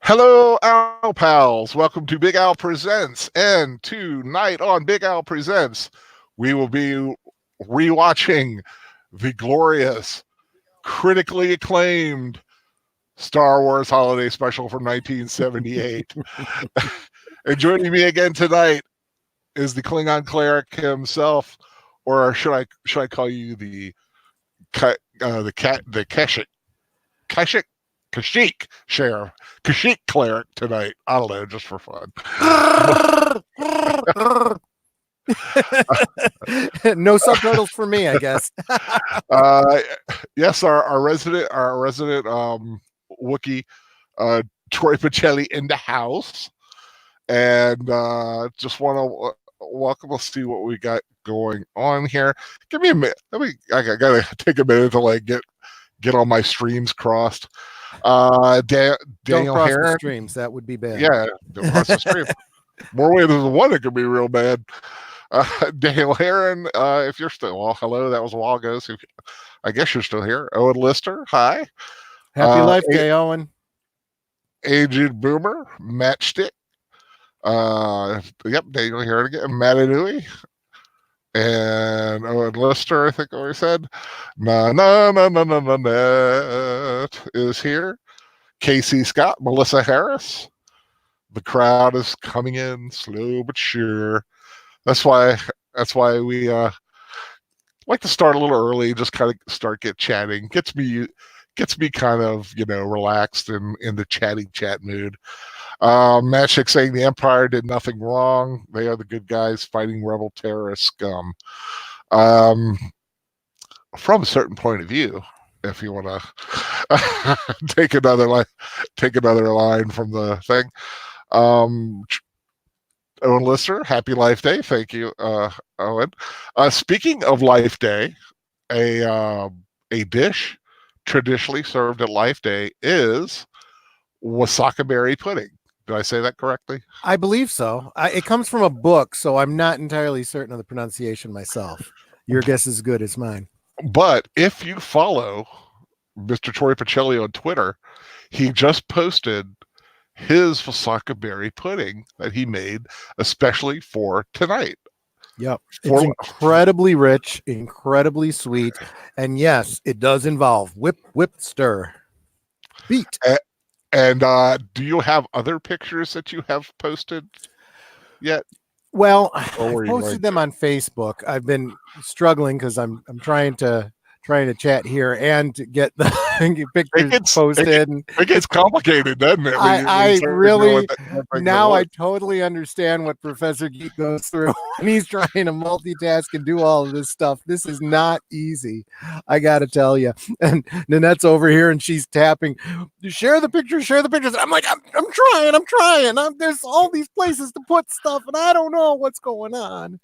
Hello, Owl Pals. Welcome to Big Al Presents. And tonight on Big Al Presents, we will be rewatching the glorious, critically acclaimed Star Wars Holiday Special from 1978. And joining me again tonight is the Klingon cleric himself, or should I call you the Kashyyyk sheriff, Kashyyyk cleric tonight? I don't know, just for fun. No subtitles for me, I guess. Yes, our resident Wookiee, Troy Pacelli in the house, and just want to welcome. Let's see what we got going on here. Give me a minute. I gotta take a minute to like get all my streams crossed. Daniel Don't cross Heron. the streams. That would be bad. Yeah, don't cross the stream. More ways than one, it could be real bad. Daniel Heron, if you're still, well, hello, that was a while ago. So I guess you're still here. Owen Lister, hi. Happy Life Day, Owen. Aged Boomer, Matchstick. Yep, Daniel Heron again. Matt Inouye. And Owen Lister, I think I already said. Net is here. Casey Scott, Melissa Harris. The crowd is coming in slow but sure. That's why we like to start a little early, just kind of get chatting. Gets me kind of, relaxed and in the chat mood. Matchstick saying the Empire did nothing wrong. They are the good guys fighting rebel terrorist scum. From a certain point of view, if you want to take another line from the thing. Owen Lister, happy Life Day. Thank you, Owen. Speaking of Life Day, a dish traditionally served at Life Day is wasaka berry pudding. Did I say that correctly? I believe so. It comes from a book, so I'm not entirely certain of the pronunciation myself. Your guess is as good as mine. But if you follow Mr. Troy Pacelli on Twitter, he just posted his wasaka berry pudding that he made especially for tonight. Yep. It's incredibly rich, incredibly sweet. And yes, it does involve whip, stir, beat. And do you have other pictures that you have posted yet? Well, I posted them on Facebook. I've been struggling because I'm trying to chat here and to get the pictures posted. It gets complicated, doesn't it? I really now I totally understand what Professor Geek goes through when he's trying to multitask and do all of this stuff. This is not easy, I gotta tell you. And Nanette's over here and she's tapping, share the pictures. I'm like, I'm trying. There's all these places to put stuff, and I don't know what's going on.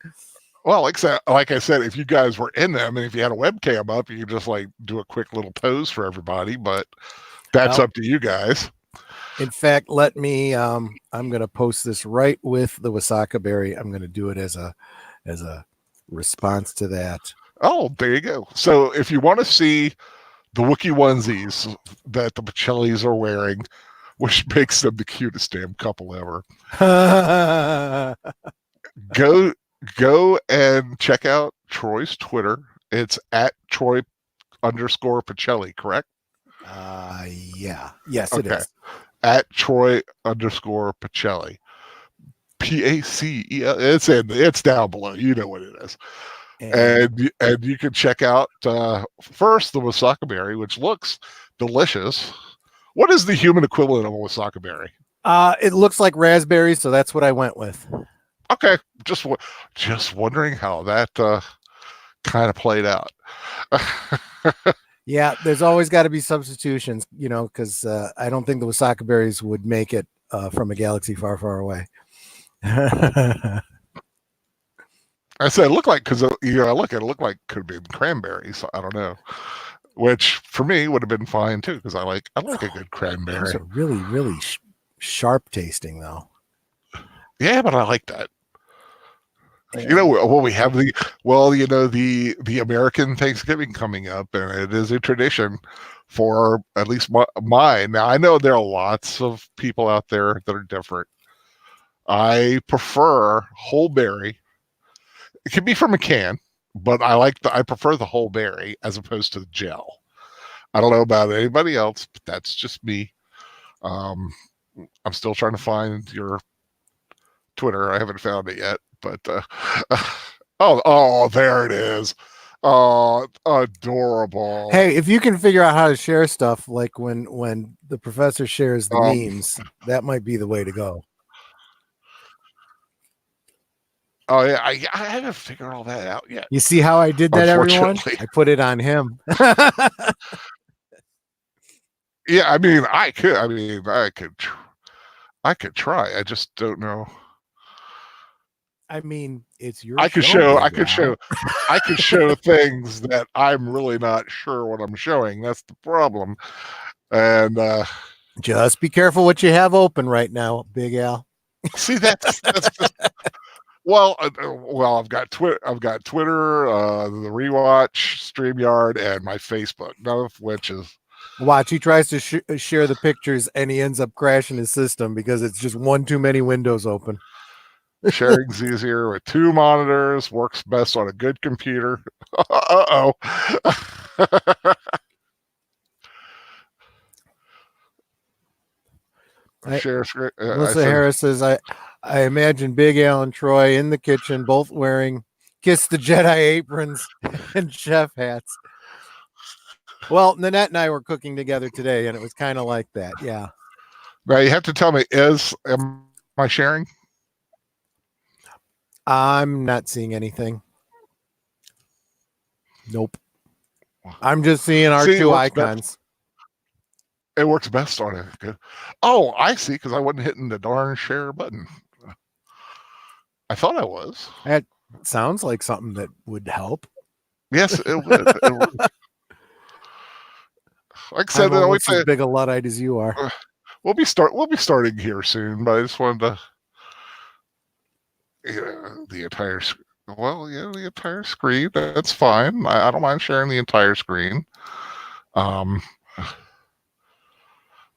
Well, like I said, if you guys were in them and if you had a webcam up, you could just like do a quick little pose for everybody, but that's up to you guys. In fact, let me, I'm going to post this right with the wasaka berry. I'm going to do it as a response to that. Oh, there you go. So if you want to see the Wookiee onesies that the Pacellis are wearing, which makes them the cutest damn couple ever, go and check out Troy's Twitter. It's at Troy_Pacelli, correct? Yeah. Yes, okay. It is. At Troy_Pacelli. PACEL. It's down below. You know what it is. And you can check out first the wasaka berry, which looks delicious. What is the human equivalent of a wasaka berry? It looks like raspberries, so that's what I went with. Okay, just wondering how that kind of played out. Yeah, there's always got to be substitutions, because I don't think the wasaka berries would make it from a galaxy far, far away. I said it looked like, because I look at it, looked like it could have been cranberries. I don't know, which for me would have been fine too, because I like a good cranberry. Those are really, really sharp tasting, though. Yeah, but I like that. We have the American Thanksgiving coming up, and it is a tradition for at least mine. Now I know there are lots of people out there that are different. I prefer whole berry. It can be from a can, but I prefer the whole berry as opposed to the gel. I don't know about anybody else, but that's just me. Um, I'm still trying to find your Twitter. I haven't found it yet, but oh, there it is. Oh, adorable. Hey, if you can figure out how to share stuff, like when the professor shares the memes, that might be the way to go. Oh yeah, I haven't figured all that out yet. You see how I did that, everyone? I put it on him. Yeah, I mean, I could try. I just don't know. I mean, it's your. I could show things that I'm really not sure what I'm showing. That's the problem. And just be careful what you have open right now, Big Al. See, that's just, well, I've got Twitter, the Rewatch, StreamYard, and my Facebook. None of which is. Watch, he tries to share the pictures, and he ends up crashing his system because it's just one too many windows open. Sharing's easier with 2 monitors. Works best on a good computer. Uh-oh. Melissa Harris says, I imagine Big Al and Troy in the kitchen, both wearing Kiss the Jedi aprons and chef hats. Well, Nanette and I were cooking together today, and it was kind of like that. Yeah. Now you have to tell me, am I sharing? I'm not seeing anything. Nope. I'm just seeing our 2 icons. It works best on it. Good. Oh, I see, because I wasn't hitting the darn share button. I thought I was. That sounds like something that would help. Yes, it would. It would. Like I said, I'm as big a Luddite as you are. We'll be starting here soon, but I just wanted to the entire screen. That's fine. I don't mind sharing the entire screen. I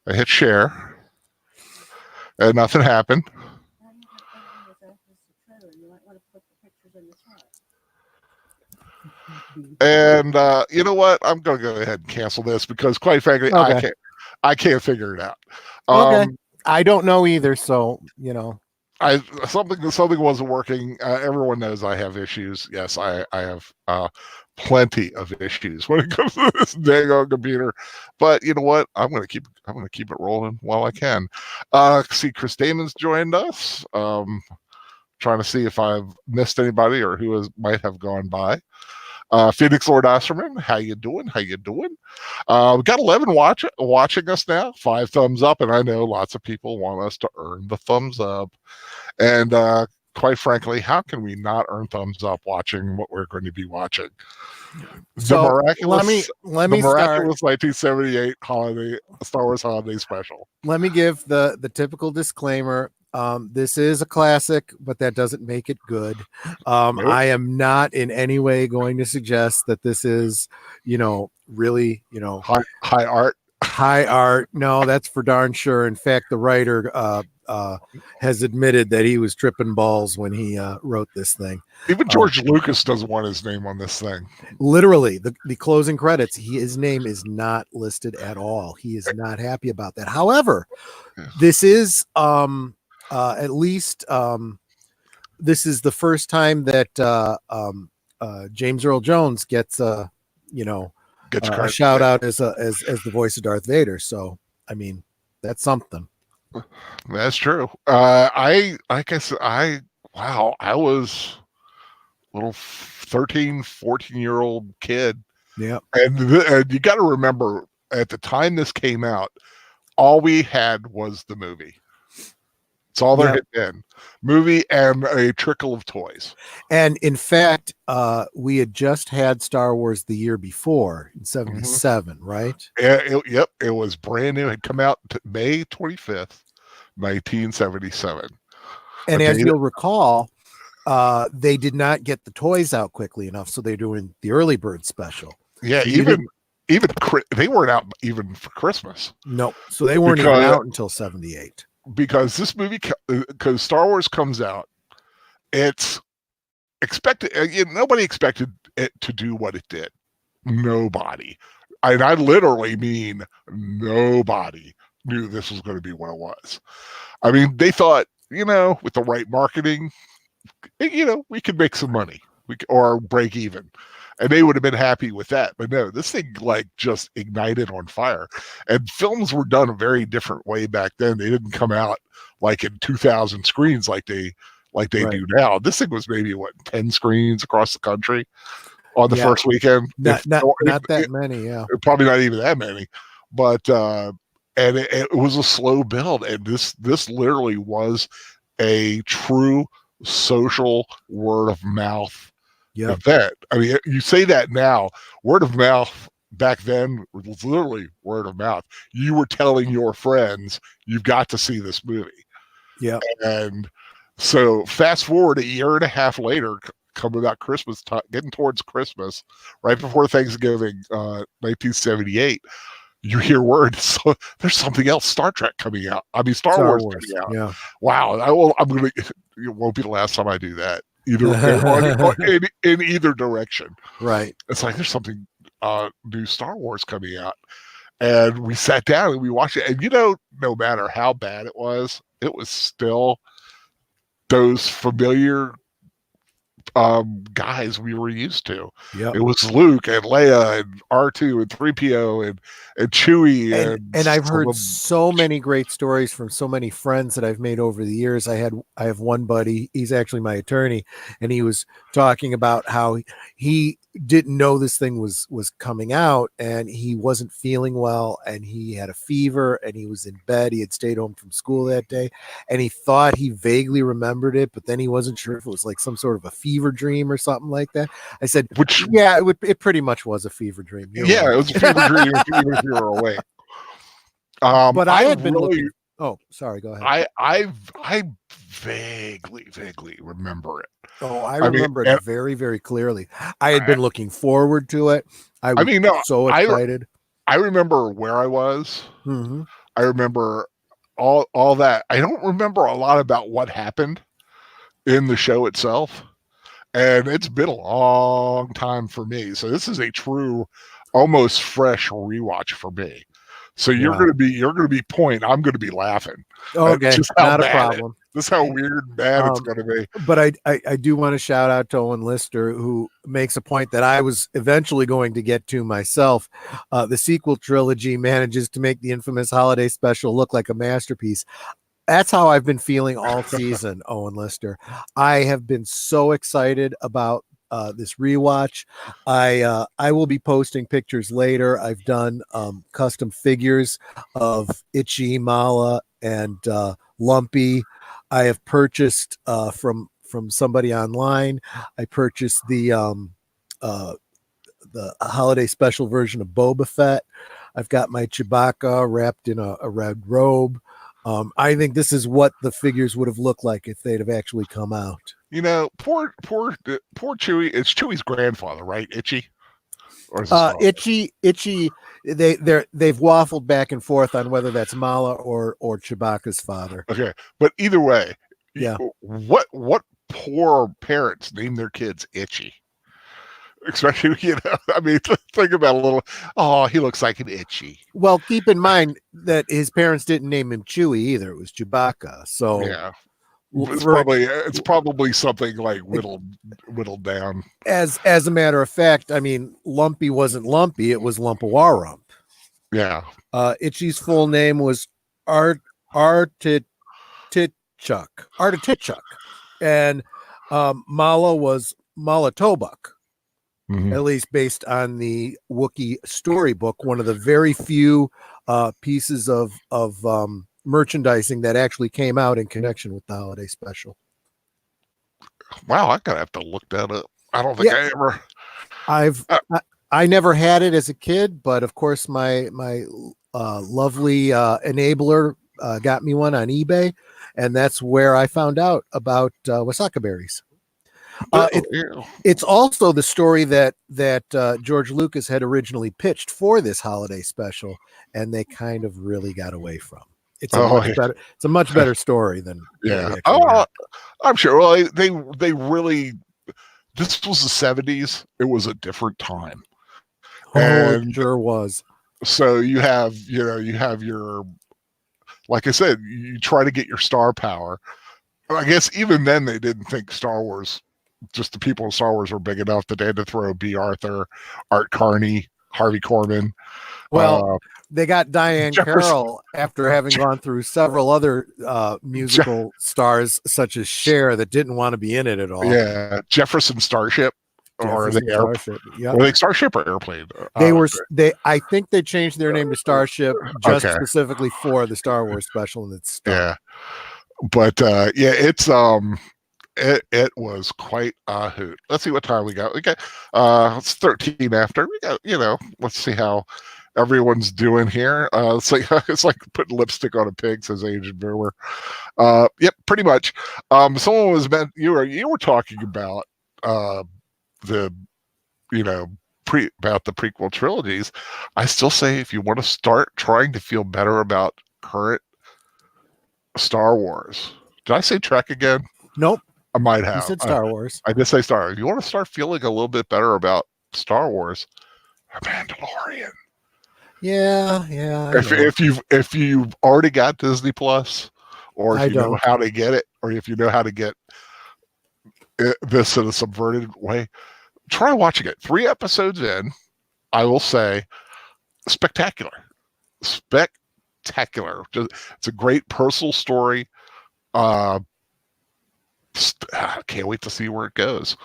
hit share, and nothing happened. And you know what? I'm going to go ahead and cancel this because, quite frankly, okay. I can't figure it out. Okay, I don't know either. So something wasn't working. Everyone knows I have issues. Yes, I have plenty of issues when it comes to this dang old computer. But you know what? I'm going to keep it rolling while I can. See, Chris Damon's joined us. Trying to see if I've missed anybody or who might have gone by. Phoenix Lord Osterman, how you doing? We got 11 watching us now. 5 thumbs up, and I know lots of people want us to earn the thumbs up. And quite frankly, how can we not earn thumbs up watching what we're going to be watching? So the miraculous, let me miraculous 1978 Star Wars holiday special. Let me give the typical disclaimer. This is a classic, but that doesn't make it good. Nope. I am not in any way going to suggest that this is, really, high art. High art. No, that's for darn sure. In fact, the writer has admitted that he was tripping balls when he wrote this thing. Even George Lucas doesn't want his name on this thing. Literally, the closing credits, his name is not listed at all. He is not happy about that. However, this is at least this is the first time that James Earl Jones gets a shout out as the voice of Darth Vader. So I mean, that's something. That's true. I was a little 13, 14-year-old kid. Yeah. And you got to remember, at the time this came out, all we had was the movie. It's all there had been. Movie and a trickle of toys. And in fact, we had just had Star Wars the year before in 77, right? Yep. It was brand new. It had come out May 25th, 1977. And as you'll recall, they did not get the toys out quickly enough, so they're doing the early bird special. Yeah, so even they weren't out even for Christmas. No, so they weren't even out until 78. Because this movie, because Star Wars comes out, it's expected. Nobody expected it to do what it did. Nobody, and I literally mean nobody knew this was going to be what it was. I mean, they thought, with the right marketing, we could make some money, or break even, and they would have been happy with that. But no, this thing just ignited on fire. And films were done a very different way back then. They didn't come out in 2,000 screens like they right. do now. This thing was maybe 10 screens across the country on the first weekend. Not that many, yeah. Probably not even that many, but and it was a slow build, and this literally was a true social word of mouth event. I mean, you say that now, word of mouth back then was literally word of mouth. You were telling your friends, you've got to see this movie. Yeah. And so fast forward a year and a half later, coming about Christmas time, getting towards Christmas, right before Thanksgiving, 1978, you hear word, so there's something else, Star Trek coming out. I mean, Star Wars coming out. Yeah. Wow. It won't be the last time I do that. Either in either direction. Right. It's like there's something new Star Wars coming out. And we sat down and we watched it. And no matter how bad it was still those familiar guys we were used to. Yep. It was Luke and Leia and R2 and 3PO and Chewie and I've heard so many great stories from so many friends that I've made over the years. I have one buddy, he's actually my attorney, and he was talking about how he didn't know this thing was coming out, and he wasn't feeling well, and he had a fever, and he was in bed. He had stayed home from school that day, and he thought he vaguely remembered it, but then he wasn't sure if it was like some sort of a fever dream or something like that. I said, it pretty much was a fever dream. Yeah, it was a fever dream even if you were awake. But I had been looking. Oh, sorry. Go ahead. I vaguely remember it. Oh, I remember it very, very clearly. I had been looking forward to it. I was so excited. I remember where I was. Mm-hmm. I remember all that. I don't remember a lot about what happened in the show itself. And it's been a long time for me. So this is a true, almost fresh rewatch for me. So you're gonna be pointing. I'm gonna be laughing. Okay, not a problem. This is how weird and bad it's gonna be. But I do want to shout out to Owen Lister, who makes a point that I was eventually going to get to myself. The sequel trilogy manages to make the infamous holiday special look like a masterpiece. That's how I've been feeling all season, Owen Lister. I have been so excited about this rewatch. I will be posting pictures later. I've done custom figures of Itchy, Mala, and Lumpy. I have purchased from somebody online. I purchased the holiday special version of Boba Fett. I've got my Chewbacca wrapped in a red robe. I think this is what the figures would have looked like if they'd have actually come out. Poor Chewie. It's Chewie's grandfather, right? Itchy. Or is Itchy. They've waffled back and forth on whether that's Mala or Chewbacca's father. Okay, but either way, yeah. What poor parents name their kids Itchy? Especially, I mean, think about a little. Oh, he looks like an Itchy. Well, keep in mind that his parents didn't name him Chewie either. It was Chewbacca. So yeah, it's probably something like whittled down. As a matter of fact, I mean, Lumpy wasn't Lumpy; it was Lumpawarump. Yeah. Itchy's full name was Artitichuk, and Mala was Malatobuk. Mm-hmm. At least based on the Wookiee storybook, one of the very few pieces of merchandising that actually came out in connection with the holiday special. Wow, I'm gonna have to look that up. I don't think I ever. I never had it as a kid, but of course my lovely enabler got me one on eBay, and that's where I found out about Wasaka berries. It's also the story that George Lucas had originally pitched for this holiday special, and they kind of really got away from. It's a much better story than what we actually got. I'm sure. Well, they really. This was the 70s. It was a different time. And it sure was. So you have your, like I said, you try to get your star power. I guess even then they didn't think Star Wars, just the people in Star Wars were big enough that they had to throw B. Arthur, Art Carney, Harvey Korman. Well, they got Diane Carroll after having gone through several other musical stars such as Cher that didn't want to be in it at all. Yeah, Jefferson Starship. Or they Starship. Were they Starship or Airplane? I think they changed their name to Starship just specifically for the Star Wars special, and it's yeah. But it's it was quite a hoot. Let's see what time we got. It's 13 after. We got, let's see how everyone's doing here. It's like putting lipstick on a pig, says Agent Boomer. Yep, pretty much. Someone was you were talking about about the prequel trilogies. I still say if you want to start trying to feel better about current Star Wars. Did I say Trek again? Nope. I might have. You said Star Wars. I did say Star Wars. If you want to start feeling a little bit better about Star Wars, Mandalorian. Yeah. If you've already got Disney Plus, or if you know how to get it, or if you know how to get this in a subverted way, try watching it. 3 episodes in, I will say, spectacular. It's a great personal story. I can't wait to see where it goes.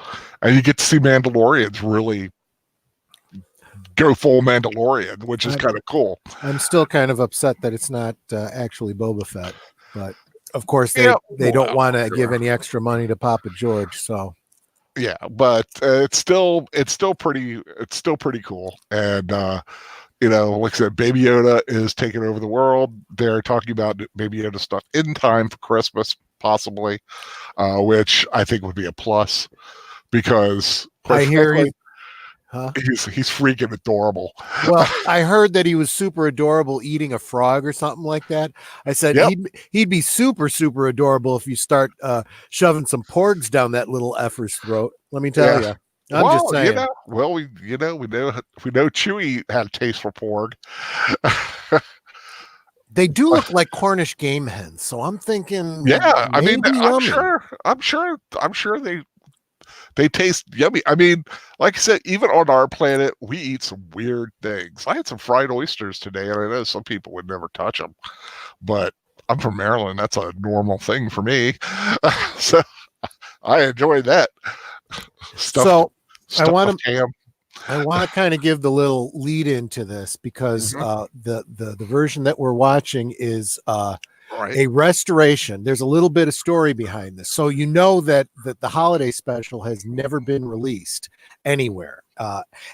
And you get to see Mandalorians really go full Mandalorian, which is kind of cool. I'm still kind of upset that it's not actually Boba Fett, but of course they don't want to give any extra money to Papa George, so yeah, but it's still pretty cool. And like I said, Baby Yoda is taking over the world. They're talking about Baby Yoda stuff in time for Christmas, possibly, which I think would be a plus, because I hear he's freaking adorable. Well, I heard that he was super adorable eating a frog or something like that. I said he'd be super, super adorable if you start shoving some porgs down that little effer's throat. Let me tell you. I'm just saying. We know Chewie had a taste for porg. They do look like Cornish game hens, so I'm thinking. Yeah, I mean, I'm sure they taste yummy. I mean, like I said, even on our planet, we eat some weird things. I had some fried oysters today, and I know some people would never touch them, but I'm from Maryland. That's a normal thing for me. So I enjoy that. I want to kind of give the little lead into this, because the version that we're watching is a restoration. There's a little bit of story behind this, so that the holiday special has never been released anywhere,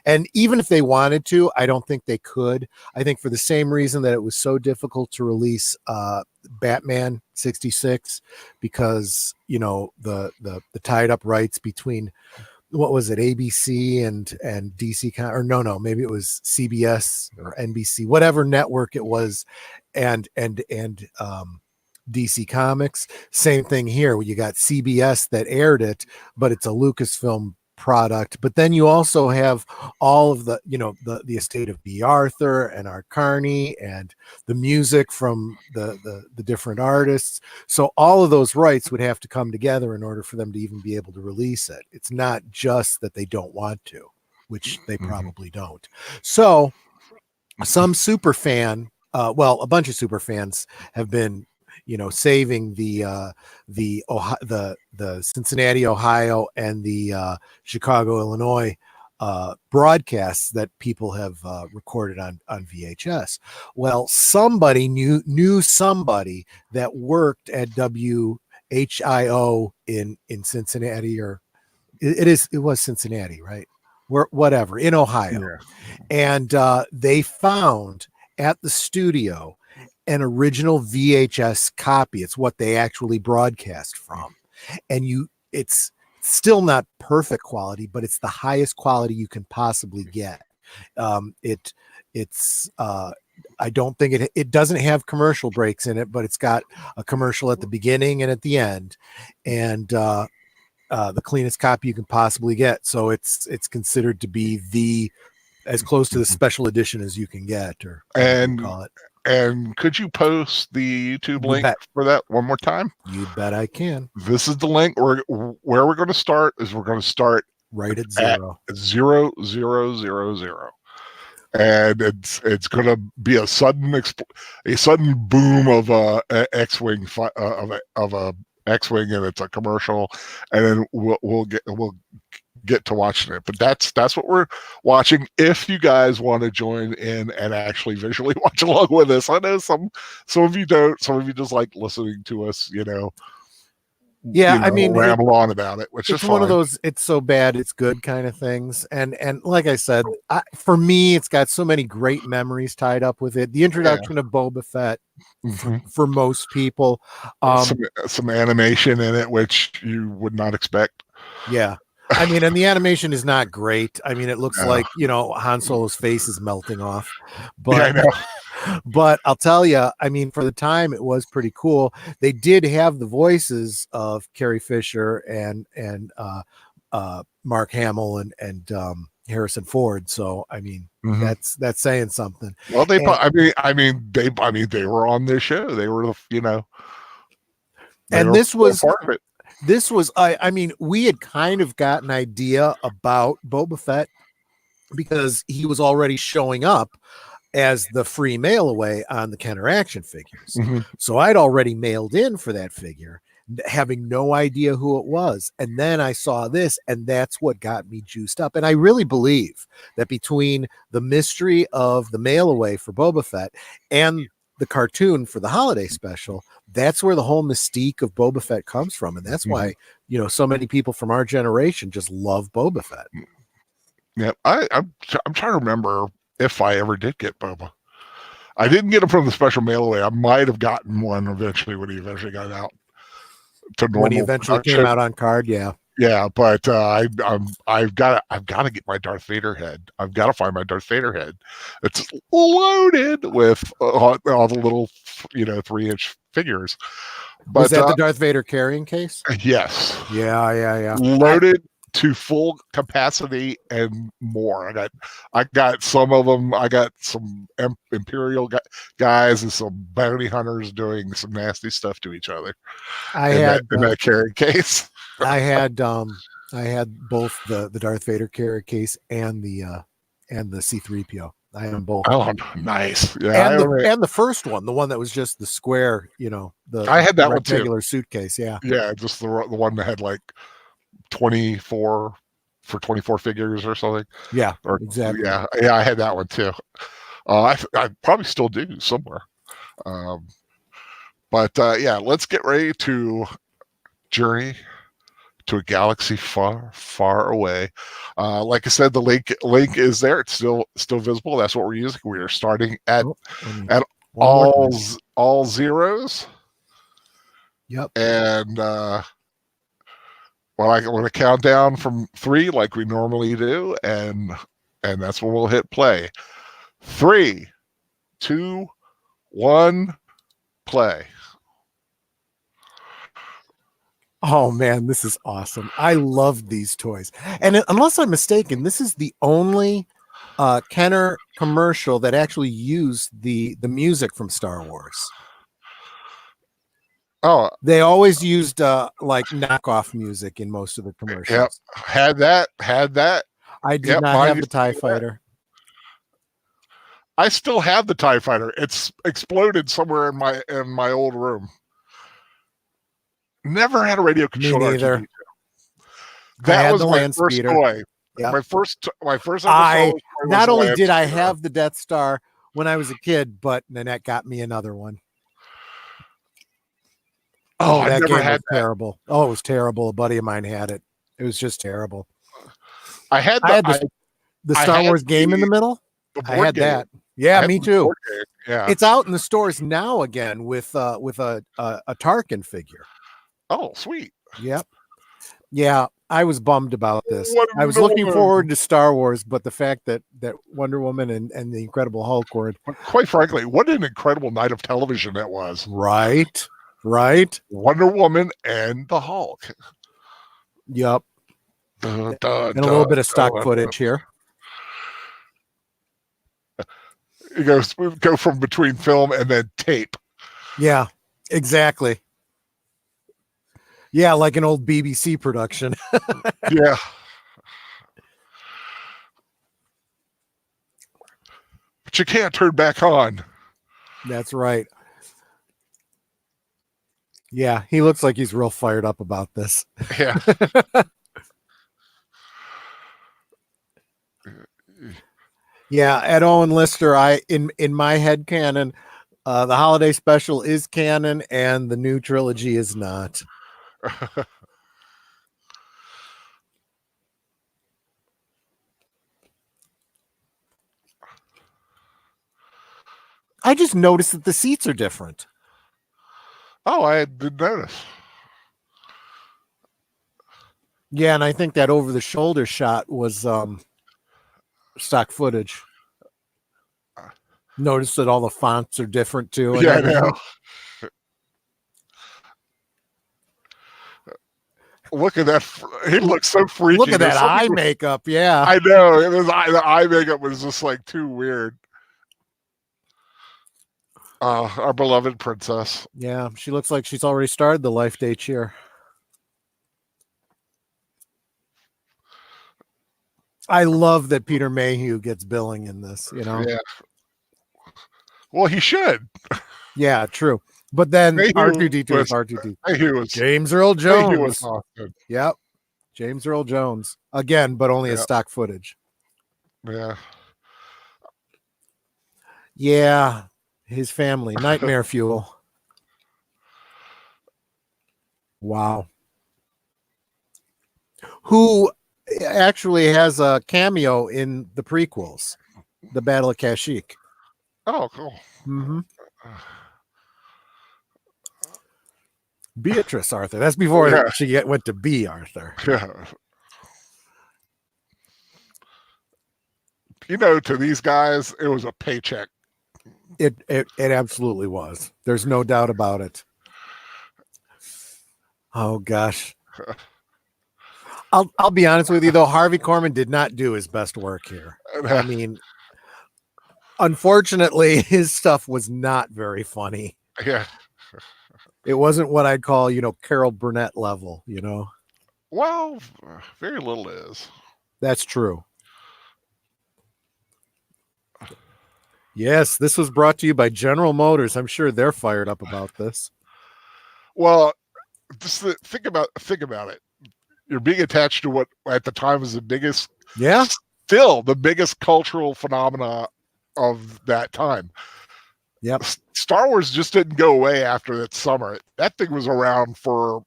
and even if they wanted to, I don't think they could. I think for the same reason that it was so difficult to release Batman 66, because the tied up rights between, what was it, ABC and DC, or no, maybe it was CBS or NBC, whatever network it was, and DC Comics. Same thing here, where you got CBS that aired it, but it's a Lucasfilm product. But then you also have all of the the estate of B. Arthur and Art Carney and the music from the different artists. So all of those rights would have to come together in order for them to even be able to release it. It's not just that they don't want to, which they probably don't. So some super fan, a bunch of super fans have been saving the Cincinnati, Ohio, and the Chicago, Illinois broadcasts that people have recorded on VHS. Well, somebody knew somebody that worked at WHIO in Cincinnati, or it was Cincinnati, right? Whatever, in Ohio. Yeah. And they found at the studio an original VHS copy. It's what they actually broadcast from. And it's still not perfect quality, but it's the highest quality you can possibly get. It's I don't think it doesn't have commercial breaks in it, but it's got a commercial at the beginning and at the end, and the cleanest copy you can possibly get. So it's considered to be as close to the special edition as you can get, or and call it. And could you post the YouTube link for that one more time? You bet I can. This is the link where we're going to start. We're going to start right at 0. At 0, 0, 0, 0. And it's going to be a sudden boom of a X-wing of a X-wing, and it's a commercial, and then we'll get to watching it. But that's what we're watching. If you guys want to join in and actually visually watch along with us, I know some of you don't. Some of you just like listening to us, Yeah, I mean, ramble on about it, which is one of fine. those "it's so bad it's good" kind of things. And like I said, for me, it's got so many great memories tied up with it. The introduction of Boba Fett, for most people, some animation in it, which you would not expect. Yeah. I mean, and the animation is not great. I mean, it looks like, Han Solo's face is melting off. But I know. But I'll tell you, I mean, for the time, it was pretty cool. They did have the voices of Carrie Fisher and Mark Hamill and Harrison Ford. So, I mean, that's saying something. Well, they were on this show. They were, and this was part of it. This was, I mean, we had kind of got an idea about Boba Fett because he was already showing up as the free mail away on the Kenner action figures. So I'd already mailed in for that figure, having no idea who it was. And then I saw this, and that's what got me juiced up. And I really believe that between the mystery of the mail away for Boba Fett and the cartoon for the holiday special, that's where the whole mystique of Boba Fett comes from. And that's why, so many people from our generation just love Boba Fett. Yeah. I'm trying to remember if I ever did get Boba. I didn't get him from the special mail away. I might have gotten one eventually when he eventually got out to normal. When he eventually came out on card. Yeah. Yeah, but I've got to get my Darth Vader head. I've got to find my Darth Vader head. It's loaded with all the little 3-inch figures. But, was that the Darth Vader carrying case? Yes. Yeah. Loaded to full capacity and more. I got some of them. I got some Imperial guys and some bounty hunters doing some nasty stuff to each other. In that carrying case. I had both the Darth Vader carrier case and the C-3PO. I had them both. Oh, nice! Yeah, and the first one, the one that was just the square, I had that one too. Regular suitcase, yeah, just the one that had like 24 figures or something. Yeah, exactly. Yeah, I had that one too. I probably still do somewhere. But let's get ready to journey to a galaxy far, far away. Like I said, the link is there. It's still visible. That's what we're using. We are starting at all zeros. Yep. And I'm going to count down from 3 like we normally do, and that's when we'll hit play. 3, 2, 1, play. Oh man, this is awesome. I love these toys. And unless I'm mistaken, this is the only Kenner commercial that actually used the music from Star Wars. Oh, they always used like knockoff music in most of the commercials. Yep, had that. I did not have the TIE Fighter. I still have the TIE Fighter. It's exploded somewhere in my old room. Never had a radio controller. Me neither. That was my first toy. Yep. My first. Not only did I have the Death Star when I was a kid, but Nanette got me another one. Oh, that game was terrible. Oh, it was terrible. A buddy of mine had it. It was just terrible. I had the Star Wars game in the middle. I had that. Yeah, me too. Yeah, it's out in the stores now again with a Tarkin figure. Oh, sweet. Yep. Yeah, I was bummed about this. I was Wonder looking Woman. forward to Star Wars, but the fact that Wonder Woman and the Incredible Hulk were Quite frankly, what an incredible night of television that was. right. Wonder Woman and the Hulk. Yep. Dun, And a little bit of stock footage here. You go from between film and then tape. Yeah, exactly. Yeah, like an old BBC production. Yeah. But you can't turn back on. That's right. Yeah, he looks like he's real fired up about this. Yeah. Yeah, Ed Owen Lister, in my head canon, the holiday special is canon and the new trilogy is not. I just noticed that the seats are different. Oh, I didn't notice. Yeah, and I think that over the shoulder shot was stock footage. Notice that all the fonts are different too. Yeah, I know. Look at that. He looks so freaky. Look at that eye makeup. Yeah. I know. The eye makeup was just like too weird. Our beloved princess. Yeah, she looks like she's already started the Life Day cheer. I love that Peter Mayhew gets billing in this, you know? Yeah. Well, he should. Yeah, true. But then R2-D2 is R2-D2. R2-D2. James Earl Jones. Mayhew was awesome. Yep. James Earl Jones. Again, but only as stock footage. Yeah. Yeah. His family. Nightmare fuel. Wow. Who actually has a cameo in the prequels, the Battle of Kashyyyk. Oh, cool. Mm-hmm. Beatrice Arthur. That's before she went to be Arthur. Yeah. You know, to these guys, it was a paycheck. It absolutely was. There's no doubt about it. Oh gosh. I'll be honest with you though, Harvey Korman did not do his best work here. I mean, unfortunately, his stuff was not very funny. Yeah. It wasn't what I'd call, Carol Burnett level, Well, very little is. That's true. Yes, this was brought to you by General Motors. I'm sure they're fired up about this. Well, just think about it. You're being attached to what at the time was the biggest, still the biggest cultural phenomena of that time. Yep. Star Wars just didn't go away after that summer. That thing was around for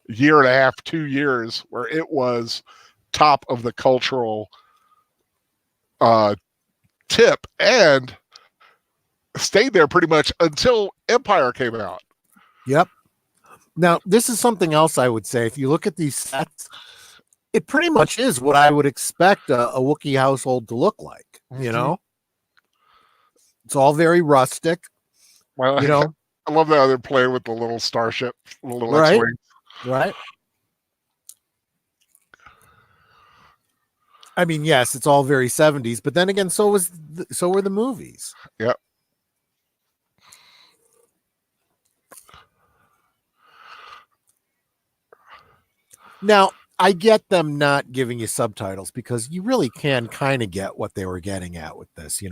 a year and a half, 2 years, where it was top of the cultural tip and stayed there pretty much until Empire came out. Yep. Now, this is something else I would say. If you look at these sets, it pretty much is what I would expect a Wookiee household to look like, It's all very rustic. Well, I love how they're playing with the little starship, little X-wings. Right. I mean, yes, it's all very 70s, but then again, so were the movies. Yep. Now, I get them not giving you subtitles because you really can kind of get what they were getting at with this,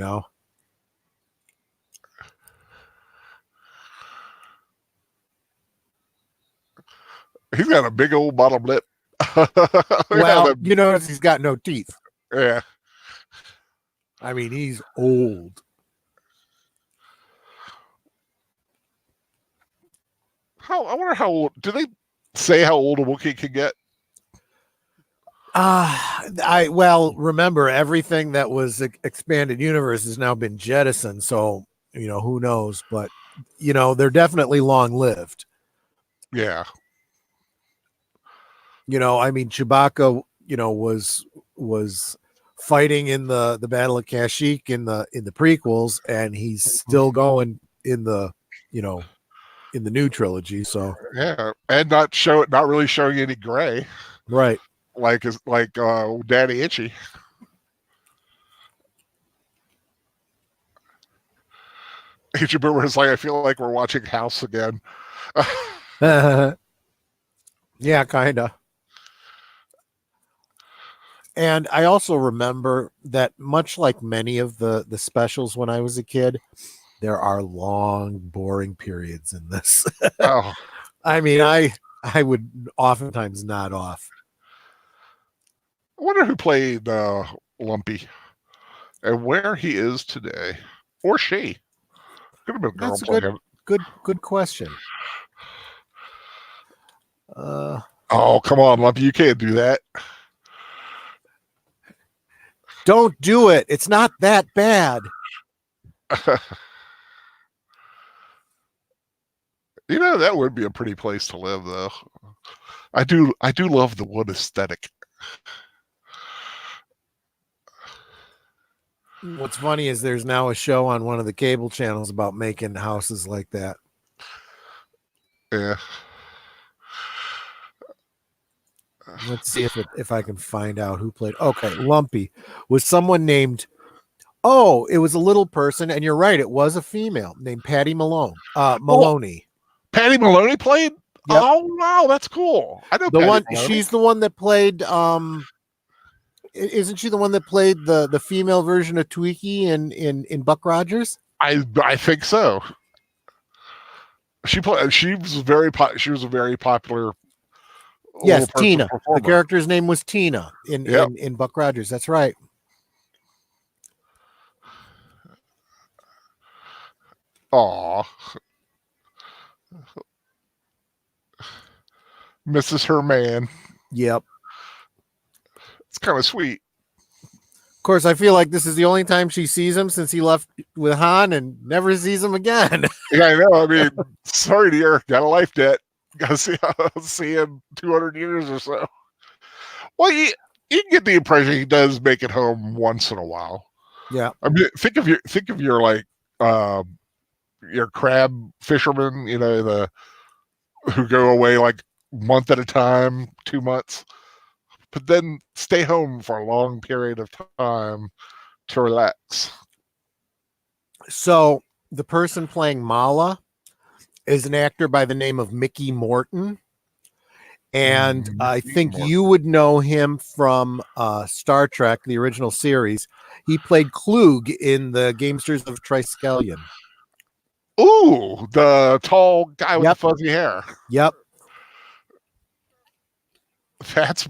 He's got a big old bottom lip. Well, you notice he's got no teeth. Yeah. I mean, he's old. I wonder how old. Do they say how old a Wookiee can get? Remember, everything that was expanded universe has now been jettisoned. So, who knows? But, they're definitely long lived. Yeah. I mean, Chewbacca, was fighting in the Battle of Kashyyyk in the prequels, and he's still going in the in the new trilogy. So Yeah, and not really showing any gray, right. like Daddy Itchy. Agent Boomer is like, I feel like we're watching House again. Yeah, kind of. And I also remember that, much like many of the specials when I was a kid, there are long, boring periods in this. Oh, I mean, I would oftentimes nod off. I wonder who played Lumpy and where he is today, or she. Could have been a girl That's a playing. good question. Oh, come on, Lumpy, you can't do that. Don't do it. It's not that bad. That would be a pretty place to live, though. I do love the wood aesthetic. What's funny is there's now a show on one of the cable channels about making houses like that. Yeah. Let's see if I can find out who played. Okay, Lumpy was someone named. Oh, it was a little person, and you're right. It was a female named Patty Maloney. Patty Maloney played. Yep. Oh wow, that's cool. I know the Patty one. Maloney. She's the one that played. Isn't she the one that played the female version of Tweaky in Buck Rogers? I think so. She was a very popular. Yes, Tina. Performer. The character's name was Tina in Buck Rogers. That's right. Aw. Misses her man. Yep. It's kind of sweet. Of course, I feel like this is the only time she sees him since he left with Han and never sees him again. Yeah, I know. I mean, sorry, dear. Got a life debt. Got to see him 200 years or so. Well, you can get the impression he does make it home once in a while. Yeah. I mean, think of your like your crab fishermen, who go away like month at a time, 2 months, but then stay home for a long period of time to relax. So the person playing Mala is an actor by the name of Mickey Morton. And I think you would know him from Star Trek, the original series. He played Klug in the Gamesters of Triskelion. Ooh, the tall guy with the fuzzy hair. Yep. That's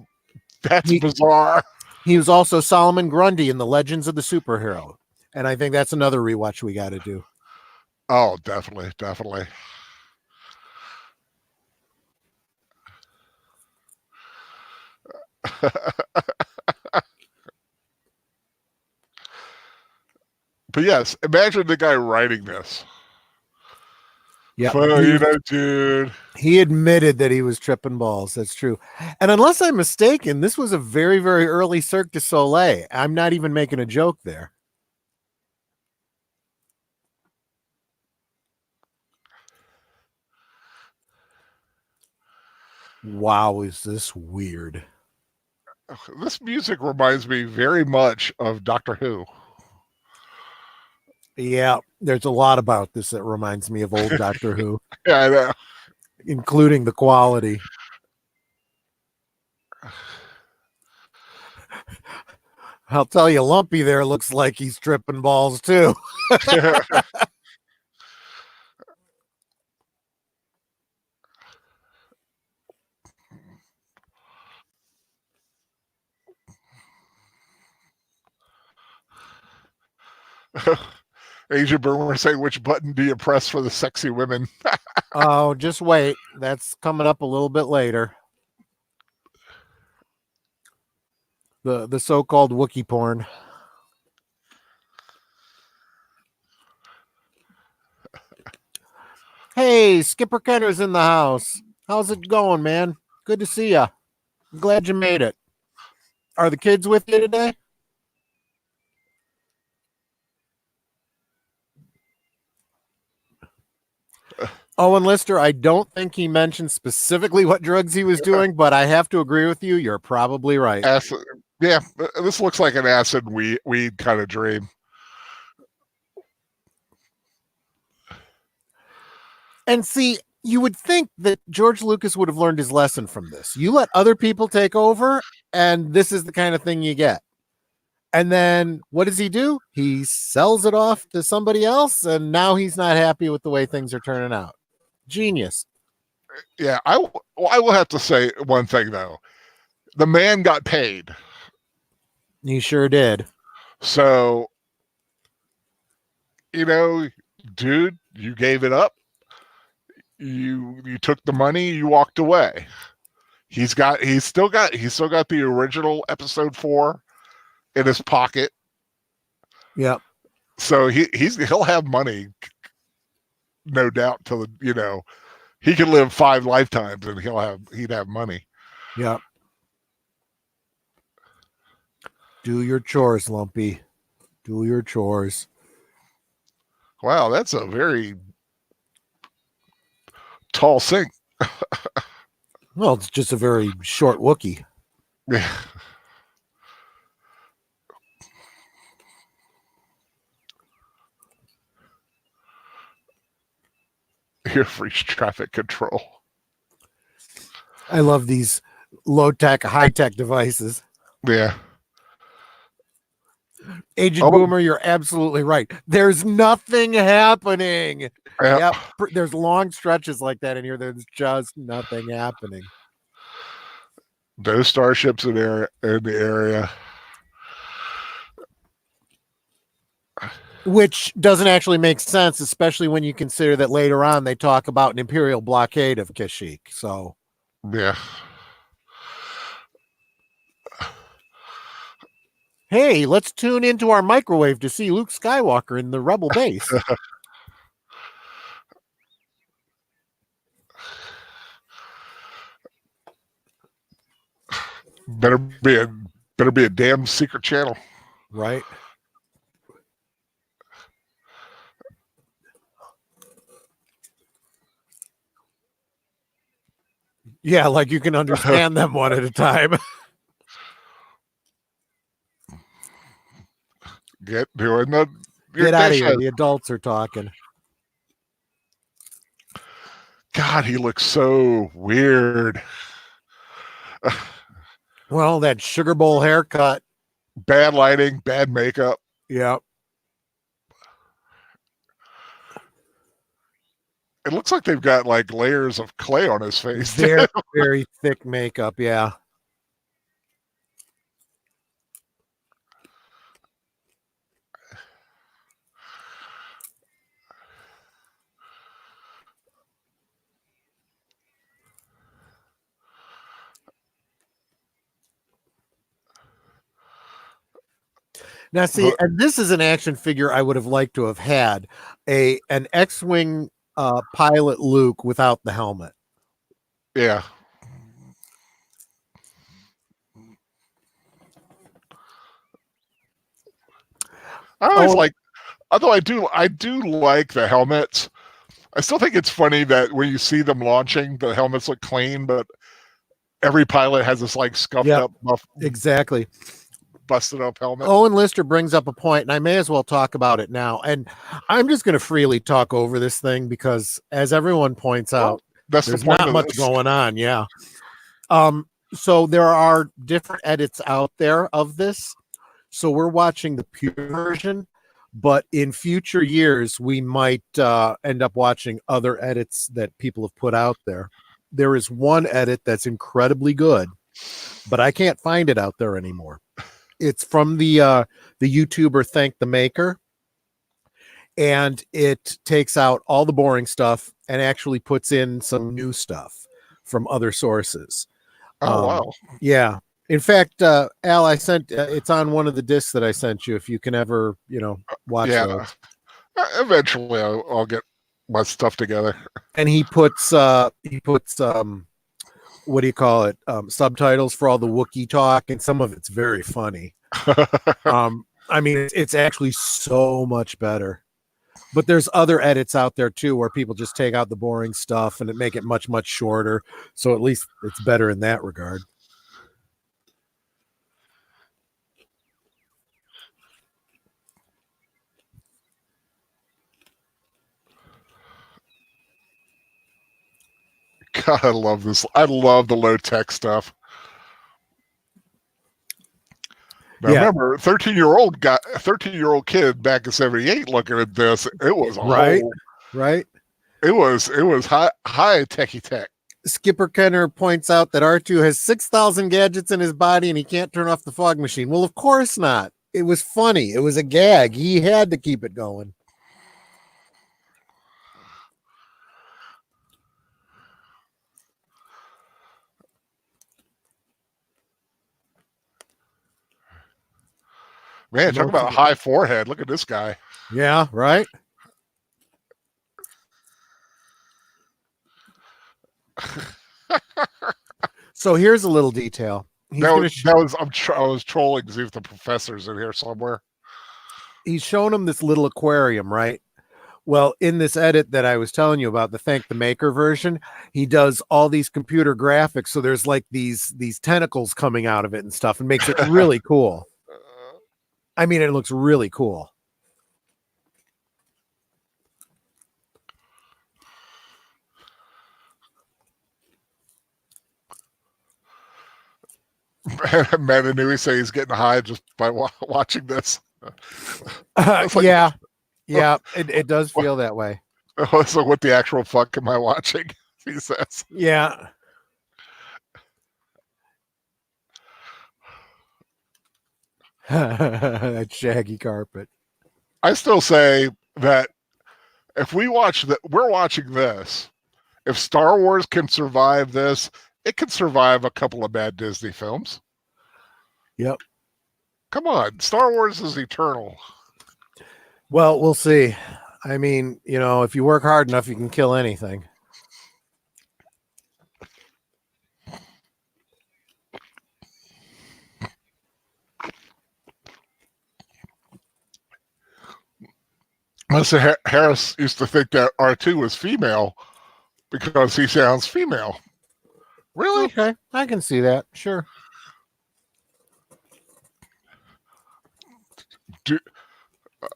bizarre. He was also Solomon Grundy in the Legends of the Superhero. And I think that's another rewatch we got to do. Oh, definitely. But yes, imagine the guy writing this. Yeah, dude. He admitted that he was tripping balls. That's true. And unless I'm mistaken, this was a very, very early Cirque du Soleil. I'm not even making a joke there. Wow, is this weird? This music reminds me very much of Doctor Who. Yeah, there's a lot about this that reminds me of old Doctor Who. Yeah, I know. Including the quality. I'll tell you, Lumpy there looks like he's tripping balls too. Agent Boomer saying, which button do you press for the sexy women? Oh, just wait. That's coming up a little bit later. The so-called Wookiee porn. Hey, Skipper Kenner's in the house. How's it going, man? Good to see ya. I'm glad you made it. Are the kids with you today? Owen Lister, I don't think he mentioned specifically what drugs he was doing, but I have to agree with you. You're probably right. Acid, yeah, this looks like an acid weed kind of dream. And see, you would think that George Lucas would have learned his lesson from this. You let other people take over, and this is the kind of thing you get. And then what does he do? He sells it off to somebody else, and now he's not happy with the way things are turning out. Genius. Yeah, I will have to say one thing though. The man got paid. He sure did. So, dude, you gave it up. You took the money, you walked away. He's still got the original episode 4 in his pocket. Yep. So he'll have money, no doubt, till he can live 5 lifetimes and he'd have money. Yep. Do your chores, Lumpy. Do your chores. Wow, that's a very tall sink. Well, it's just a very short Wookiee. Yeah. Here for traffic control. I love these low-tech, high-tech devices. Yeah. Agent Boomer, you're absolutely right. There's nothing happening. Yeah. Yep. There's long stretches like that in here. There's just nothing happening. No starships in the area. Which doesn't actually make sense, especially when you consider that later on they talk about an Imperial blockade of Kashyyyk. So, yeah. Hey, let's tune into our microwave to see Luke Skywalker in the Rebel base. Better be a damn secret channel. Right. Yeah, like you can understand them one at a time. Get doing the Get out of here. The adults are talking. God, he looks so weird. Well, that sugar bowl haircut. Bad lighting, bad makeup. Yep. It looks like they've got like layers of clay on his face. Very, very thick makeup. Yeah. Now, see, and this is an action figure I would have liked to have had an X-Wing pilot Luke without the helmet. Yeah. Although I do like the helmets. I still think it's funny that when you see them launching, the helmets look clean, but every pilot has this like scuffed up, exactly, busted up helmet. Owen Lister brings up a point, and I may as well talk about it now. And I'm just going to freely talk over this thing because, as everyone points out, there's not much going on. Yeah. So there are different edits out there of this. So we're watching the pure version, but in future years, we might end up watching other edits that people have put out there. There is one edit that's incredibly good, but I can't find it out there anymore. It's from the YouTuber Thank the Maker, and it takes out all the boring stuff and actually puts in some new stuff from other sources. Oh, wow. Yeah. In fact, Al, I sent it's on one of the discs that I sent you. If you can ever, watch those. Eventually, I'll get my stuff together. And he puts what do you call it? Subtitles for all the Wookiee talk, and some of it's very funny. I mean, it's actually so much better. But there's other edits out there too, where people just take out the boring stuff and make it much, much shorter. So at least it's better in that regard. God, I love this. I love the low tech stuff. Now remember, 13-year-old kid back in '78 looking at this. It was right. It was high techie tech. Skipper Kenner points out that R2 has 6,000 gadgets in his body and he can't turn off the fog machine. Well, of course not. It was funny. It was a gag. He had to keep it going. Man, talk about a high forehead. Look at this guy. Yeah, right. So here's a little detail. I was trolling to see if the professor's in here somewhere. He's showing him this little aquarium, right? Well, in this edit that I was telling you about, the Thank the Maker version, he does all these computer graphics. So there's like these tentacles coming out of it and stuff, and makes it really cool. I mean, it looks really cool. Matanui say he's getting high just by watching this. Like, yeah, it does feel that way. So what the actual fuck am I watching? He says. Yeah. That shaggy carpet. I still say that if we're watching this. If Star Wars can survive this, it can survive a couple of bad Disney films. Yep. Come on, Star Wars is eternal. Well, we'll see. I mean, if you work hard enough, you can kill anything. Melissa Harris used to think that R2 was female because he sounds female. Really? Okay, I can see that. Sure. I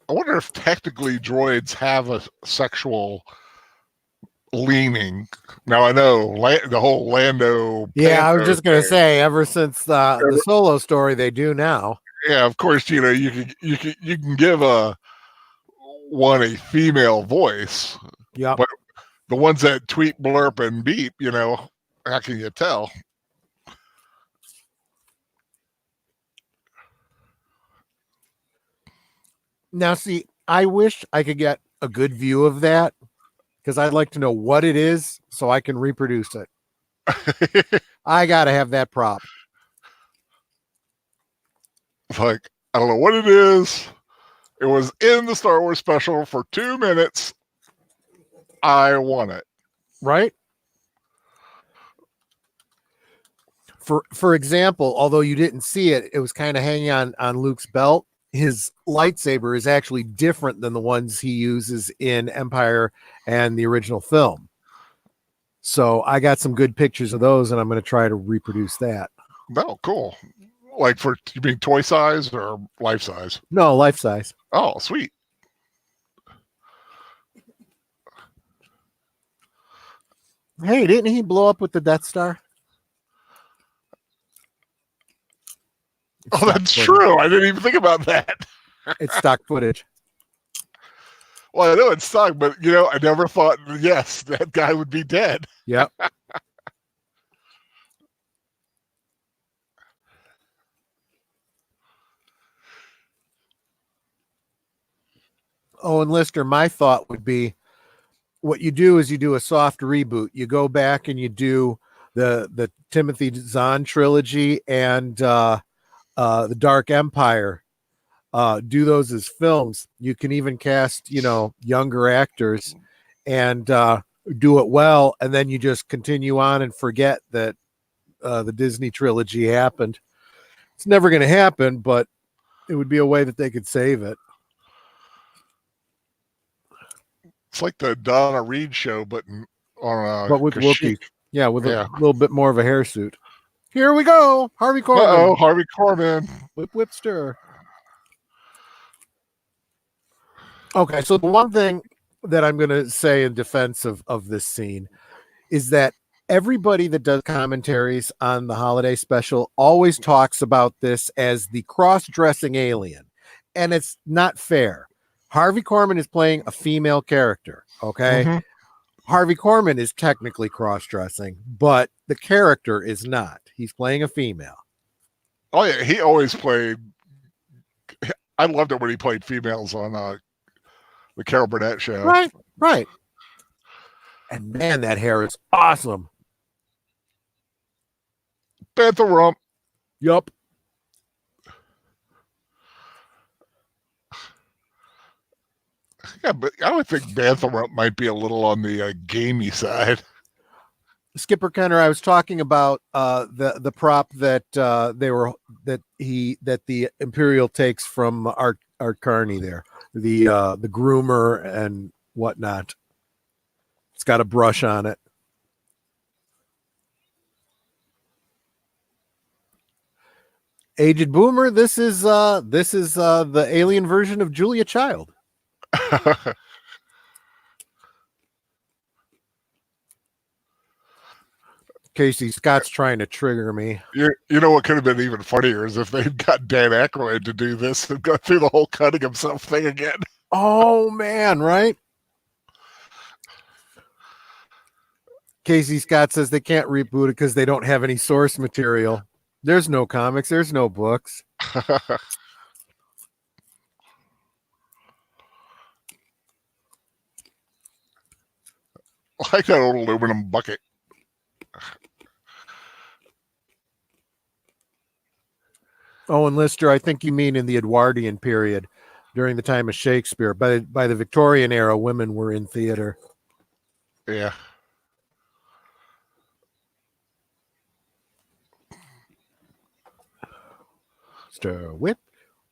wonder if technically droids have a sexual leaning. Now I know the whole Lando. Yeah, I was just going to say, ever since the Solo story, they do now. Yeah, of course. You can give one a female voice. Yeah, but the ones that tweet, blurp, and beep, how can you tell? Now, see, I wish I could get a good view of that because I'd like to know what it is so I can reproduce it. I got to have that prop. Like, I don't know what it is. It was in the Star Wars special for 2 minutes. I want it. Right? For example, although you didn't see it, it was kind of hanging on Luke's belt. His lightsaber is actually different than the ones he uses in Empire and the original film. So I got some good pictures of those, and I'm going to try to reproduce that. Oh, cool. Like you mean toy size or life size? No, life size. Oh, sweet. Hey, didn't he blow up with the Death Star? Oh, that's true. I didn't even think about that. It's stock footage. Well, I know it's stock, but I never thought, yes, that guy would be dead. Yep. Oh, and Lister, my thought would be what you do is you do a soft reboot. You go back and you do the Timothy Zahn trilogy and the Dark Empire. Do those as films. You can even cast, younger actors and do it well. And then you just continue on and forget that the Disney trilogy happened. It's never going to happen, but it would be a way that they could save it. It's like the Donna Reed show, but on but with Kashyyyk. Whoopi. Yeah, with a little bit more of a hirsute. Here we go. Harvey Korman. Uh-oh, Harvey Korman. Whip, whip, stir. Okay, so the one thing that I'm going to say in defense of this scene is that everybody that does commentaries on the holiday special always talks about this as the cross-dressing alien, and it's not fair. Harvey Korman is playing a female character, okay? Mm-hmm. Harvey Korman is technically cross-dressing, but the character is not. He's playing a female. Oh, yeah, he always played... I loved it when he played females on the Carol Burnett show. Right. And man, that hair is awesome. Bantha Rump. Yup. Yeah, but I would think Bantha Rump might be a little on the gamey side. Skipper Kenner, I was talking about the prop that the Imperial takes from Art Carney there, the groomer and whatnot. It's got a brush on it. Aged Boomer, this is the alien version of Julia Child. Casey Scott's trying to trigger me. You know what could have been even funnier is if they'd got Dan Aykroyd to do this and go through the whole cutting himself thing again. Oh man, right? Casey Scott says they can't reboot it because they don't have any source material. There's no comics. There's no books. Like that old aluminum bucket. Oh, and Lister, I think you mean in the Edwardian period, during the time of Shakespeare. By the Victorian era, women were in theater. Yeah. Stir, whip,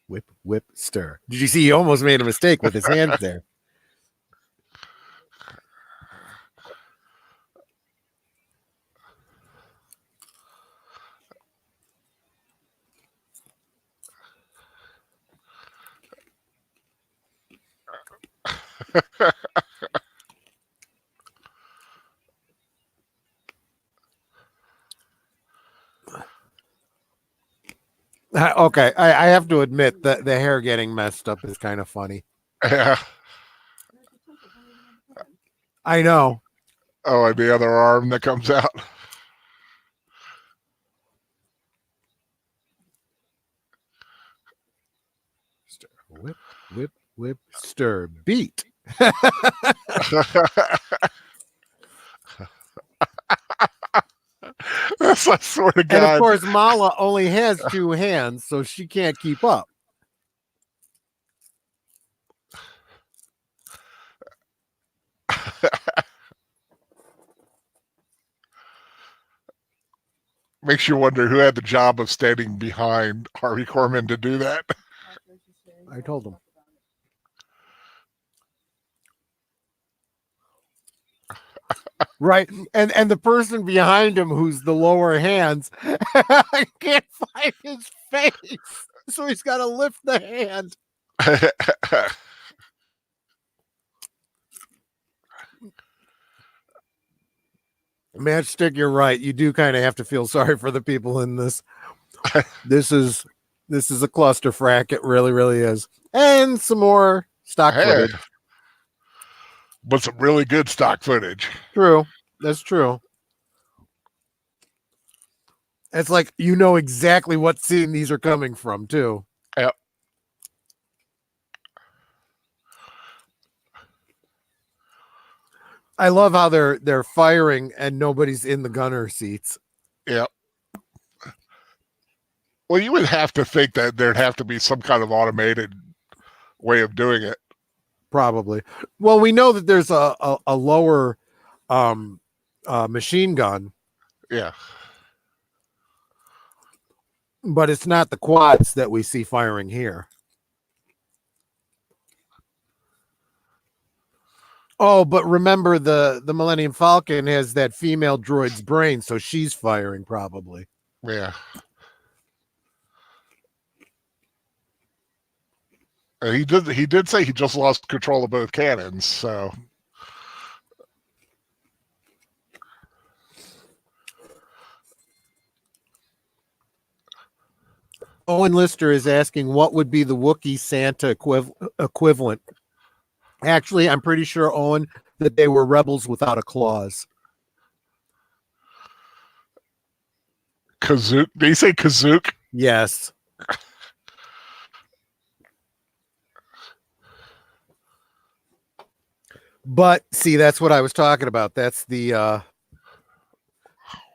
whip, whip, stir. Did you see he almost made a mistake with his hands there? Okay, I have to admit that the hair getting messed up is kind of funny. Yeah. I know. Oh, and the other arm that comes out. Stir, whip, whip, whip, stir, beat. That's, I swear to God. And of course, Mala only has two hands, so she can't keep up. Makes you wonder who had the job of standing behind Harvey Korman to do that. I told him. Right, and the person behind him, who's the lower hands, I can't find his face, so he's got to lift the hand. Matchstick, you're right. You do kind of have to feel sorry for the people in this. This is a clusterfuck. It really, really is. And some more stock footage. But some really good stock footage. True. That's true. It's like you know exactly what scene these are coming from, too. Yep. I love how they're firing and nobody's in the gunner seats. Yep. Well, you would have to think that there'd have to be some kind of automated way of doing it. Probably. Well, we know that there's a lower machine gun. Yeah. But it's not the quads that we see firing here. Oh, but remember the Millennium Falcon has that female droid's brain, so she's firing probably. Yeah. And he did say he just lost control of both cannons, so Owen Lister is asking what would be the Wookiee Santa equivalent. Actually, I'm pretty sure, Owen, that they were rebels without a clause. Kazook. Did you say Kazook? Yes. But see, that's what I was talking about. That's the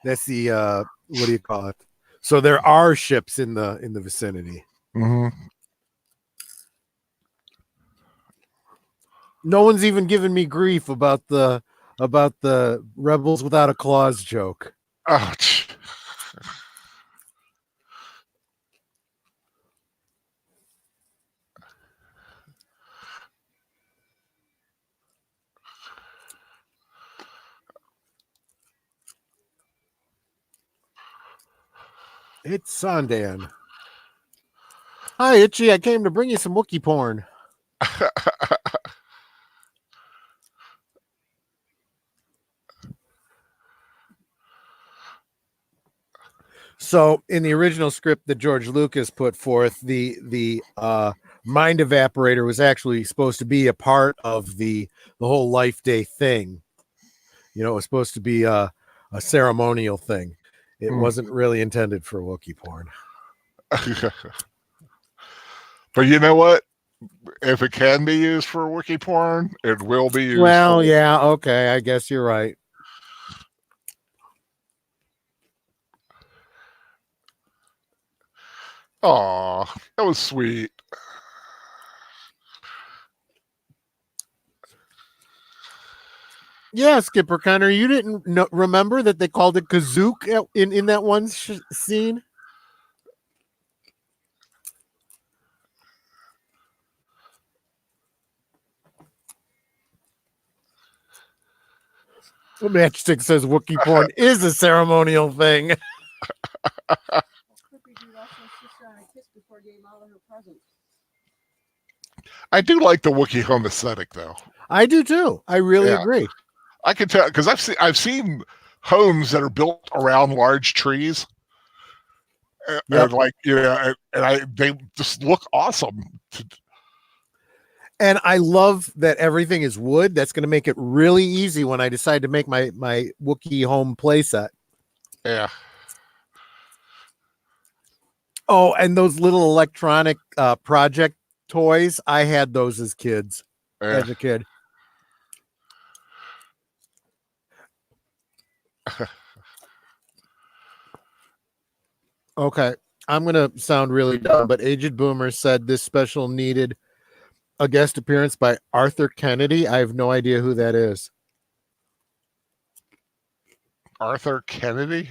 what do you call it? So there are ships in the vicinity. Mm-hmm. No one's even given me grief about the rebels without a clause joke. Ouch. It's Sandan. Hi, Itchy. I came to bring you some Wookiee porn. So, in the original script that George Lucas put forth, the mind evaporator was actually supposed to be a part of the whole Life Day thing. You know, it was supposed to be a ceremonial thing. It wasn't really intended for Wookiee porn. But you know what? If it can be used for Wookiee porn, it will be used. Well, yeah, okay. I guess you're right. Aw, that was sweet. Yeah, Skipper Connor, you didn't remember that they called it Kazook in that one scene? Matchstick says Wookiee porn is a ceremonial thing. I do like the Wookiee home aesthetic, though. I do too. I really agree. I can tell because I've seen homes that are built around large trees, and like they just look awesome. And I love that everything is wood. That's going to make it really easy when I decide to make my Wookiee home playset. Yeah. Oh, and those little electronic project toys, I had those as a kid. Okay, I'm going to sound really dumb, but Aged Boomer said this special needed a guest appearance by Arthur Kennedy. I have no idea who that is. Arthur Kennedy?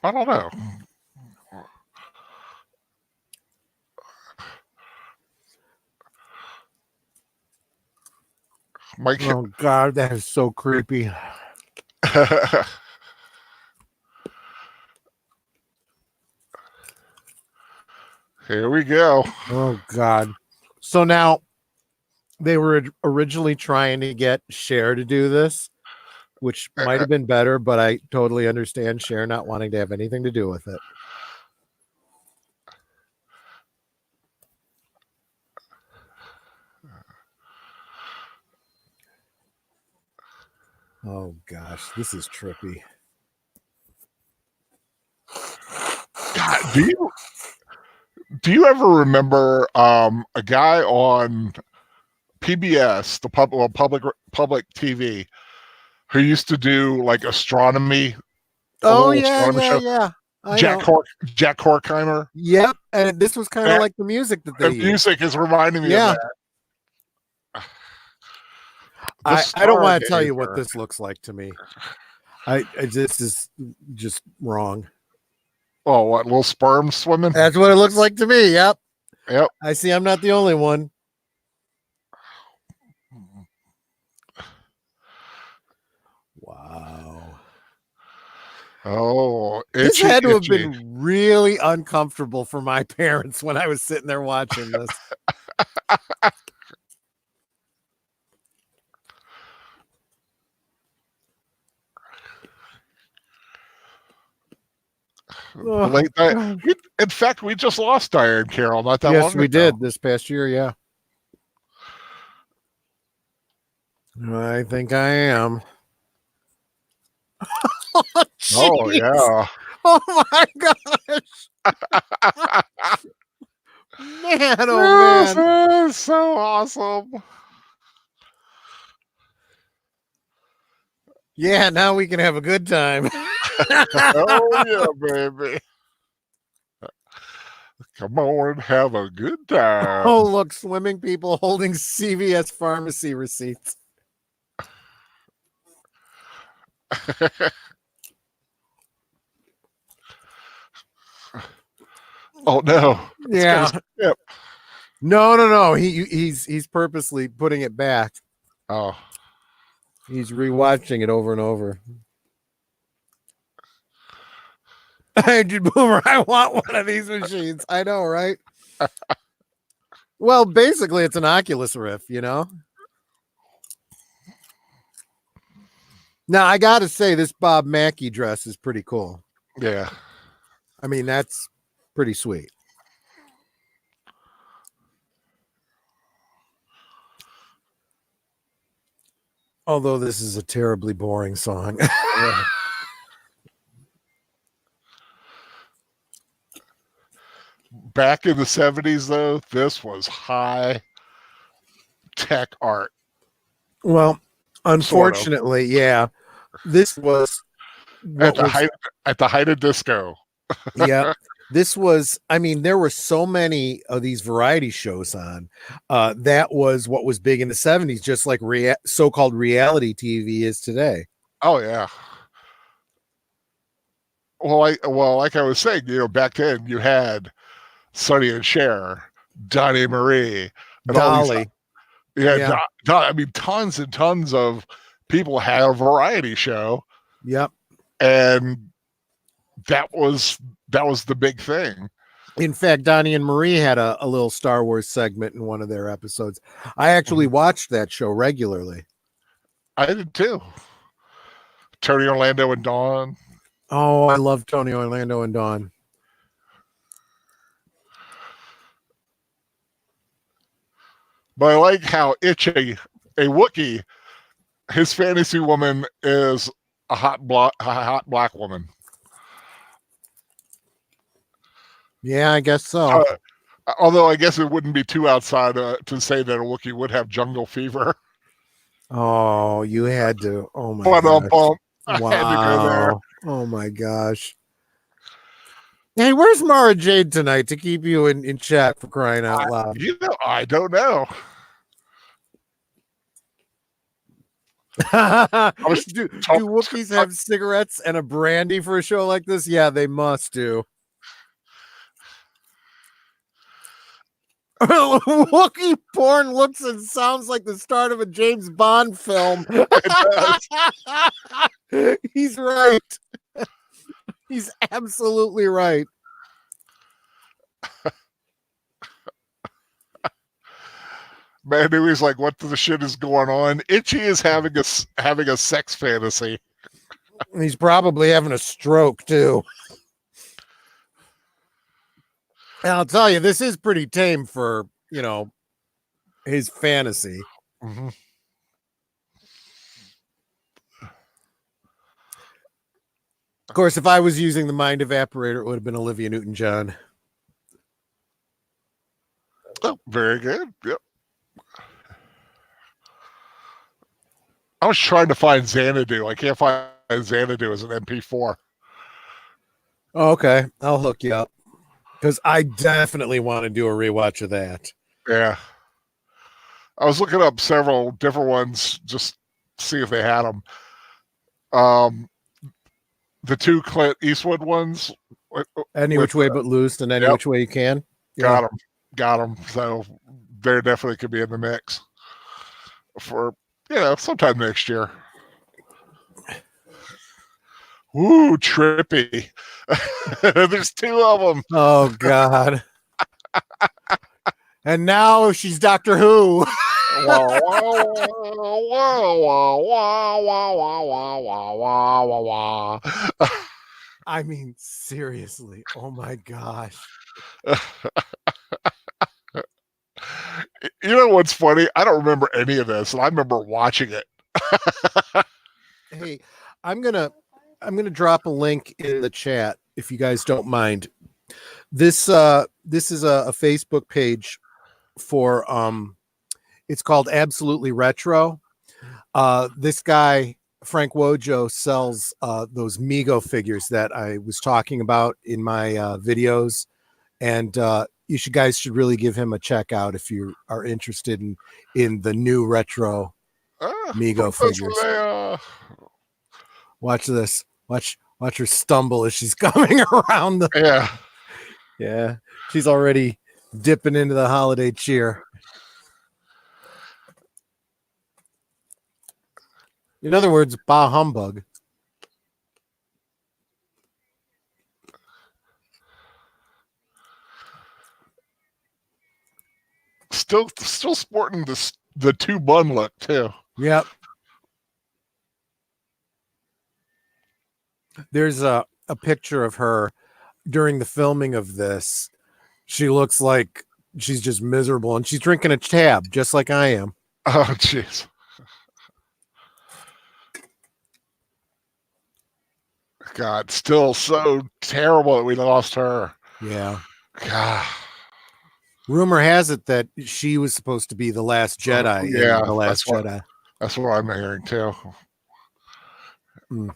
I don't know. Oh, God, that is so creepy. Here we go. Oh, God. So now they were originally trying to get Cher to do this, which might have been better, but I totally understand Cher not wanting to have anything to do with it. Oh, gosh, this is trippy. God, do you ever remember a guy on PBS, the public TV, who used to do like astronomy? Oh yeah. Jack Horkheimer. Yep, and this was kind of like the music that they. The music is reminding me of that. I don't want to tell you what this looks like to me. This is just wrong. Oh, what, little sperm swimming? That's what it looks like to me. Yep. Yep. I see. I'm not the only one. Wow. Oh, This had to have been really uncomfortable for my parents when I was sitting there watching this. Late night. In fact, we just lost Diane Carroll not that long ago. Yes, we did this past year. Yeah. I think I am. Oh, yeah. Oh my gosh. Man, oh man. That is so awesome. Yeah, now we can have a good time. Oh, yeah, baby. Come on and have a good time. Oh, look, swimming people holding CVS pharmacy receipts. Oh, no. Yeah. No. He's purposely putting it back. Oh. He's rewatching it over and over. Hey, dude, Boomer, I want one of these machines. I know, right? Well, basically, it's an Oculus Rift, you know? Now, I got to say, this Bob Mackie dress is pretty cool. Yeah. I mean, that's pretty sweet. Although this is a terribly boring song. Back in the 70s, though, this was high tech art. Well, unfortunately, yeah. This was at the height of disco. Yeah. This was, I mean, there were so many of these variety shows on. That was what was big in the 70s, just like so-called reality TV is today. Oh, yeah. Well, like I was saying, you know, back then you had Sonny and Cher, Donnie Marie, and Dolly. I mean, tons and tons of people had a variety show. Yep. And that was the big thing. In fact, Donnie and Marie had a little Star Wars segment in one of their episodes. I actually watched that show regularly. I did too. Tony Orlando and Dawn. Oh, I love Tony Orlando and Dawn. But I like how Itchy, a Wookiee, his fantasy woman is a hot black woman. Yeah, I guess so. Although I guess it wouldn't be too outside to say that a Wookiee would have jungle fever. Oh, you had to. Oh my gosh. I had to go there. Oh my gosh. Hey, where's Mara Jade tonight to keep you in chat, for crying out loud? I don't know. Do Wookiees have cigarettes and a brandy for a show like this? Yeah, they must do. Wookiee porn looks and sounds like the start of a James Bond film. He's right. He's absolutely right. Man, he was like, "What the shit is going on?" Itchy is having a sex fantasy. He's probably having a stroke too. And I'll tell you, this is pretty tame for, you know, his fantasy. Mm-hmm. Of course, if I was using the mind evaporator, it would have been Olivia Newton-John. Oh, very good. Yep. I was trying to find Xanadu. I can't find Xanadu as an MP4. Oh, okay. I'll hook you up. Because I definitely want to do a rewatch of that. Yeah. I was looking up several different ones just to see if they had them. the two Clint Eastwood ones. Any Which Way But Loose and Any Which Way You Can. Yeah. Got them. So they definitely could be in the mix for sometime next year. Ooh, trippy. There's two of them. Oh God. And now she's Doctor Who. Wah, wah, wah, wah, wah, wah, wah, wah, wah, wah. I mean, seriously. Oh my gosh. You know what's funny? I don't remember any of this, and I remember watching it. Hey, I'm gonna drop a link in the chat if you guys don't mind. This is a Facebook page for it's called Absolutely Retro. This guy Frank Wojo sells those Mego figures that I was talking about in my videos, and you guys should really give him a check out if you are interested in the new retro Mego figures. Watch this. Watch her stumble as she's coming around the. Yeah. She's already dipping into the holiday cheer. In other words, bah humbug. Still sporting the 2-bun look too. Yep. There's a picture of her during the filming of this. She looks like she's just miserable, and she's drinking a tab just like I am. Oh, jeez. God, still so terrible that we lost her. Yeah. God. Rumor has it that she was supposed to be the last Jedi. Yeah, the last Jedi. That's what I'm hearing too. Mm.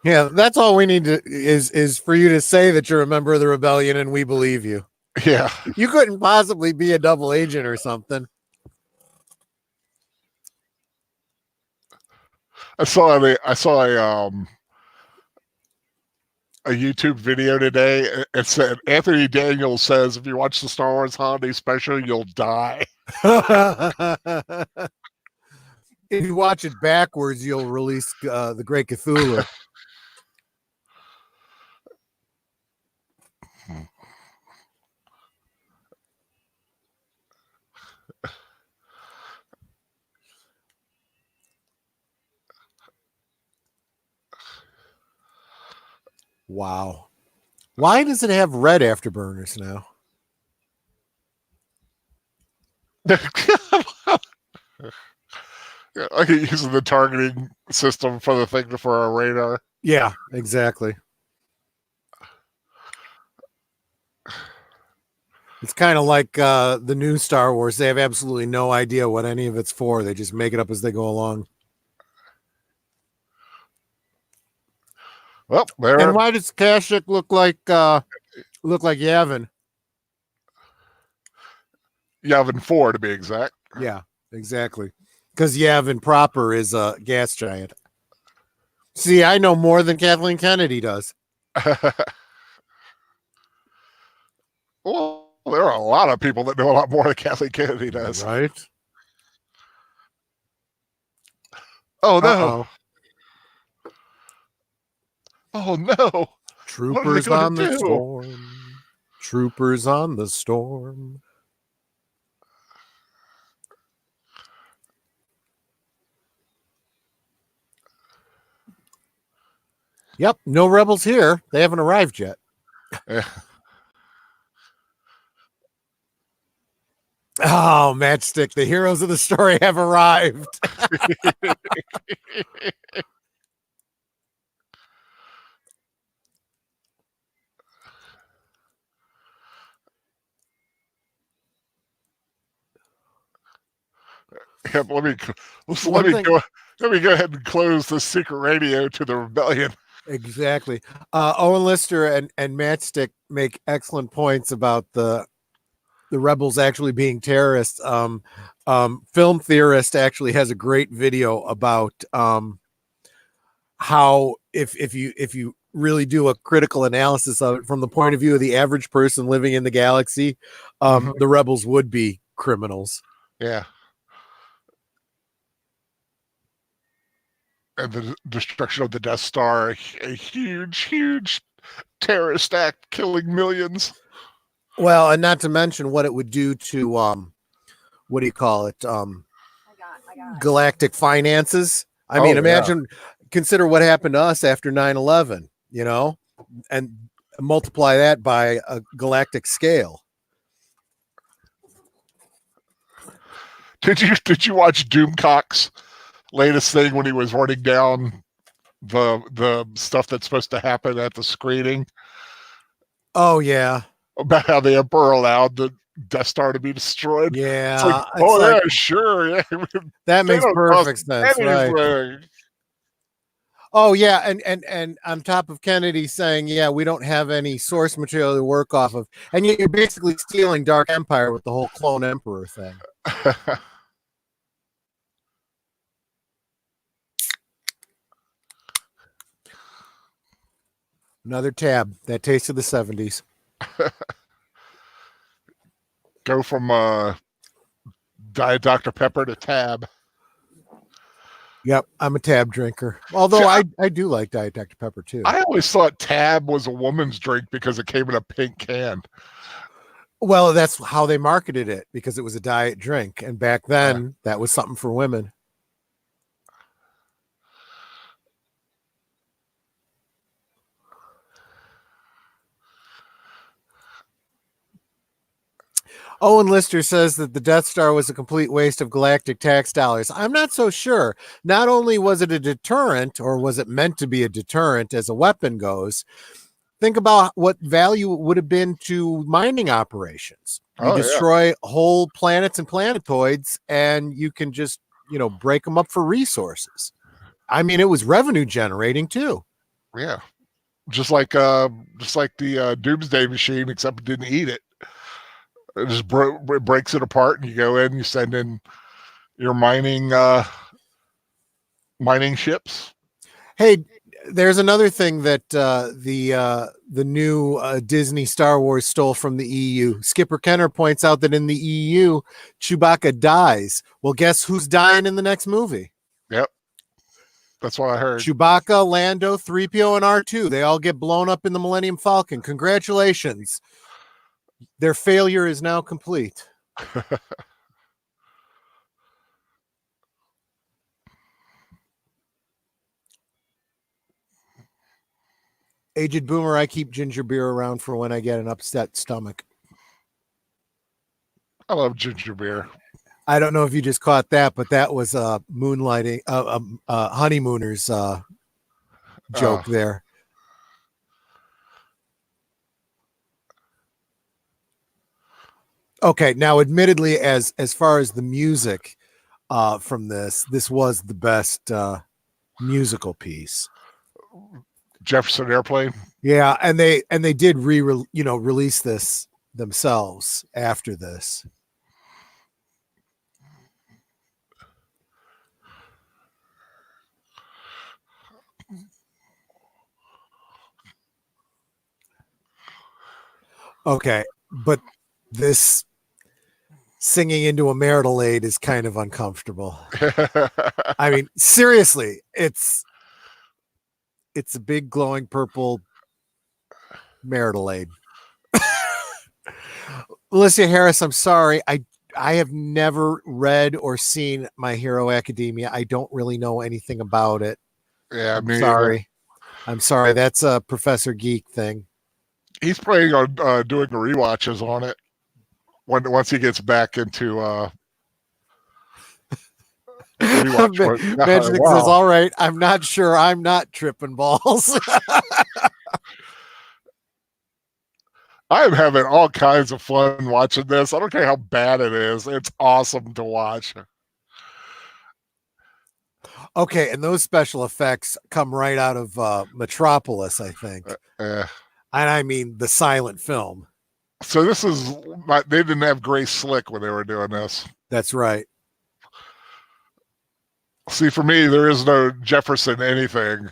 Yeah, that's all we need to is for you to say that you're a member of the rebellion and we believe you. Yeah. You couldn't possibly be a double agent or something. I saw a YouTube video today. It said Anthony Daniels says if you watch the Star Wars Holiday Special, you'll die. If you watch it backwards, you'll release the Great Cthulhu. Wow. Why does it have red afterburners now? I could use the targeting system for the thing for our radar. Yeah, exactly. It's kind of like the new Star Wars. They have absolutely no idea what any of it's for. They just make it up as they go along. Well, there. And why does Kashyyyk look like Yavin? Yavin 4 to be exact. Yeah, exactly. Because Yavin proper is a gas giant. See, I know more than Kathleen Kennedy does. Well, there are a lot of people that know a lot more than Kathleen Kennedy does. Right? Oh, no. Oh, no. Troopers on the storm. Troopers on the storm. Yep, no rebels here. They haven't arrived yet. Yeah. Oh, Matchstick, the heroes of the story have arrived. Yeah, let me go ahead and close the secret radio to the rebellion. Exactly. Owen Lister and Matchstick make excellent points about the rebels actually being terrorists. Film Theorist actually has a great video about how if you really do a critical analysis of it from the point of view of the average person living in the galaxy, the rebels would be criminals. Yeah. And the destruction of the Death Star, a huge terrorist act killing millions. Well, and not to mention what it would do to what do you call it? Galactic finances. I mean, imagine, consider what happened to us after 9/11, you know, and multiply that by a galactic scale. Did you watch Doomcock's latest thing when he was running down the stuff that's supposed to happen at the screening? Oh yeah. About how the Emperor allowed the Death Star to be destroyed. Yeah. It's like, yeah, sure. Yeah. That makes perfect sense, right? Oh yeah, and on top of Kennedy saying, yeah, we don't have any source material to work off of, and yet you're basically stealing Dark Empire with the whole clone emperor thing. Another tab. That taste of the 70s. Go from Diet Dr. Pepper to Tab. Yep, I'm a Tab drinker. Although I do like Diet Dr. Pepper too. I always thought Tab was a woman's drink because it came in a pink can. Well, that's how they marketed it, because it was a diet drink, and back then that was something for women. Owen Lister says that the Death Star was a complete waste of galactic tax dollars. I'm not so sure. Not only was it a deterrent, or was it meant to be a deterrent as a weapon goes, think about what value it would have been to mining operations. You destroy whole planets and planetoids, and you can just, break them up for resources. I mean, it was revenue generating too. Yeah. Just like the Doomsday Machine, except it didn't eat it. It just breaks it apart, and you go in, you send in your mining ships. Hey, there's another thing that the new Disney Star Wars stole from the EU. Skipper Kenner points out that in the EU, Chewbacca dies. Well, guess who's dying in the next movie? Yep. That's what I heard. Chewbacca, Lando, 3PO, and R2. They all get blown up in the Millennium Falcon. Congratulations. Their failure is now complete. Aged Boomer, I keep ginger beer around for when I get an upset stomach. I love ginger beer. I don't know if you just caught that, but that was moonlighting, honeymooners joke there. Okay, now admittedly, as far as the music from this was the best musical piece. Jefferson Airplane. Yeah, and they did release this themselves after this. Okay, but this singing into a marital aid is kind of uncomfortable. I mean, seriously, it's a big glowing purple marital aid. Alicia Harris, I'm sorry. I have never read or seen My Hero Academia. I don't really know anything about it. Yeah, I'm sorry. I'm sorry. That's a Professor Geek thing. He's planning on doing rewatches on it once he gets back into rewatch. Magic says, "All right, I'm not sure. I'm not tripping balls." I am having all kinds of fun watching this. I don't care how bad it is. It's awesome to watch. Okay, and those special effects come right out of Metropolis, I think. And I mean the silent film. So this is not, they didn't have Grace Slick when they were doing this. That's right. See, for me, there is no Jefferson anything,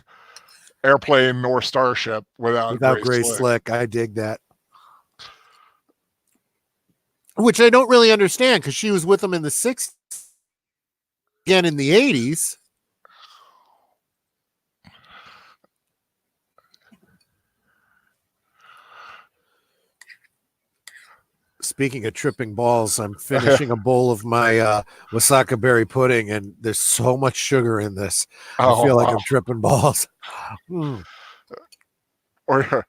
airplane nor starship without Grace Grace Slick. Slick. I dig that. Which I don't really understand because she was with them in the 60s, again in the 80s. Speaking of tripping balls, I'm finishing a bowl of my wasaka berry pudding, and there's so much sugar in this. I feel like I'm tripping balls. Or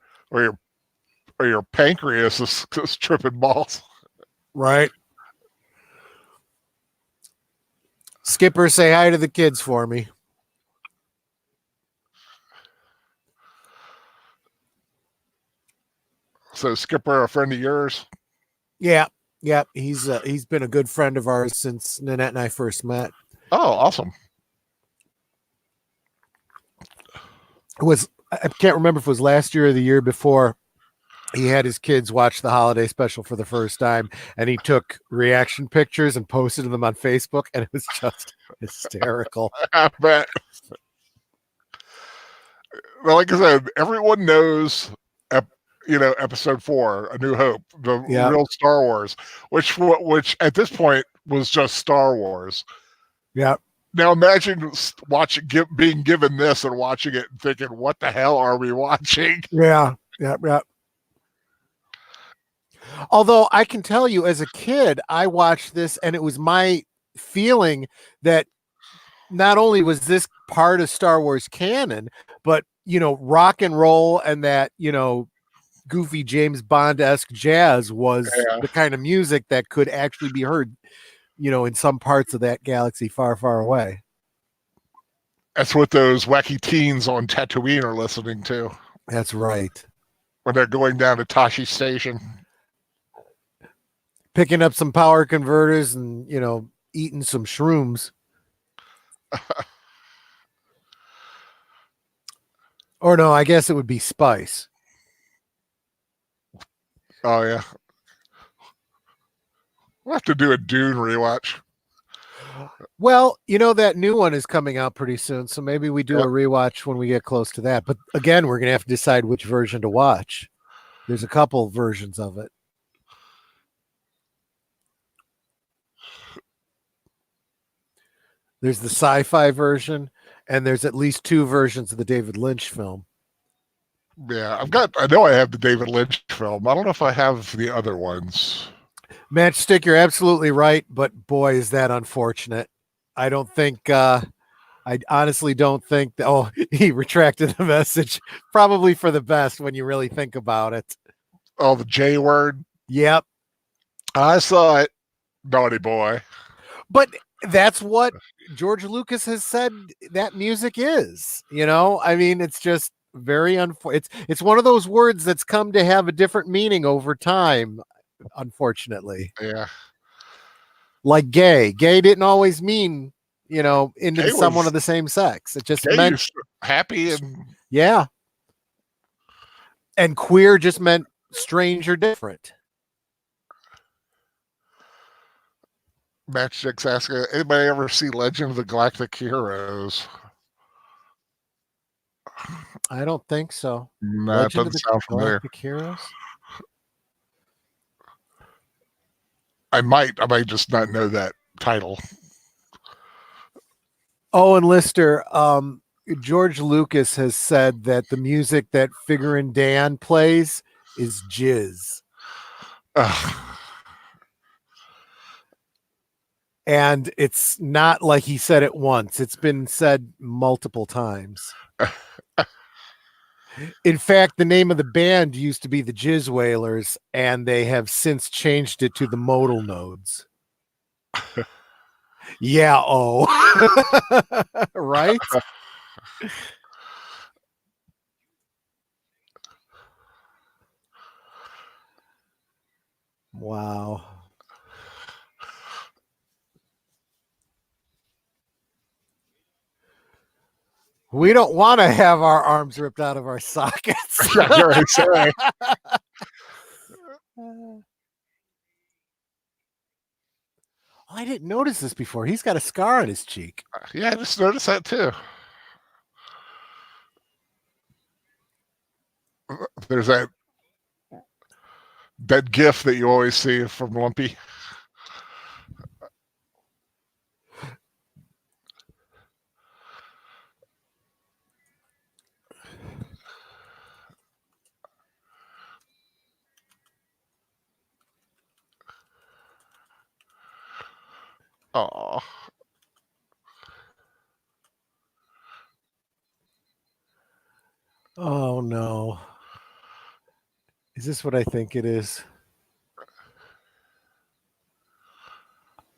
your pancreas is tripping balls. Right. Skipper, say hi to the kids for me. So Skipper, a friend of yours? Yeah. He's been a good friend of ours since Nanette and I first met. Oh, awesome. I can't remember if it was last year or the year before. He had his kids watch the holiday special for the first time, and he took reaction pictures and posted them on Facebook, and it was just hysterical. I bet. Well, like I said, everyone knows, episode 4, A New Hope, the real Star Wars, which at this point was just Star Wars. Yeah. Now imagine being given this and watching it and thinking, "What the hell are we watching?" Yeah. Although I can tell you, as a kid, I watched this, and it was my feeling that not only was this part of Star Wars canon, but rock and roll and that goofy James Bond-esque jazz was the kind of music that could actually be heard, in some parts of that galaxy far, far away. That's what those wacky teens on Tatooine are listening to. That's right. When they're going down to Tashi Station. Picking up some power converters and, eating some shrooms. Or no, I guess it would be spice. Oh, yeah. We'll have to do a Dune rewatch. Well, that new one is coming out pretty soon, so maybe we do a rewatch when we get close to that. But again, we're going to have to decide which version to watch. There's a couple versions of it. There's the sci-fi version, and there's at least 2 versions of the David Lynch film. Yeah, I know I have the David Lynch film. I don't know if I have the other ones. Matchstick, you're absolutely right, but boy, is that unfortunate. I don't think, I honestly don't think he retracted the message. Probably for the best when you really think about it. Oh, the J word? Yep. I saw it. Naughty boy. But that's what George Lucas has said that music is. I mean, it's just very it's one of those words that's come to have a different meaning over time, unfortunately. Yeah. Like gay. Gay didn't always mean, into someone of the same sex. It just meant happy and yeah. And queer just meant strange or different. Matchstick's asking, anybody ever see Legend of the Galactic Heroes? I don't think so. No, it doesn't sound familiar. Galactic Heroes? I might just not know that title. Oh, and Lister, George Lucas has said that the music that Figurin Dan plays is jizz. And it's not like he said it once. It's been said multiple times. In fact, the name of the band used to be the Jizz Whalers, and they have since changed it to the Modal Nodes. Yeah, right? Wow. We don't want to have our arms ripped out of our sockets. Sorry. I didn't notice this before. He's got a scar on his cheek. Yeah, I just noticed that too. There's that gif that you always see from Lumpy. Oh. Oh no. Is this what I think it is?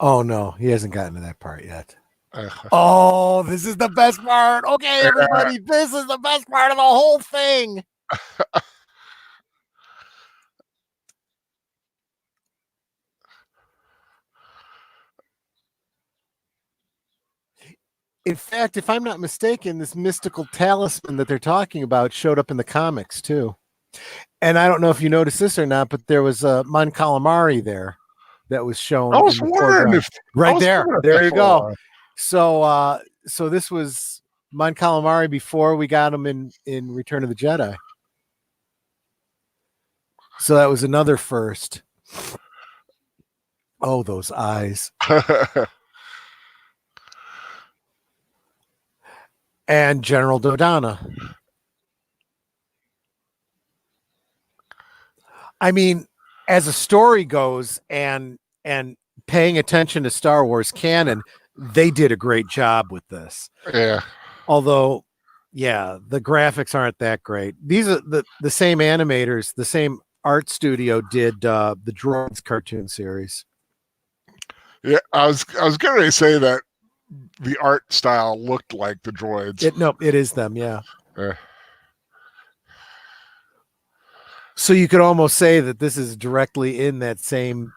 Oh no, he hasn't gotten to that part yet. Oh, this is the best part. Okay, everybody, this is the best part of the whole thing. In fact, if I'm not mistaken, this mystical talisman that they're talking about showed up in the comics too. And I don't know if you noticed this or not, but there was a Mon Calamari there that was shown. I was wondering if right there. There you go. So this was Mon Calamari before we got him in Return of the Jedi. So that was another first. Oh, those eyes. And General Dodonna. I mean, as a story goes and paying attention to Star Wars canon, they did a great job with this. Yeah. Although, yeah, the graphics aren't that great. These are the same animators, the same art studio did the Droids cartoon series. Yeah, I was going to say that the art style looked like the Droids. It is them, yeah. So you could almost say that this is directly in that same,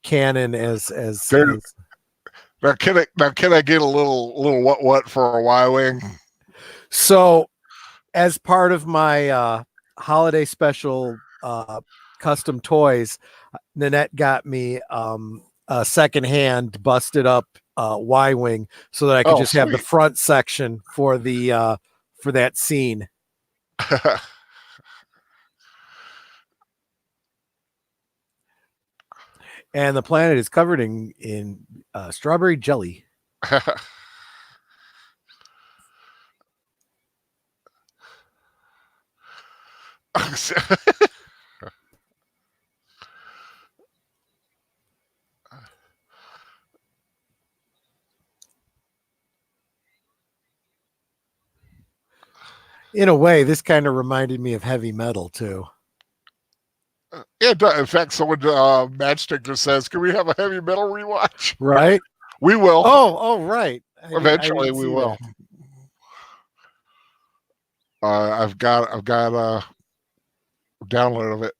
canon as now can I get a little what for a Y-wing? So as part of my holiday special custom toys, Nanette got me a secondhand busted up Y-wing so that I could have the front section for the for that scene. And the planet is covered in strawberry jelly. In a way, this kind of reminded me of Heavy Metal too. Yeah, in fact, someone Matchstick just says, "Can we have a Heavy Metal rewatch?" Right? We will. Oh, right. Eventually, we will. I've got a download of it.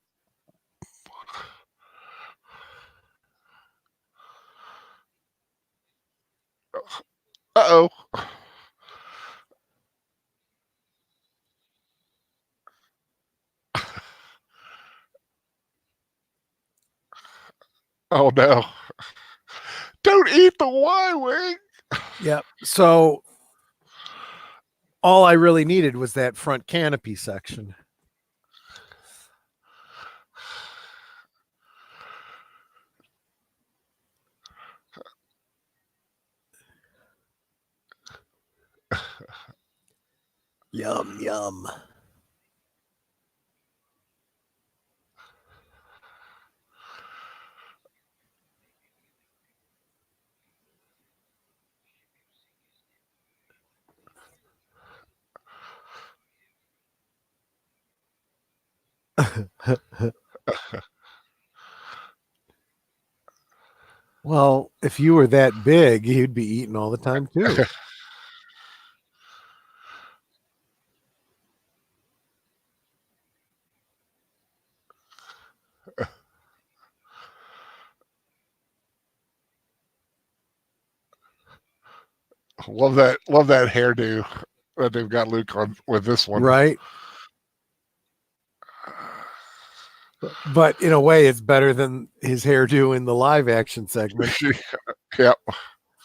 Uh-oh. Oh no. Don't eat the Y-wing. Yep. So all I really needed was that front canopy section. Yum, yum. Well, if you were that big, you'd be eating all the time too. Love that hairdo that they've got Luke on with this one. Right. But in a way, it's better than his hairdo in the live action segment. Yep.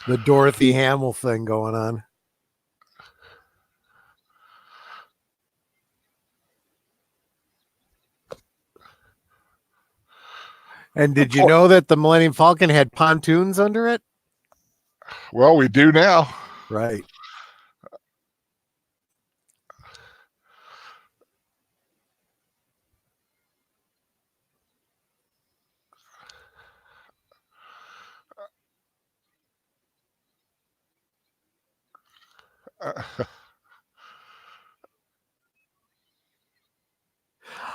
The Dorothy Hamill thing going on. And did you know that the Millennium Falcon had pontoons under it? Well, we do now. Right.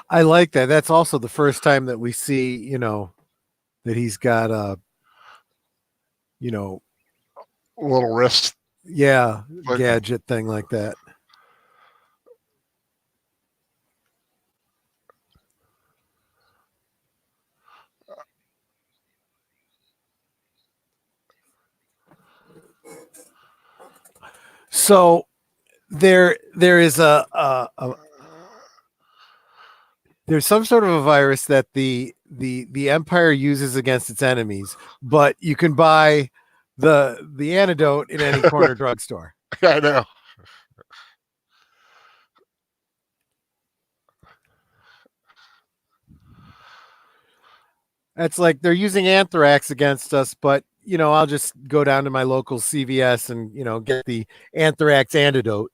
I like that. That's also the first time that we see, that he's got a, little wrist. Yeah, gadget thing like that. So there is there's some sort of a virus that the Empire uses against its enemies, but you can buy the antidote in any corner drugstore. I know. That's like they're using anthrax against us, but I'll just go down to my local CVS and get the anthrax antidote.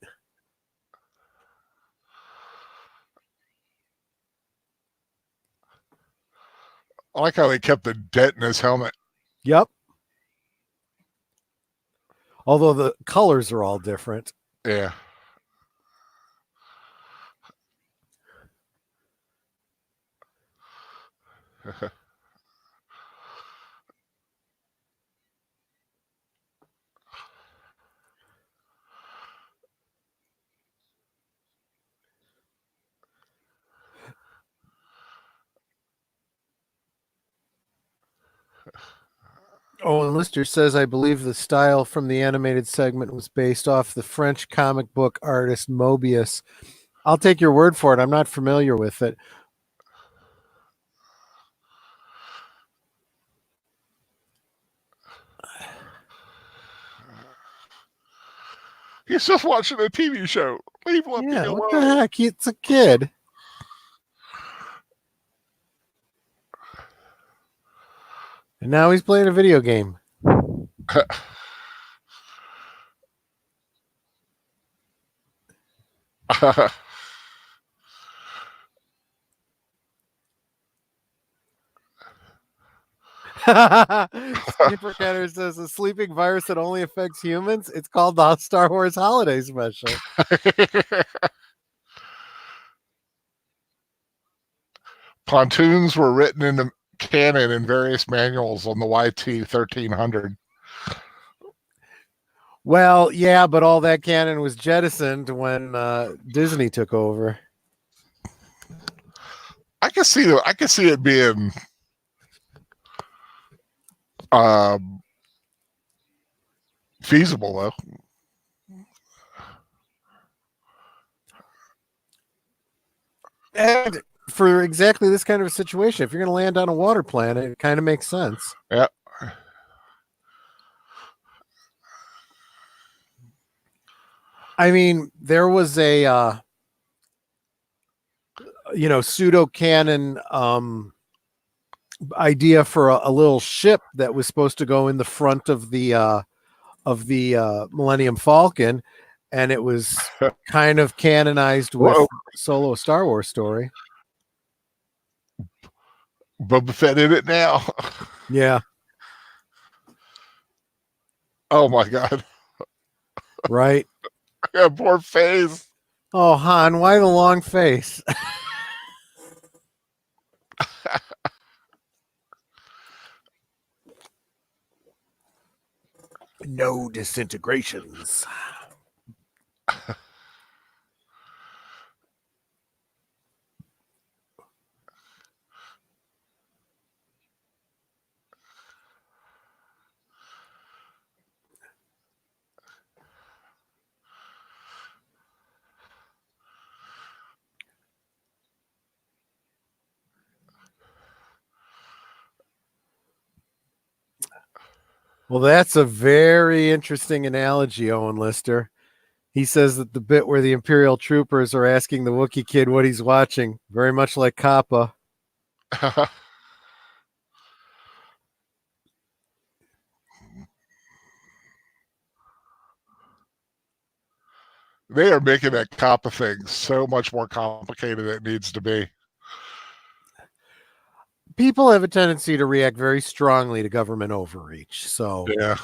I like how they kept the dent in his helmet. Yep. Although the colors are all different. Yeah. Oh, and Lister says, I believe the style from the animated segment was based off the French comic book artist Mobius. I'll take your word for it. I'm not familiar with it. He's just watching a TV show. Leave me alone. What the heck? It's a kid. And now he's playing a video game. Skipper Kenner says a sleeping virus that only affects humans. It's called the Star Wars Holiday Special. Pontoons were written into canon in various manuals on the YT 1300. Well, yeah, but all that canon was jettisoned when Disney took over. I can see it being feasible though. And for exactly this kind of a situation, if you're going to land on a water planet, it kind of makes sense. Yeah. I mean, there was a pseudo canon idea for a little ship that was supposed to go in the front of the Millennium Falcon, and it was kind of canonized with Solo Star Wars story. Boba Fett in it now. Yeah. Oh my God. Right. Yeah, poor face. Oh, Han, why the long face? No disintegrations. Well, that's a very interesting analogy, Owen Lister. He says that the bit where the Imperial troopers are asking the Wookiee kid what he's watching, very much like Kappa. They are making that COPPA thing so much more complicated than it needs to be. People have a tendency to react very strongly to government overreach. So yeah,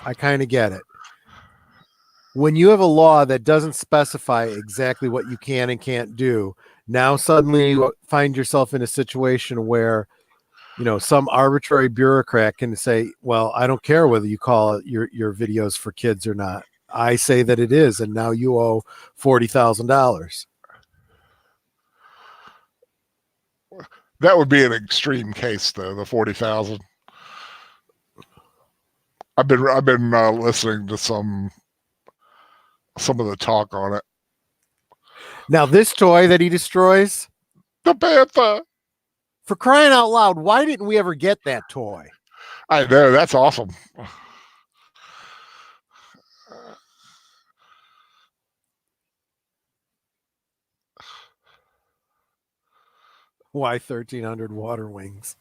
I kind of get it. When you have a law that doesn't specify exactly what you can and can't do, now suddenly you find yourself in a situation where, you know, some arbitrary bureaucrat can say, well, I don't care whether you call it your videos for kids or not. I say that it is, and now you owe $40,000. that would be an extreme case, though. The 40,000. I've been listening to some of the talk on it. Now, this toy that he destroys, The Bantha. for crying out loud, why didn't we ever get that toy? I know, that's awesome. Why 1,300 water wings?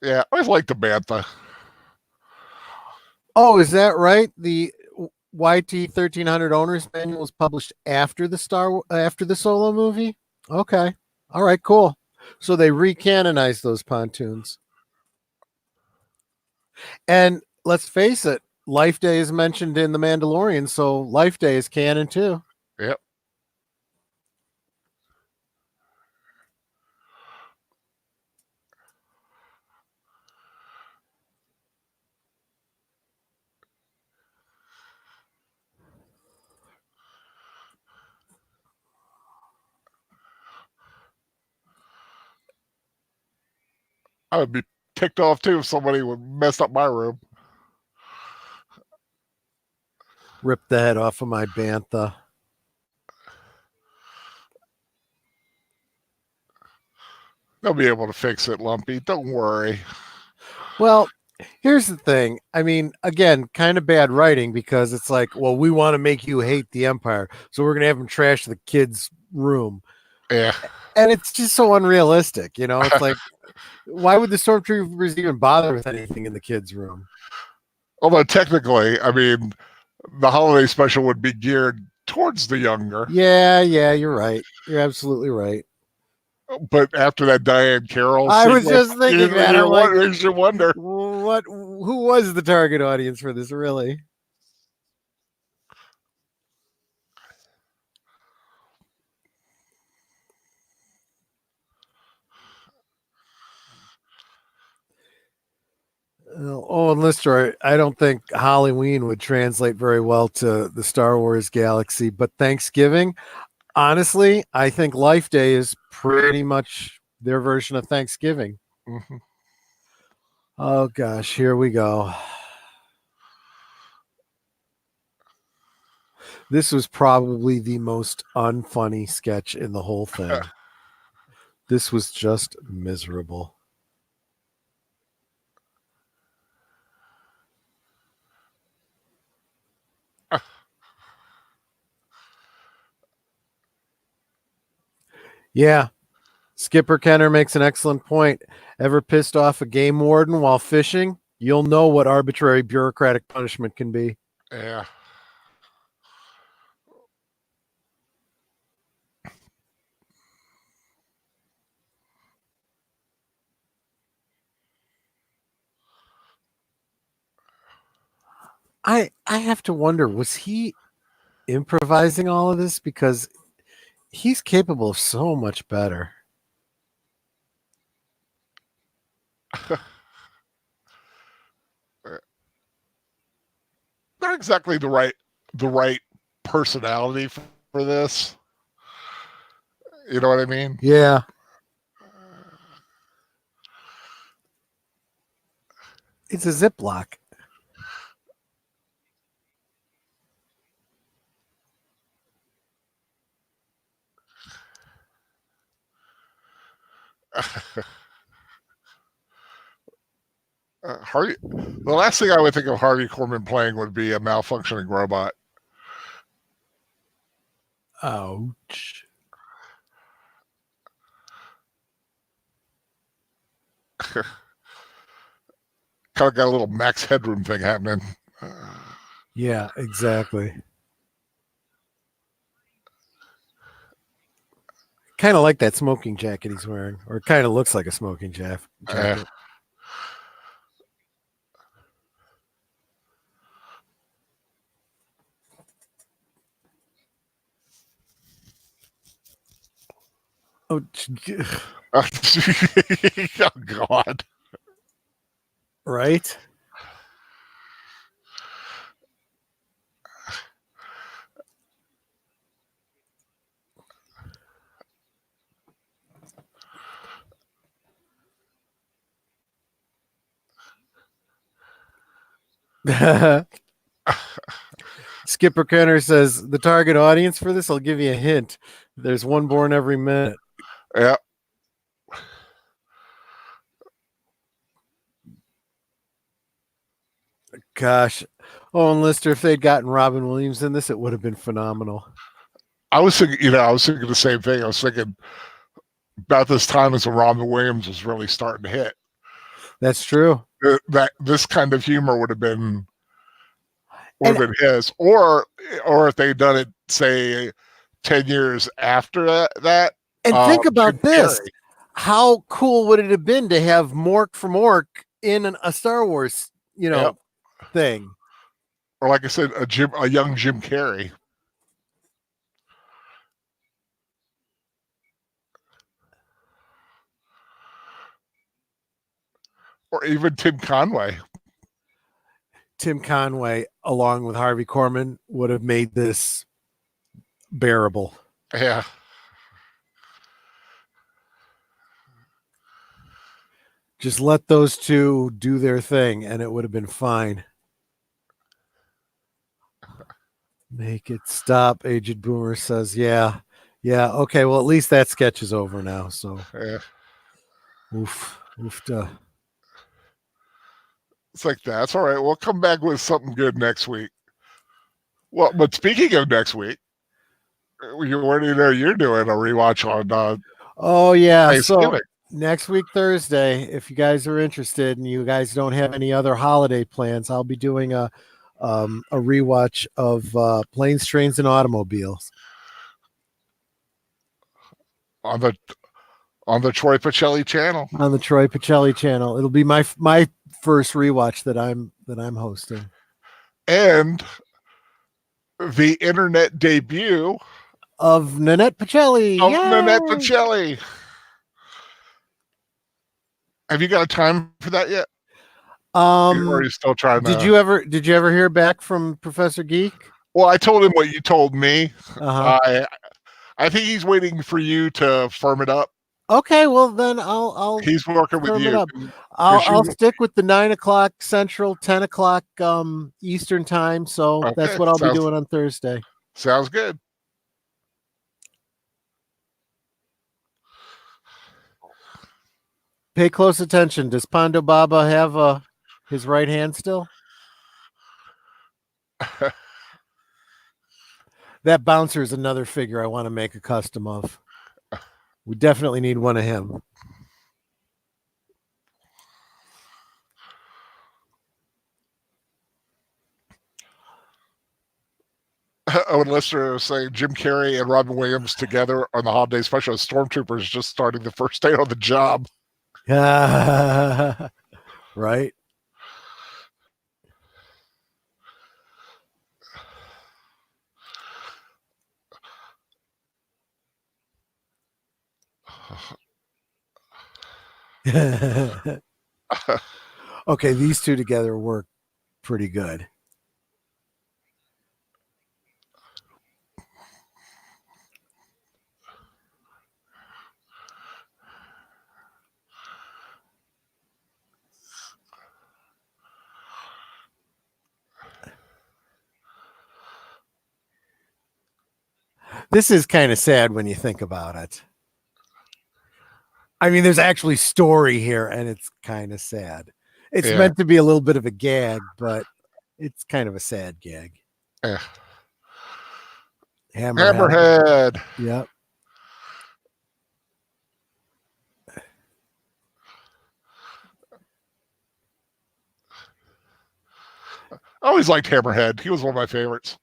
Yeah, I always liked the Bantha. Oh, is that right? The YT 1,300 Owners Manual was published after the Solo movie? Okay. All right, cool. So they recanonized those pontoons. And let's face it, Life Day is mentioned in The Mandalorian, so Life Day is canon too. Yep. I would be ticked off too if somebody would mess up my room. Rip the head off of my Bantha. They'll be able to fix it, Lumpy. Don't worry. Well, here's the thing. I mean, again, kind of bad writing because it's like, well, we want to make you hate the Empire, so we're gonna have them trash the kid's room. Yeah. And it's just so unrealistic, you know. It's like, why would the stormtroopers even bother with anything in the kids' room? Although technically, I mean, the holiday special would be geared towards the younger. Yeah, you're right. You're absolutely right. But after that Diane Carroll, I was just thinking that. I'm like, makes you wonder. What? Who was the target audience for this? Really? Oh, and Lister, I don't think Halloween would translate very well to the Star Wars galaxy, but Thanksgiving, honestly, I think Life Day is pretty much their version of Thanksgiving. Mm-hmm. Oh gosh, here we go. This was probably the most unfunny sketch in the whole thing. This was just miserable. Yeah. Skipper Kenner makes an excellent point. Ever pissed off a game warden while fishing? You'll know what arbitrary bureaucratic punishment can be. Yeah. I have to wonder, was he improvising all of this? Because he's capable of so much better. Not exactly the right personality for this. You know what I mean? Yeah. It's a Ziploc. Harvey. The last thing I would think of Harvey Korman playing would be a malfunctioning robot. Ouch. Kind of got a little Max Headroom thing happening. Yeah, exactly. Kind of like that smoking jacket he's wearing, or kind of looks like a smoking jacket. Oh, oh God! Right? Skipper Kenner says the target audience for this, I'll give you a hint. There's one born every minute. Yeah. Gosh. Oh, and Lister, if they'd gotten Robin Williams in this, it would have been phenomenal. I was thinking the same thing. I was thinking about this time as when Robin Williams was really starting to hit. That's true. That this kind of humor would have been his, or if they'd done it, say, 10 years after that. And think about this: how cool would it have been to have Mork from Ork in a Star Wars, thing? Or like I said, a young Jim Carrey. Or even Tim Conway. Tim Conway, along with Harvey Korman, would have made this bearable. Yeah. Just let those two do their thing, and it would have been fine. Make it stop, Aged Boomer says. Yeah. Okay, well, at least that sketch is over now. So, yeah. Oof. It's like that's all right. We'll come back with something good next week. Well, but speaking of next week, you're doing a rewatch on. Oh yeah, so next week Thursday, if you guys are interested and you guys don't have any other holiday plans, I'll be doing a rewatch of Planes, Trains, and Automobiles on the Troy Pacelli channel. On the Troy Pacelli channel, it'll be my first rewatch that I'm hosting, and the internet debut of Nanette Pacelli. Nanette Pacelli. Have you got a time for that yet? Or are you still trying to? Did you ever hear back from Professor Geek? Well, I told him what you told me. Uh-huh. I think he's waiting for you to firm it up. Okay, well then I'll he's working with you. I'll stick with the 9 o'clock Central, 10 o'clock Eastern time. So that's what I'll be doing on Thursday. Sounds good. Pay close attention. Does Pondo Baba have his right hand still? That bouncer is another figure I want to make a custom of. We definitely need one of him. Owen Lister was saying Jim Carrey and Robin Williams together on the holiday special as Stormtroopers just starting the first day on the job. Right. Okay, these two together work pretty good. This is kind of sad when you think about it. I mean, there's actually story here, and it's kind of sad. It's Yeah. meant to be a little bit of a gag, but it's kind of a sad gag. Yeah. Hammerhead. Hammerhead. Yep. I always liked Hammerhead. He was one of my favorites.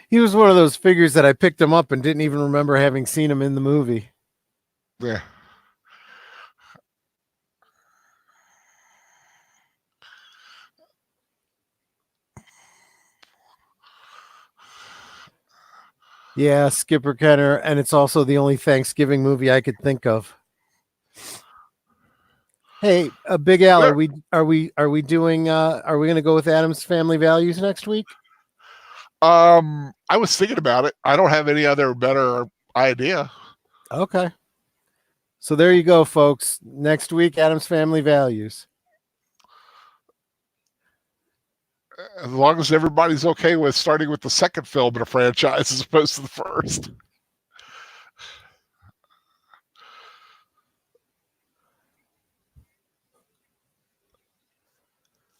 He was one of those figures that I picked him up and didn't even remember having seen him in the movie. Yeah. Yeah, Skipper Kenner, and it's also the only Thanksgiving movie I could think of. Hey, Big Al, are we doing are we going to go with Adam's Family Values next week? I was thinking about it. I don't have any other better idea. Okay. So there you go, folks. Next week, Adam's Family Values. As long as everybody's okay with starting with the second film in a franchise as opposed to the first.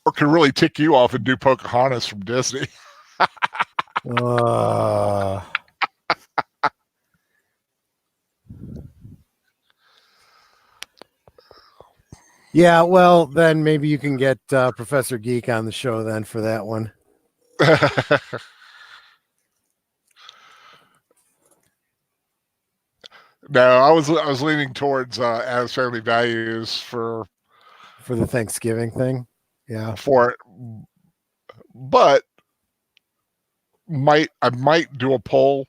Or can really tick you off and do Pocahontas from Disney. Yeah, well, then maybe you can get Professor Geek on the show then for that one. No, I was leaning towards Adam's Family Values for the Thanksgiving thing. Yeah. For it. But I might do a poll,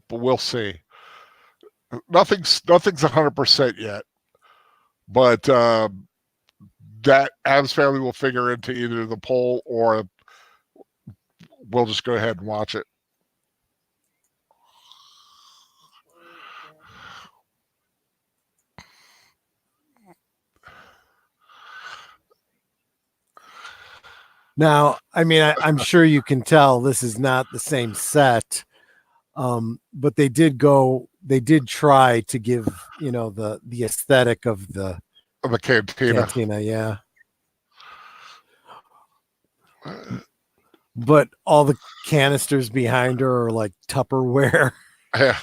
but we'll see. Nothing's 100% yet. But that Adam's Family will figure into either the poll or we'll just go ahead and watch it. Now, I mean, I'm sure you can tell this is not the same set, but they did try to give, the aesthetic of the cantina. Yeah. But all the canisters behind her are like Tupperware. Yeah.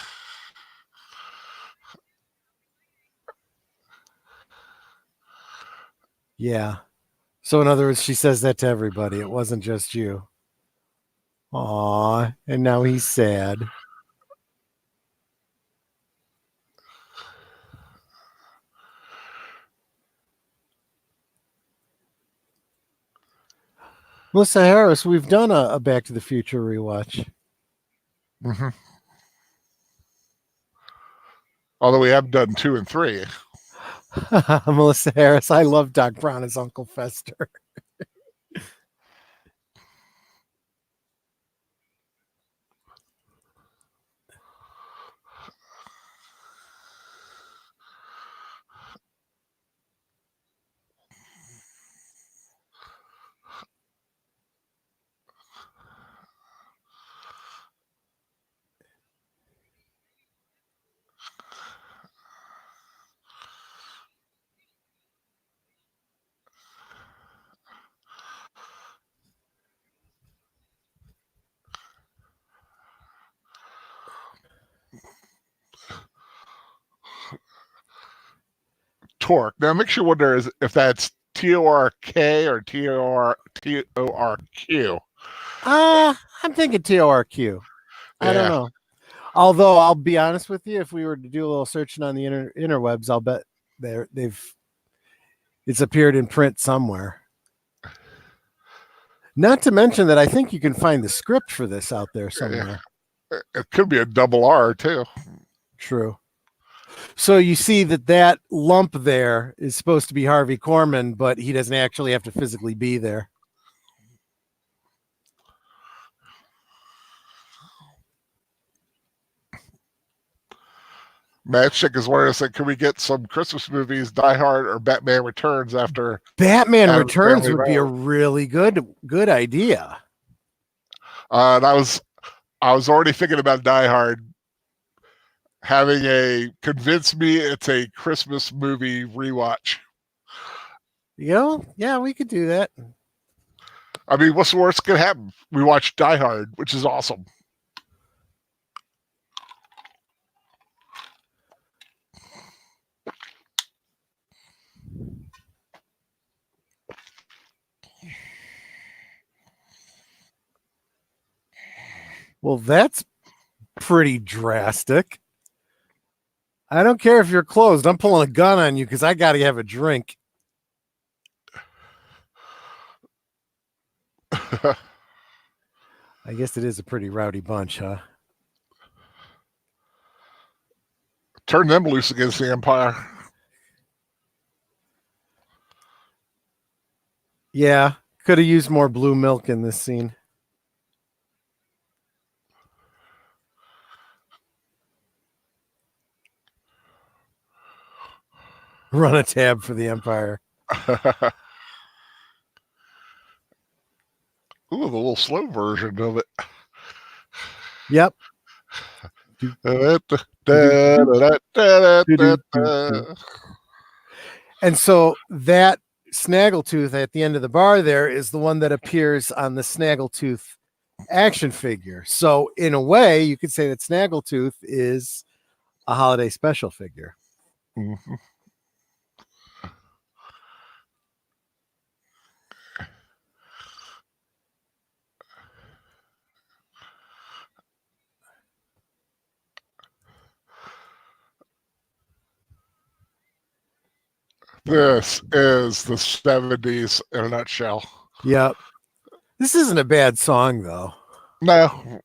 Yeah. So in other words, she says that to everybody. It wasn't just you. Aw, and now he's sad. Melissa Harris, we've done a Back to the Future rewatch. Mm-hmm. Although we have done 2 and 3. Melissa Harris, I love Doc Brown as Uncle Fester. Torque. Now, it makes you wonder if that's T-O-R-K or T-O-R-Q. I'm thinking TORQ. I don't know. Although I'll be honest with you, if we were to do a little searching on the interwebs, I'll bet it's appeared in print somewhere. Not to mention that I think you can find the script for this out there somewhere. It could be a double R too. True. So you see that lump there is supposed to be Harvey Korman, but he doesn't actually have to physically be there. Matchstick is where I said, can we get some Christmas movies, Die Hard or Batman Returns after? Batman Returns would be a really good idea. And I was already thinking about Die Hard. having a convince me it's a Christmas movie rewatch. Yeah, we could do that. I mean, what's the worst could happen? We watched Die Hard, which is awesome. Well, that's pretty drastic. I don't care if you're closed. I'm pulling a gun on you because I got to have a drink. I guess it is a pretty rowdy bunch, huh? Turn them loose against the Empire. Yeah, could have used more blue milk in this scene. Run a tab for the Empire. Ooh, the little slow version of it. Yep. And so that Snaggletooth at the end of the bar there is the one that appears on the Snaggletooth action figure. So in a way, you could say that Snaggletooth is a holiday special figure. Mm-hmm. This is the 70s in a nutshell. Yep. This isn't a bad song, though. No.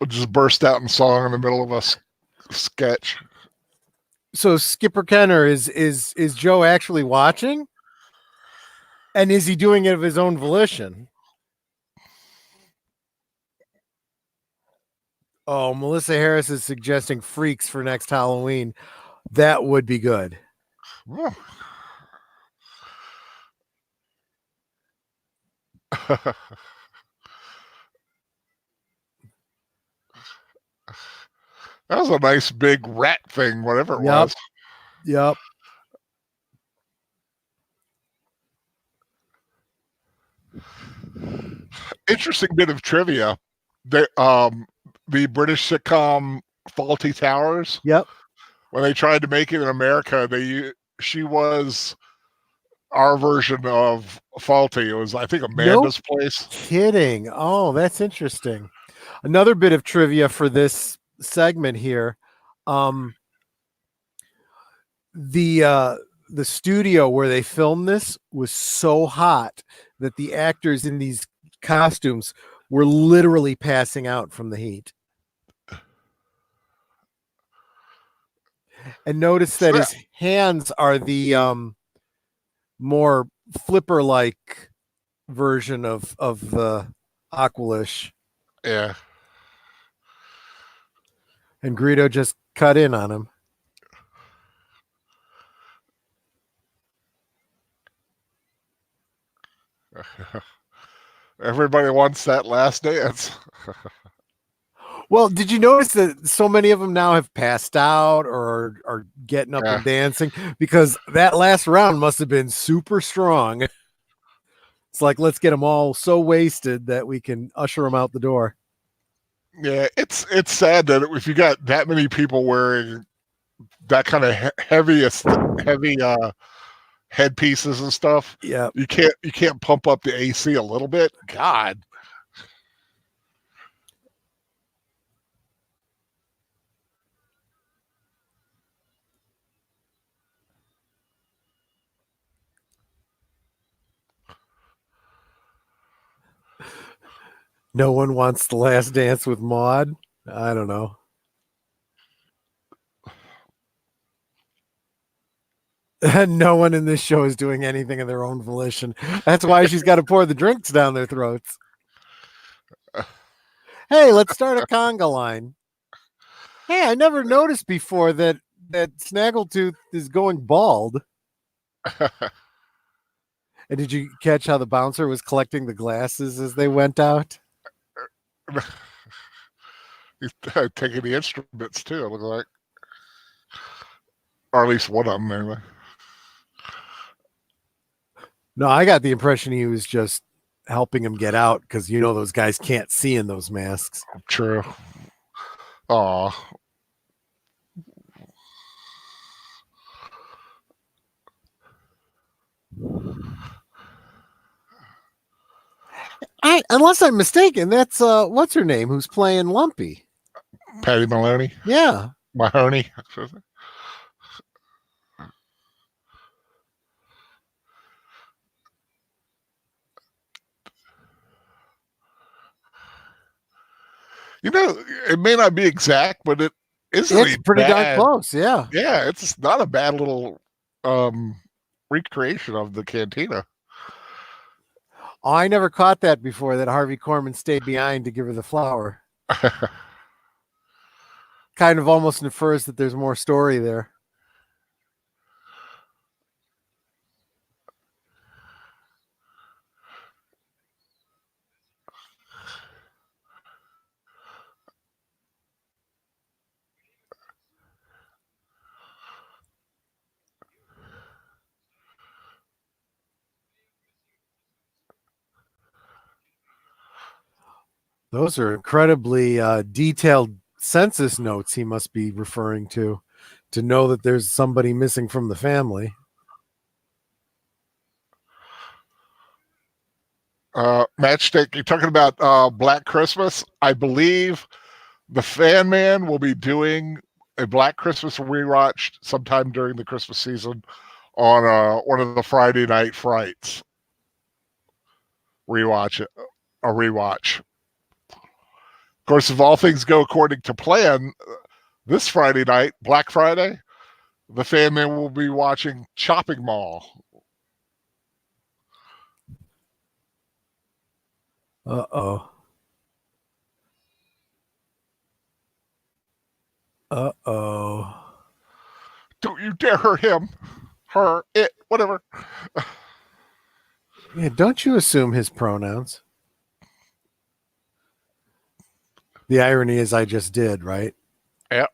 We'll just burst out in song in the middle of a sketch. So Skipper Kenner, is Joe actually watching? And is he doing it of his own volition? Oh, Melissa Harris is suggesting Freaks for next Halloween. That would be good. Oh. That was a nice big rat thing, whatever it was. Yep. Interesting bit of trivia. The British sitcom Faulty Towers. Yep. When they tried to make it in America, she was our version of Faulty. It was, I think, Amanda's place. Kidding. Oh, that's interesting. Another bit of trivia for this segment here. The studio where they filmed this was so hot that the actors in these costumes were literally passing out from the heat. And notice that his hands are the more flipper-like version of the Aqualish. Yeah. And Greedo just cut in on him. Everybody wants that last dance. Well, did you notice that so many of them now have passed out or are getting up and dancing? Because that last round must have been super strong. It's like, let's get them all so wasted that we can usher them out the door. Yeah, it's sad that if you got that many people wearing that kind of heavy headpieces and stuff, yeah, you can't pump up the AC a little bit. God. No one wants the last dance with Maude. I don't know. No one in this show is doing anything of their own volition. That's why she's got to pour the drinks down their throats. Hey, let's start a conga line. Hey, I never noticed before that Snaggletooth is going bald. And did you catch how the bouncer was collecting the glasses as they went out? He's taking the instruments too. It looks like, or at least one of them anyway. No, I got the impression he was just helping him get out because those guys can't see in those masks. True. Aw. Unless I'm mistaken, that's what's her name who's playing Lumpy. Patty Maloney. Yeah. Mahoney. It may not be exact, but it isn't. It's pretty darn close. Yeah. Yeah, it's not a bad little recreation of the cantina. Oh, I never caught that before, that Harvey Korman stayed behind to give her the flower. Kind of almost infers that there's more story there. Those are incredibly detailed census notes he must be referring to know that there's somebody missing from the family. Matchstick, you're talking about Black Christmas. I believe the Fan Man will be doing a Black Christmas rewatch sometime during the Christmas season on one of the Friday night frights. A rewatch. Of course, if all things go according to plan, this Friday night, Black Friday, the Fan Man will be watching Chopping Mall. Uh-oh. Uh-oh. Don't you dare hurt him. Her, it, whatever. Yeah, don't you assume his pronouns. The irony is I just did, right? Yep.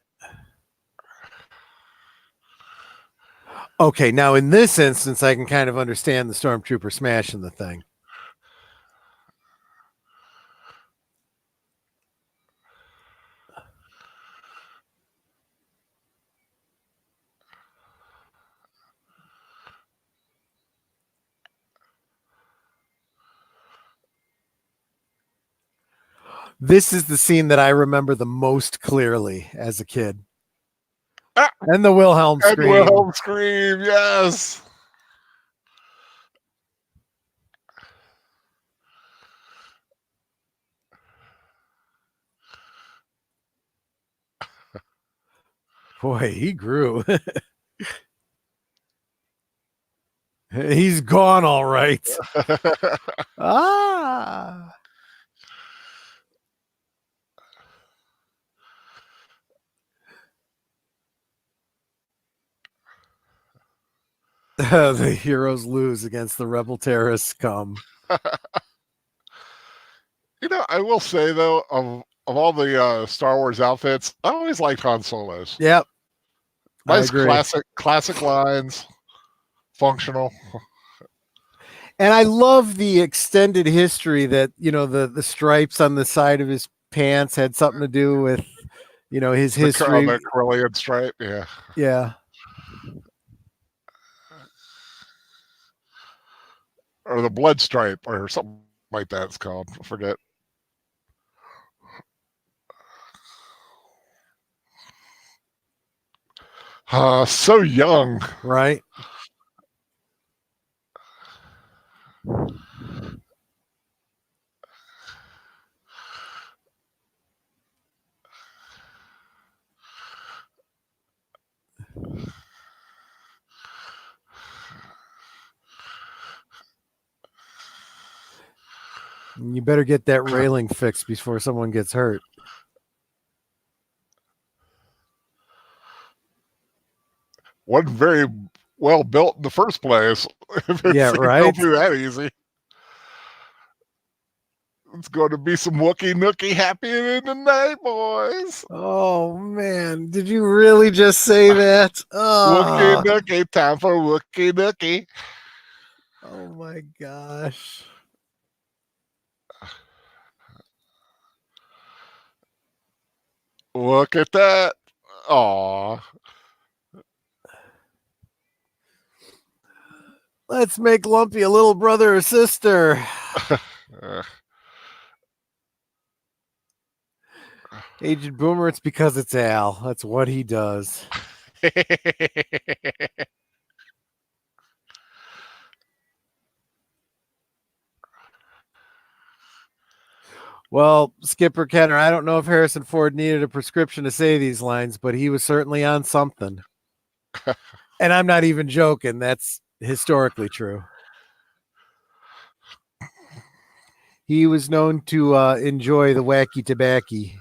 Okay, now in this instance, I can kind of understand the stormtrooper smashing the thing. This is the scene that I remember the most clearly as a kid. And the Wilhelm scream. Wilhelm scream, yes. Boy, he grew. He's gone, all right. Ah. The heroes lose against the rebel terrorists scum. I will say though, of all the Star Wars outfits, I always liked Han Solo's. Yep. Nice classic lines, functional. And I love the extended history that, the stripes on the side of his pants had something to do with, his history. The Corellian stripe, yeah. Yeah. Or the blood stripe or something like that it's called. I forget. So young. Right. You better get that railing fixed before someone gets hurt. Wasn't very well built in the first place. Yeah, right. Don't do that easy. It's going to be some Wookie Nookie happening tonight, boys. Oh man, did you really just say that? Wookie Nookie, time for Wookie Nookie. Oh my gosh. Look at that. Aw. Let's make Lumpy a little brother or sister. Agent Boomer, it's because it's Al. That's what he does. Well, Skipper Kenner, I don't know if Harrison Ford needed a prescription to say these lines, but he was certainly on something. And I'm not even joking. That's historically true. He was known to enjoy the wacky tobacco.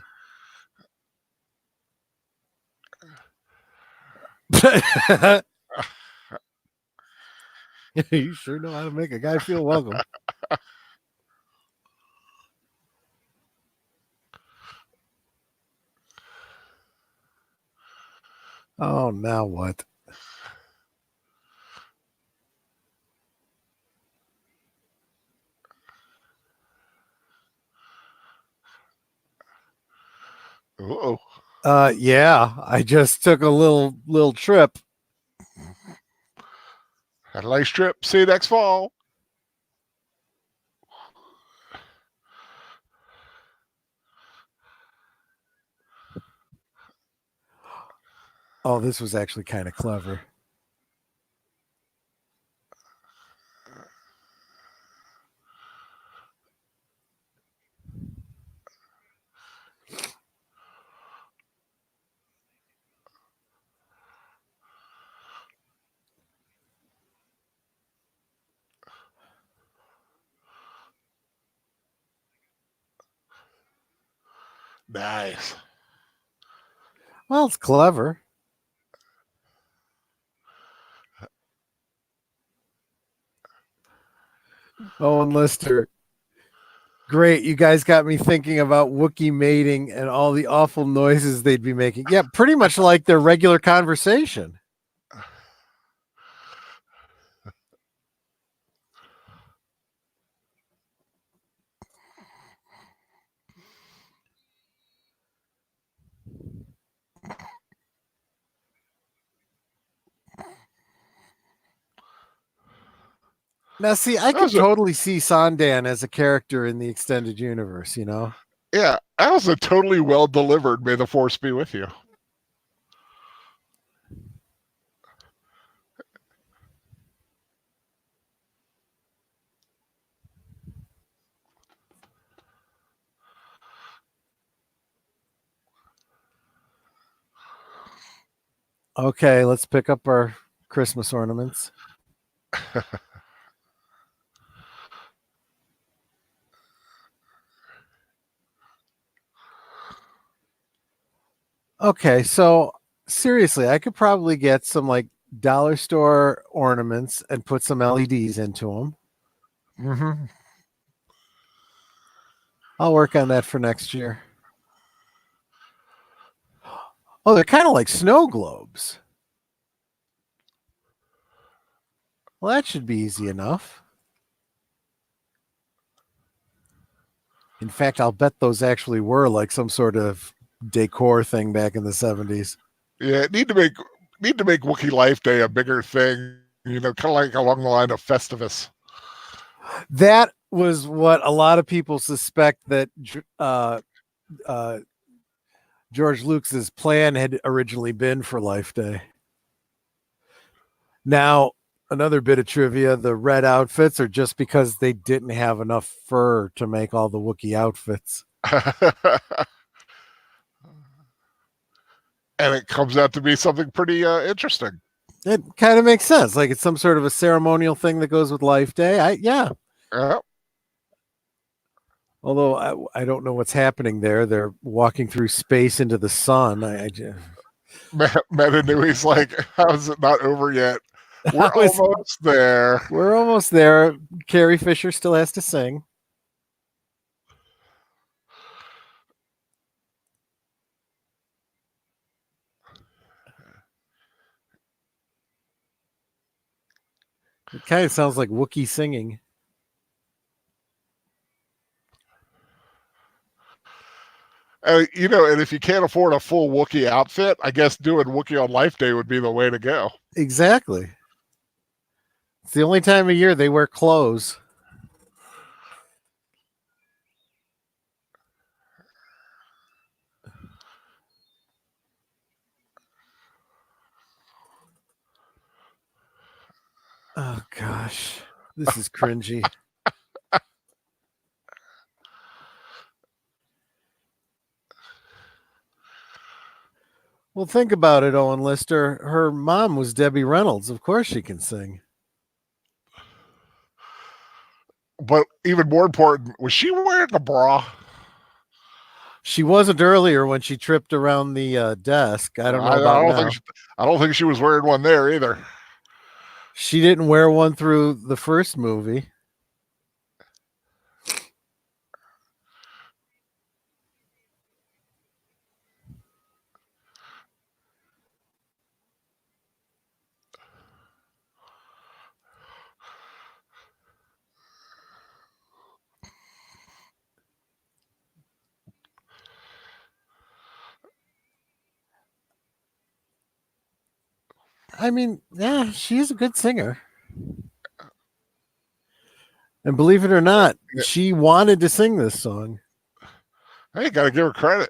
You sure know how to make a guy feel welcome. Oh, now what? Uh-oh. Yeah, I just took a little trip. Had a nice trip. See you next fall. Oh, this was actually kind of clever. Nice. Well, it's clever. Oh, and Lister. Great. You guys got me thinking about Wookiee mating and all the awful noises they'd be making. Yeah, pretty much like their regular conversation. Now, see, I could totally see Sandan as a character in the extended universe, you know? Yeah, that was a totally well delivered. May the Force be with you. Okay, let's pick up our Christmas ornaments. Okay, so seriously, I could probably get some like dollar store ornaments and put some LEDs into them. Mm-hmm. I'll work on that for next year. Oh, they're kind of like snow globes. Well, that should be easy enough. In fact, I'll bet those actually were like some sort of decor thing back in the 70s. Yeah, need to make Wookiee Life Day a bigger thing. You know, kind of like along the line of Festivus. That was what a lot of people suspect that George Lucas's plan had originally been for Life Day. Now, another bit of trivia, the red outfits are just because they didn't have enough fur to make all the Wookiee outfits. And it comes out to be something pretty interesting. It kind of makes sense. Like it's some sort of a ceremonial thing that goes with Life Day. Yeah. Although I don't know what's happening there. They're walking through space into the sun. Metanui's like, how is it not over yet? We're almost there. We're almost there. Carrie Fisher still has to sing. It kind of sounds like Wookiee singing. And if you can't afford a full Wookiee outfit, I guess doing Wookiee on Life Day would be the way to go. Exactly. It's the only time of year they wear clothes. Oh, gosh. This is cringy. Well, think about it, Owen Lister. Her mom was Debbie Reynolds. Of course she can sing. But even more important, was she wearing a bra? She wasn't earlier when she tripped around the desk. I don't know about now. I don't think she was wearing one there either. She didn't wear one through the first movie. I mean, yeah, she's a good singer. And believe it or not, she wanted to sing this song. Hey, got to give her credit.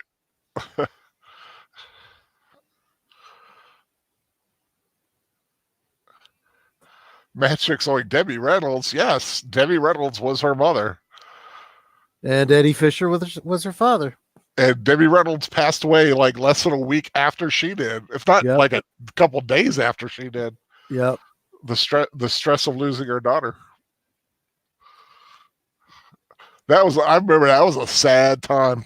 Matchstick's like Debbie Reynolds. Yes, Debbie Reynolds was her mother. And Eddie Fisher was her father. And Debbie Reynolds passed away like less than a week after she did, if not like a couple days after she did. Yep. The stress of losing her daughter. I remember that was a sad time.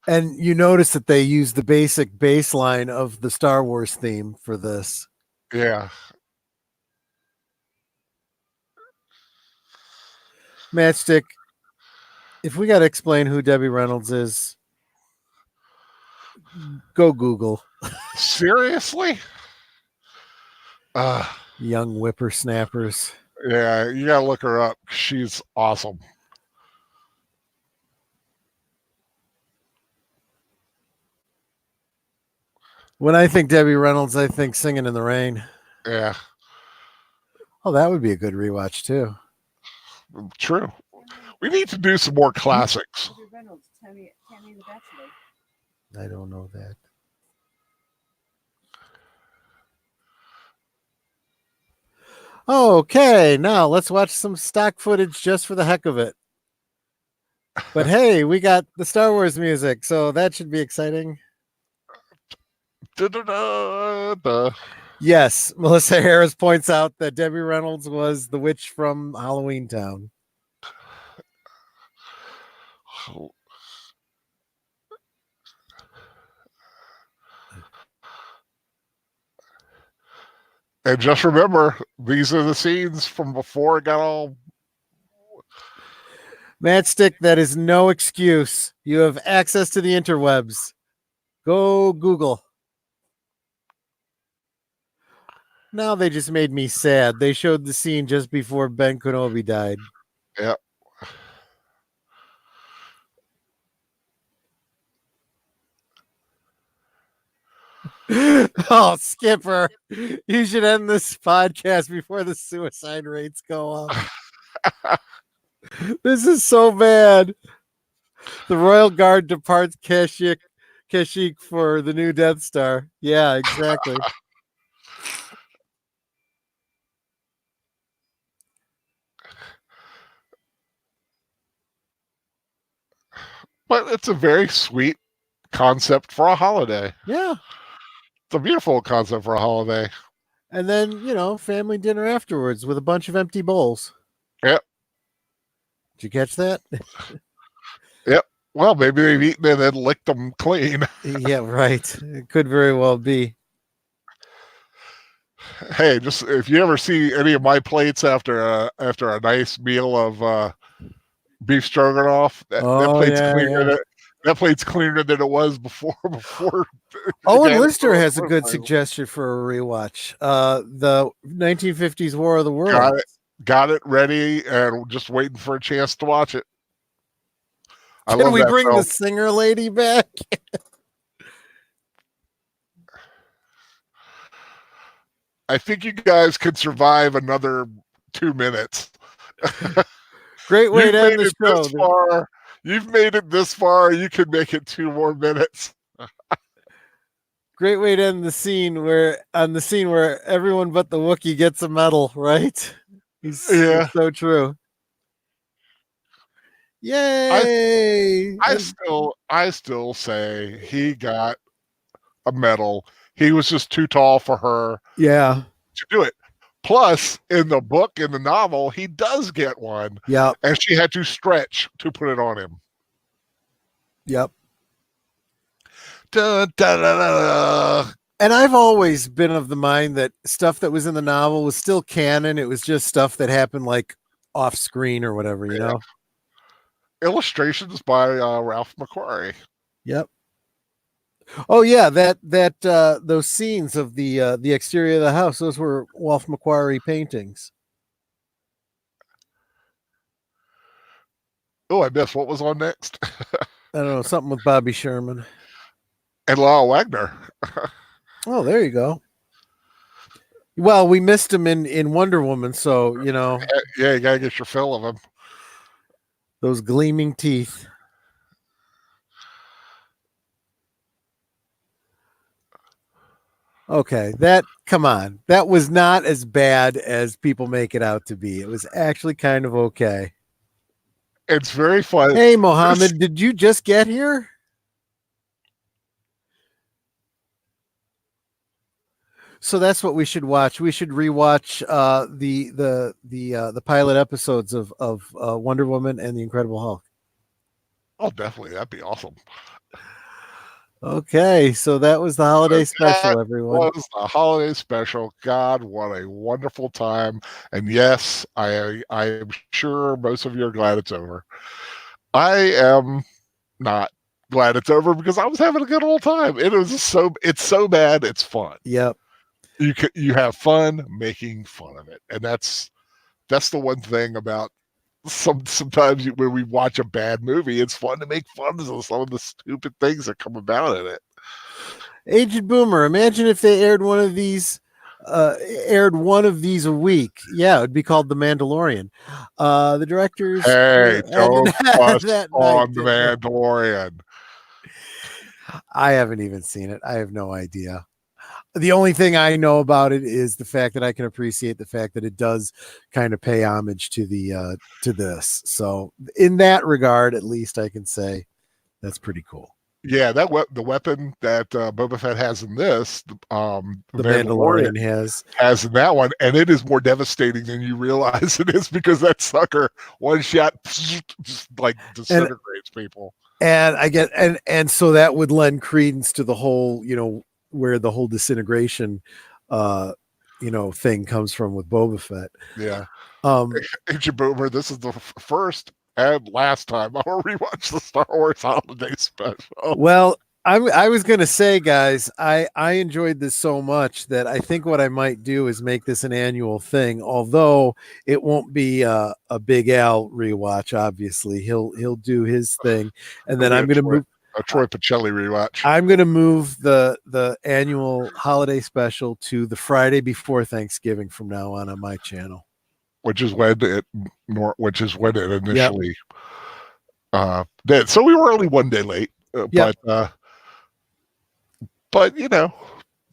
And you notice that they use the basic bass line of the Star Wars theme for this. Yeah. Matchstick, if we got to explain who Debbie Reynolds is, go Google. Seriously? Young whippersnappers. Yeah, you got to look her up. She's awesome. When I think Debbie Reynolds, I think Singing in the Rain. Yeah. Oh, that would be a good rewatch, too. True. We need to do some more classics. Debbie Reynolds, Tammy the Bachelor. I don't know that. Okay, now let's watch some stock footage just for the heck of it. But hey, we got the Star Wars music, so that should be exciting. Yes, Melissa Harris points out that Debbie Reynolds was the witch from Halloween Town. And just remember, these are the scenes from before it got all... Matchstick, that is no excuse. You have access to the interwebs. Go Google. Now they just made me sad. They showed the scene just before Ben Kenobi died. Yep. Oh, Skipper, you should end this podcast before the suicide rates go up. This is so bad. The Royal Guard departs Kashyyyk for the new Death Star. Yeah, exactly. But it's a very sweet concept for a holiday. Yeah. It's a beautiful concept for a holiday. And then, family dinner afterwards with a bunch of empty bowls. Yep. Did you catch that? Yep. Well, maybe they've eaten it and licked them clean. Yeah, right. It could very well be. Hey, just if you ever see any of my plates after a nice meal of beef stroganoff, that Oh plate's yeah, cleaner yeah. than that plate's cleaner than it was before. Owen Again, Lister has a good suggestion for a rewatch. The 1950s War of the got Worlds. it, got it ready, and just waiting for a chance to watch it. I Can love we that bring film. the singer lady back? I think you guys could survive another 2 minutes. Great way You've to made end the it show. this far. You've made it this far. You could make it 2 more minutes. Great way to end the scene where everyone but the Wookiee gets a medal, right? Yeah, It's so true. I Yay! I still say he got a medal. He was just too tall for her Yeah. to do it. Plus, in the book, in the novel, he does get one, Yep. and she had to stretch to put it on him. Yep. Da, da, da, da, da. And I've always been of the mind that stuff that was in the novel was still canon. It was just stuff that happened like off screen or whatever, you know? Illustrations by Ralph McQuarrie. Yep. Oh yeah, those scenes of the exterior of the house, those were Ralph McQuarrie paintings. Oh, I missed what was on next. I don't know, something with Bobby Sherman. And Lyle Wagner. Oh, there you go. Well, we missed him in Wonder Woman, so you know. Yeah, you gotta get your fill of him. Those gleaming teeth. Okay, come on. That was not as bad as people make it out to be. It was actually kind of okay. It's very fun. Hey, Mohammed, did you just get here? So that's what we should watch. We should rewatch the pilot episodes of Wonder Woman and the Incredible Hulk. Oh, definitely, that'd be awesome. Okay, so that was the holiday special, everyone. Was the holiday special. God, what a wonderful time! And yes, I am sure most of you are glad it's over. I am not glad it's over because I was having a good old time. It's so bad it's fun. Yep. You have fun making fun of it, and that's the one thing about sometimes when we watch a bad movie, it's fun to make fun of some of the stupid things that come about in it. Aged Boomer, imagine if they aired one of these a week. Yeah, it would be called The Mandalorian. The directors Hey, don't fuss on The night. Mandalorian. I haven't even seen it. I have no idea. The only thing I know about it is the fact that I can appreciate the fact that it does kind of pay homage to the to this. So in that regard, at least I can say that's pretty cool. Yeah, the weapon that Boba Fett has in this, the Mandalorian has in that one, and it is more devastating than you realize it is because that sucker one shot just like disintegrates people. And I get and so that would lend credence to the whole, you know, where the whole disintegration thing comes from with Boba Fett. Yeah. Agent Boomer, this is the first and last time I will rewatch the Star Wars Holiday Special. Well, I was gonna say, guys, I enjoyed this so much that I think what I might do is make this an annual thing. Although it won't be a Big Al rewatch. Obviously, he'll do his thing, and then I'm gonna move a Troy Pacelli rewatch. I'm gonna move the annual holiday special to the Friday before Thanksgiving from now on my channel. Which is when it initially did. So we were only one day late, but you know,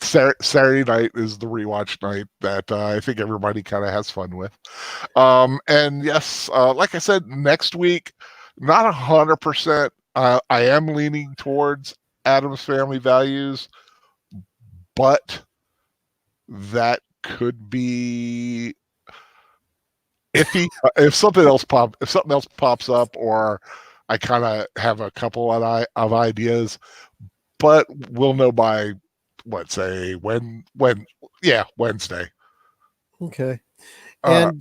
Saturday night is the rewatch night that I think everybody kind of has fun with. And yes, like I said, next week, not 100%. I am leaning towards Addams Family Values, but that could be iffy if something else pops up, or I kind of have a couple of ideas. But we'll know by Wednesday. Okay. Uh, And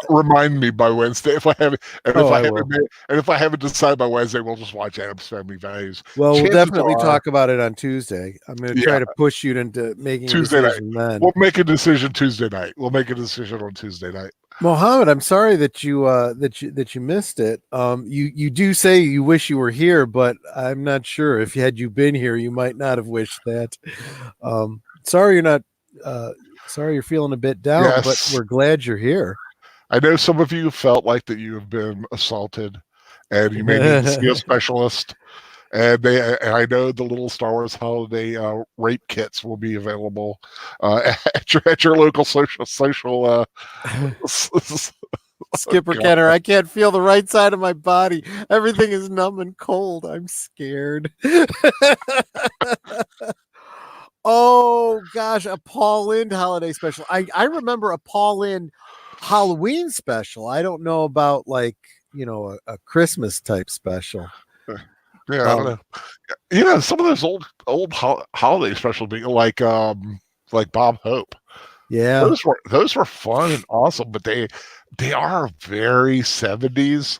remind me by Wednesday if I haven't, and oh, if I I will. haven't, and if I haven't decided by Wednesday, we'll just watch Adam's Family Values. Well, we'll Chances definitely are, talk about it on Tuesday. I'm going to yeah, try to push you into making a Tuesday night. decision then. We'll make a decision Tuesday night. We'll make a decision on Tuesday night. Mohammed, I'm sorry that you missed it. You do say you wish you were here, but I'm not sure if had you been here, you might not have wished that. Sorry you're not. Sorry you're feeling a bit down, but Yes, we're glad you're here. I know some of you felt like that you have been assaulted, and you may need to see a specialist. And I know the little Star Wars holiday rape kits will be available at your local social. Skipper God. Kenner, I can't feel the right side of my body. Everything is numb and cold. I'm scared. Oh gosh, a Paul Lynde holiday special. I remember a Paul Lynde Halloween special. I don't know about like a Christmas type special. Yeah, I don't know. Some of those old holiday specials, being like Bob Hope. Yeah. Those were fun and awesome, but they are very 70s,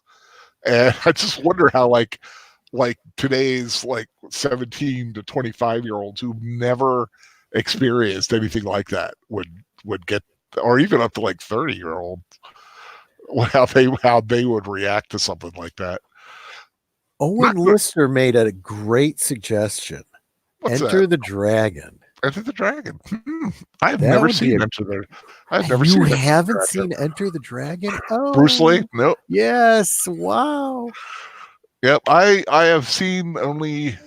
and I just wonder how like today's like 17 to 25-year-olds who've never experienced anything like that would get, or even up to like 30-year-old, how they would react to something like that. Owen Lister made a great suggestion. What's Enter that? the Dragon. Enter the Dragon. I've That never would be seen a- Enter the. I've never You seen Enter the haven't Dragon. seen Enter the Dragon? Oh, Bruce Lee? Nope. yes. Wow. Yep. I have seen only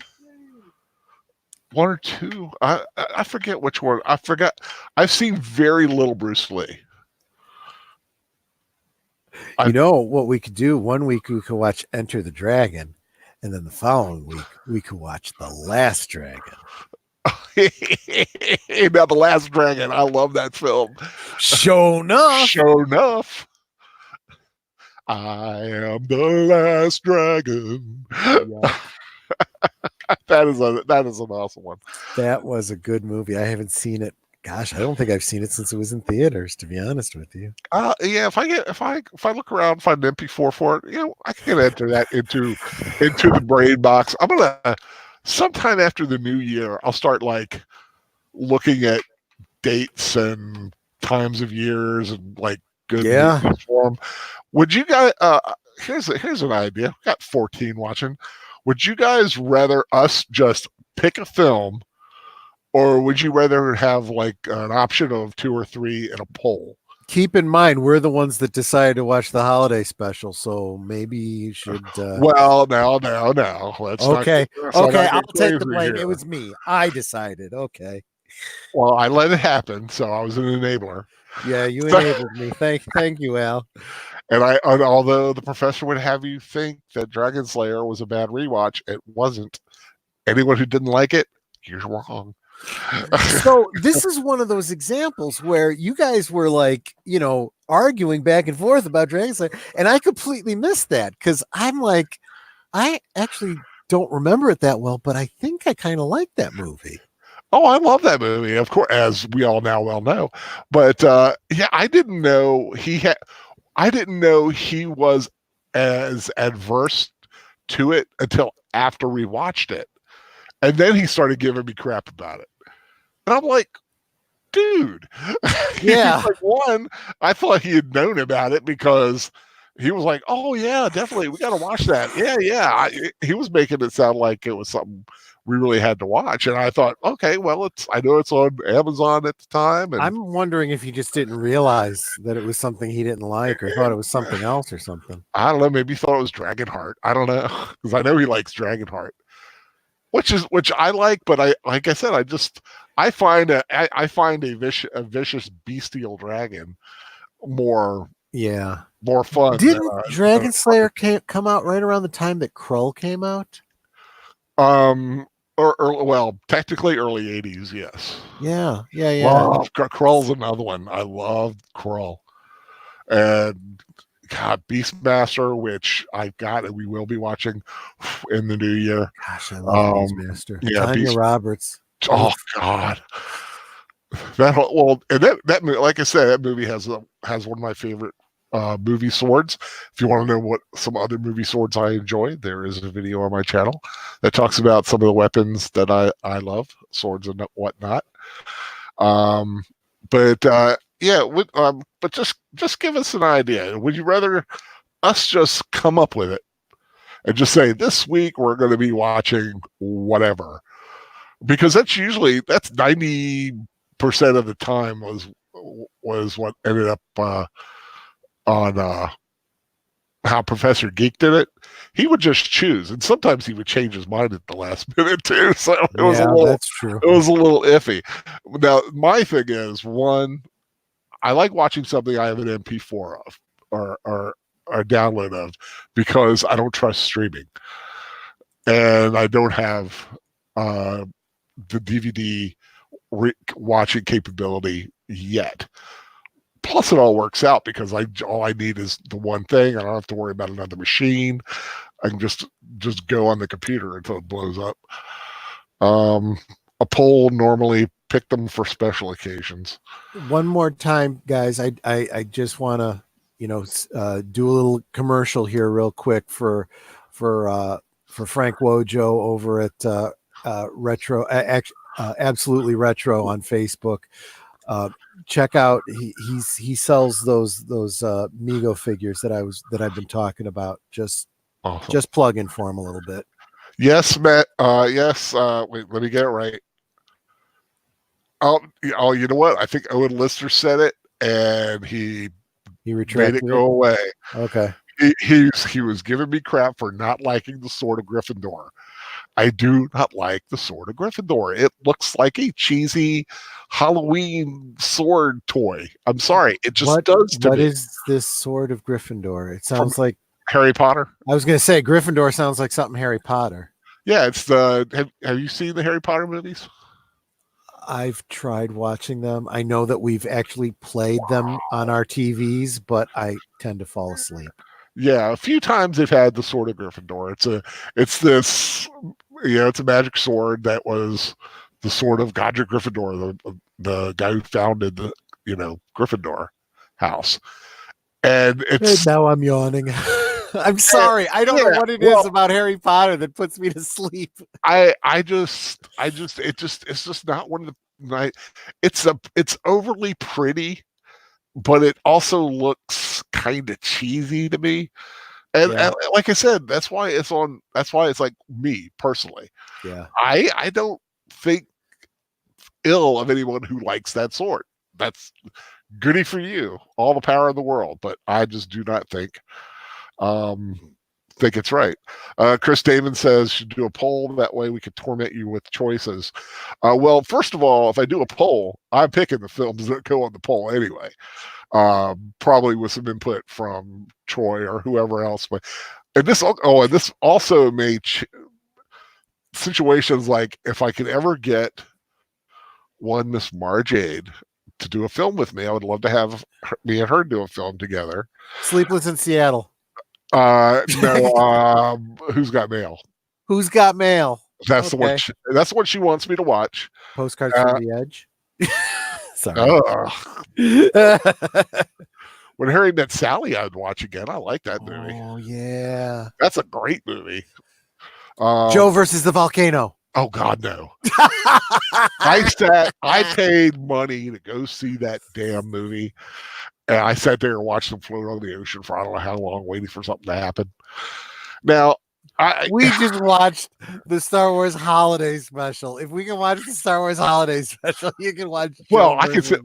one or two. I forget which one. I forgot. I've seen very little Bruce Lee. You know what we could do? One week we could watch Enter the Dragon, and then the following week we could watch The Last Dragon. Now, The Last Dragon. I love that film. Show enough. Show enough. I am the last dragon. Yeah. That is an awesome one. That was a good movie. I haven't seen it. Gosh, I don't think I've seen it since it was in theaters, to be honest with you. Yeah, if I look around and find an MP4 for it, I can enter that into the brain box. I'm gonna sometime after the new year, I'll start like looking at dates and times of years and like good movies for them. Would you guys? Here's an idea. We've got 14 watching. Would you guys rather us just pick a film, or would you rather have like an option of 2 or 3 in a poll? Keep in mind, we're the ones that decided to watch the holiday special, so maybe you should. Well, no. Let's okay. I'll take the blame. Here. It was me. I decided. Okay. Well, I let it happen, so I was an enabler. Yeah, you enabled me. Thank you, Al. And although the professor would have you think that Dragon Slayer was a bad rewatch, it wasn't. Anyone who didn't like it, you're wrong. So this is one of those examples where you guys were like, arguing back and forth about Dragon Slayer, and I completely missed that because I'm like, I actually don't remember it that well, but I think I kind of like that movie. Oh, I love that movie, of course, as we all now well know. But yeah, I didn't know he was as adverse to it until after we watched it. And then he started giving me crap about it. And I'm like, dude. Yeah. Like, one, I thought he had known about it because he was like, oh, yeah, definitely. We got to watch that. Yeah. He was making it sound like it was something we really had to watch. And I thought, okay, well, I know it's on Amazon at the time. And I'm wondering if he just didn't realize that it was something he didn't like or thought it was something else or something. I don't know. Maybe he thought it was Dragonheart. I don't know. Because I know he likes Dragonheart, which I like. But like I said, I find a vicious bestial dragon more fun. Didn't Dragon Slayer come out right around the time that Krull came out? Well, technically early 80s, yes. Yeah. Krull's another one. I love Krull. And God, Beastmaster, which I've got and we will be watching in the new year. Gosh, I love Beastmaster. Yeah, Tanya Roberts. Oh God. That movie, like I said, that movie has one of my favorite movie swords. If you want to know what some other movie swords I enjoy, there is a video on my channel that talks about some of the weapons that I love, swords and whatnot. Um, but just give us an idea. Would you rather us just come up with it and just say this week we're going to be watching whatever? Because that's 90% of the time was what ended up on how Professor Geek did it. He would just choose, and sometimes he would change his mind at the last minute too. So that's true. It was a little iffy. Now my thing is, one, I like watching something I have an MP4 of or a download of because I don't trust streaming, and I don't have the DVD watching capability yet. Plus, it all works out because all I need is the one thing. I don't have to worry about another machine. I can just go on the computer until it blows up. A poll normally pick them for special occasions. One more time, guys. I just want to do a little commercial here real quick for Frank Wojo over at Retro, Absolutely Retro on Facebook. Check out he sells those Mego figures that I've been talking about. Just plug in for him a little bit. Yes, Matt. Yes. Wait, let me get it right. Oh, you know what? I think Owen Lister said it, and he retracted made it go away. Okay. He was giving me crap for not liking the Sword of Gryffindor. I do not like the Sword of Gryffindor. It looks like a cheesy Halloween sword toy. I'm sorry. It just does to me. What is this Sword of Gryffindor? It sounds like Harry Potter. I was going to say Gryffindor sounds like something Harry Potter. Yeah, it's have you seen the Harry Potter movies? I've tried watching them. I know that we've actually played them on our TVs, but I tend to fall asleep. Yeah, a few times they've had the Sword of Gryffindor. It's a magic sword that was the sword of Godric Gryffindor, the guy who founded the Gryffindor house. And now I'm yawning. I'm sorry. I don't know what it is about Harry Potter that puts me to sleep. It's just not one of the it's overly pretty, but it also looks kind of cheesy to me. And like I said, that's why it's like me personally. Yeah. I don't think ill of anyone who likes that sword. That's goody for you. All the power in the world, but I just do not think it's right. Chris Damon says should do a poll, that way we could torment you with choices. Well, first of all, if I do a poll, I'm picking the films that go on the poll anyway. Probably with some input from Troy or whoever else. But this also may situations like if I could ever get one Miss Marjade to do a film with me, I would love to have me and her do a film together. Sleepless in Seattle. No. Who's Got Mail? Who's Got Mail? That's the one. That's what she wants me to watch. Postcards from the Edge. Sorry. When Harry Met Sally, I'd watch again. I like that movie. Oh yeah, that's a great movie. Joe versus the volcano. Oh God, no! I paid money to go see that damn movie, and I sat there and watched them float on the ocean for I don't know how long, waiting for something to happen. Now, we just watched the Star Wars Holiday Special. If we can watch the Star Wars Holiday Special, you can watch. I can sit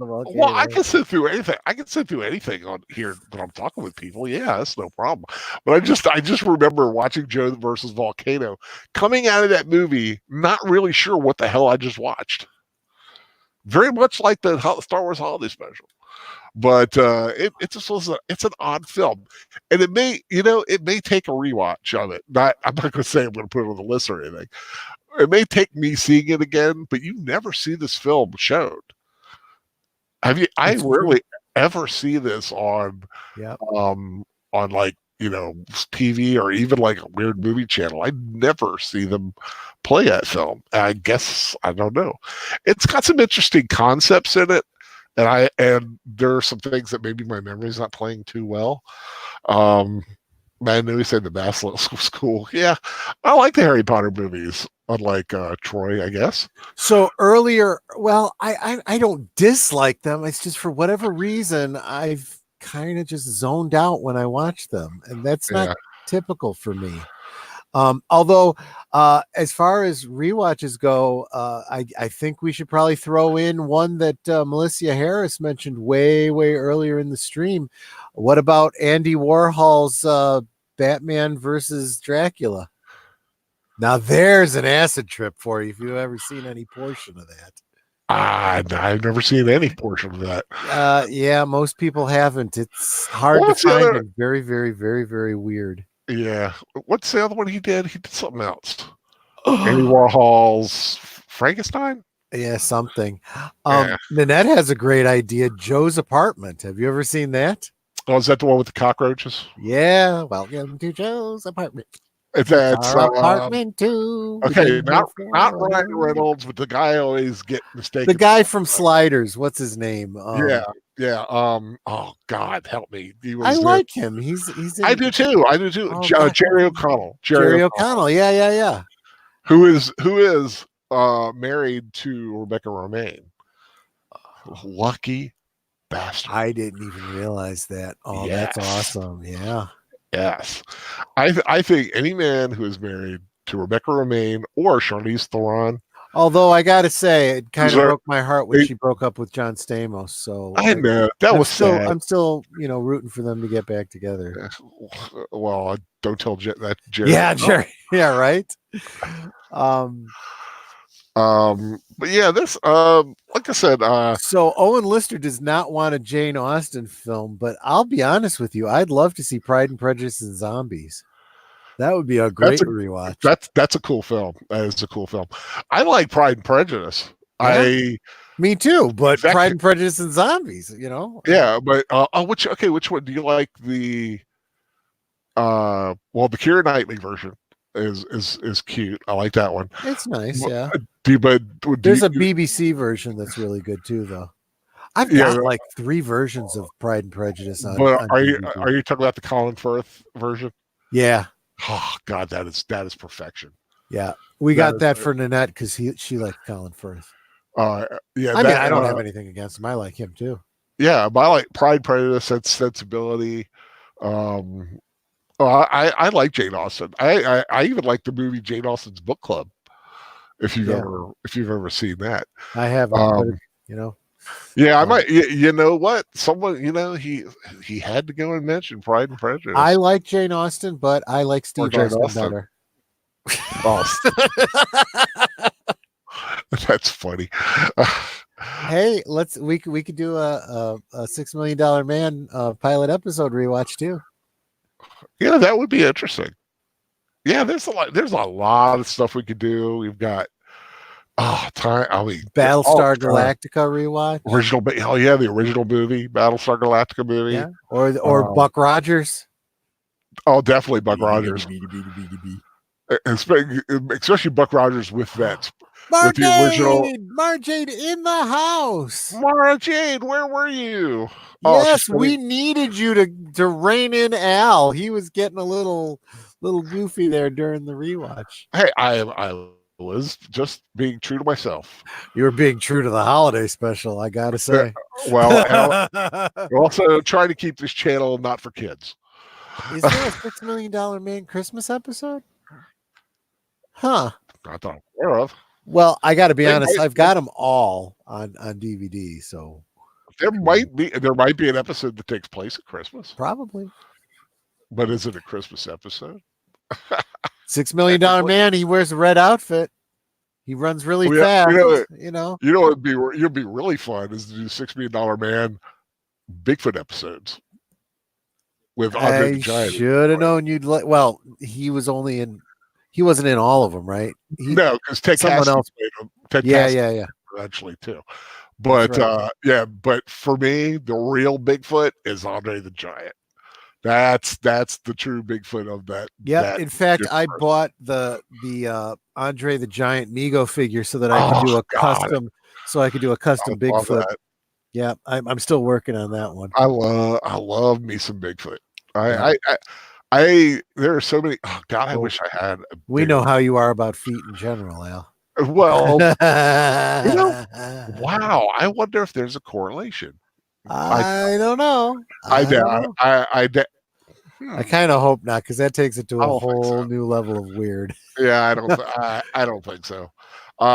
through anything. I can sit through anything on here when I'm talking with people. Yeah, that's no problem. But I just remember watching Joe versus Volcano, coming out of that movie, not really sure what the hell I just watched. Very much like the Star Wars Holiday Special. But it's an odd film, and it may take a rewatch of it. I'm not going to say I'm going to put it on the list or anything. It may take me seeing it again, but you never see this film showed. Have you? I rarely ever see this on like TV or even like a weird movie channel. I never see them play that film. I guess I don't know. It's got some interesting concepts in it, and there are some things that maybe my memory's not playing too well. I knew he said the Basilisk was cool. Yeah, I like the Harry Potter movies, unlike Troy, I guess. So earlier, well, I don't dislike them. It's just for whatever reason, I've kind of just zoned out when I watch them, and that's not typical for me. Although, as far as rewatches go, I think we should probably throw in one that Melissa Harris mentioned way earlier in the stream. What about Andy Warhol's Batman versus Dracula? Now there's an acid trip for you if you've ever seen any portion of that. I've never seen any portion of that. Yeah, most people haven't. It's hard to find and very weird. Yeah. What's the other one he did? He did something else. Andy Warhol's Frankenstein? Yeah, something. Nanette has a great idea. Joe's Apartment. Have you ever seen that? Oh, is that the one with the cockroaches? Yeah. Welcome to Joe's Apartment. That's apartment too. Okay, not Ryan Reynolds, but the guy I always get mistaken. The guy from Sliders. What's his name? Yeah. Oh God, help me. I like him. He's. I do too. Oh, Jerry O'Connell. Jerry O'Connell. Yeah. Who is married to Rebecca Romaine? Lucky bastard. I didn't even realize that. Oh, yes. That's awesome. Yeah. Yes. I think any man who is married to Rebecca Romaine or Charlize Theron. Although I gotta say, it kind of broke my heart when she broke up with John Stamos. So I know that was sad. I'm still, rooting for them to get back together. Well, don't tell that Jerry. Yeah, Jerry. Yeah, right. But yeah, this like I said, so Owen Lister does not want a Jane Austen film, but I'll be honest with you, I'd love to see Pride and Prejudice and Zombies. That would be a great rewatch. That's a cool film. That is a cool film. I like Pride and Prejudice. Yeah. Me too, but Pride and Prejudice and Zombies, Yeah, but which one do you like? The the Keira Knightley version is cute. I like that one. It's nice, yeah. There's a BBC version that's really good too, though. I've got like 3 versions of Pride and Prejudice on. But are you talking about the Colin Firth version? Yeah. Oh God, that is perfection. Yeah, we got that for Nanette because she liked Colin Firth. Yeah, I don't have anything against him. I like him too. Yeah, but I like Pride, Prejudice, Sensibility. I like Jane Austen. I even like the movie Jane Austen's Book Club. If you've ever seen that, I haven't. Yeah, I might. You know what? Someone, he had to go and mention Pride and Prejudice. I like Jane Austen, but I like Steve Austin better. That's funny. Hey, we could do a $6 Million Man pilot episode rewatch too. Yeah, that would be interesting. Yeah, there's a lot of stuff we could do. We've got Battlestar Galactica rewatch. The original movie, Battlestar Galactica movie. Yeah. Or Buck Rogers. Oh, definitely Buck Rogers. Especially Buck Rogers with vets. Mara Jade in the house. Mara Jade, where were you? Yes, we needed you to rein in Al. He was getting a little goofy there during the rewatch. Hey, I was just being true to myself. You were being true to the holiday special, I gotta say. Well, also trying to keep this channel not for kids. Is there a $6 Million Man Christmas episode? Huh. Not that I'm aware of. Well, I got to be honest. I've got them all on DVD, so there might be an episode that takes place at Christmas. Probably. But is it a Christmas episode? $6 Million Man. He wears a red outfit. He runs really fast. It'd be really fun is to do $6 Million Man Bigfoot episodes with Andre the Giant. Should have known you'd like. Well, he wasn't in all of them, right? No, because someone else made them. Yeah. Eventually too, but right. But for me, the real Bigfoot is Andre the Giant. That's the true Bigfoot of that. Yeah. That In fact, I universe. bought the Andre the Giant Mego figure so that I could do a God, custom. So I could do a I custom love Bigfoot. that. Yeah, I'm still working on that one. I love me some Bigfoot. Yeah. There are so many. Oh God, I Well, wish I had a We bigger. know how you are about feet in general, Al. Well, you know, I wow. I wonder if there's a correlation. I don't know. I I don't doubt. know. I I kind of hope not, because that takes it to I a don't think so. whole new level of weird. Yeah, I don't think so.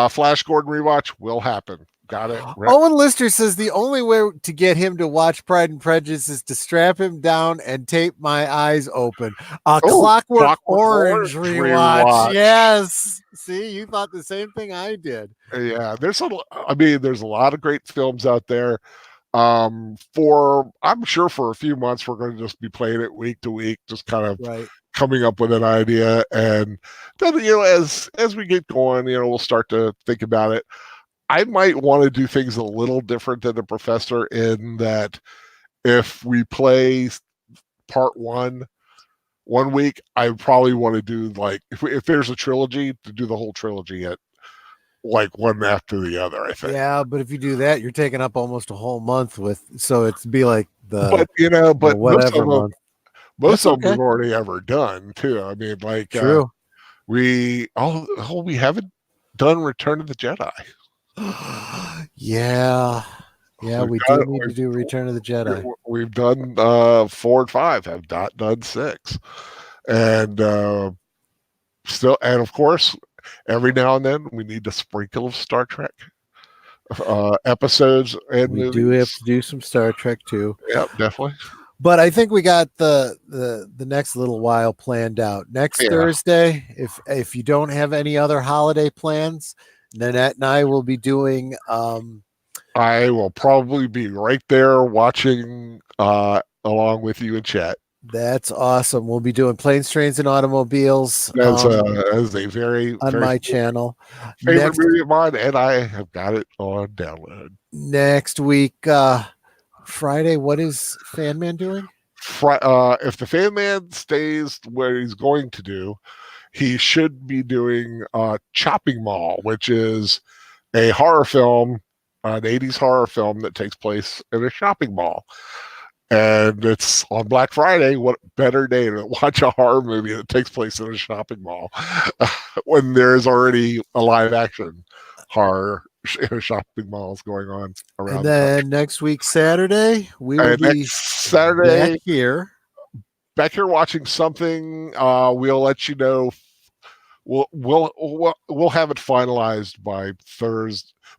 Flash Gordon rewatch will happen. Got it. Owen Lister says the only way to get him to watch Pride and Prejudice is to strap him down and tape my eyes open. A Clockwork Orange rewatch. Yes. See, you thought the same thing I did. Yeah, there's a lot of great films out there. I'm sure for a few months we're going to just be playing it week to week, just kind of Right. coming up with an idea, and then as we get going, we'll start to think about it. I might want to do things a little different than the professor in that if we play part one week, I probably want to do like if there's a trilogy, to do the whole trilogy at like one after the other. I think. Yeah, but if you do that, you're taking up almost a whole month so it'd be like But whatever month. most of them okay. we've already ever done too. I mean, like True. we haven't done Return of the Jedi. Yeah, we do need to do Return of the Jedi. We've done 4 and 5, have not done 6, and still, and of course, every now and then we need a sprinkle of Star Trek episodes and we movies. do have to do some Star Trek too. Yep, definitely. But I think we got the next little while planned out. Next Thursday, if you don't have any other holiday plans, Nanette and I will be doing. I will probably be right there watching along with you in chat. That's awesome. We'll be doing Planes, Trains, and Automobiles. That's a very on very my channel. Favorite movie of mine, and I have got it on download. Next week, Friday, what is Fan Man doing? If the Fan Man stays where he's going to do, he should be doing Chopping Mall, which is a horror film, an 80s horror film that takes place in a shopping mall. And it's on Black Friday. What better day to watch a horror movie that takes place in a shopping mall when there's already a live action horror shopping malls going on around. And then next week, Saturday, we will be Saturday back here watching something. We'll let you know. We'll have it finalized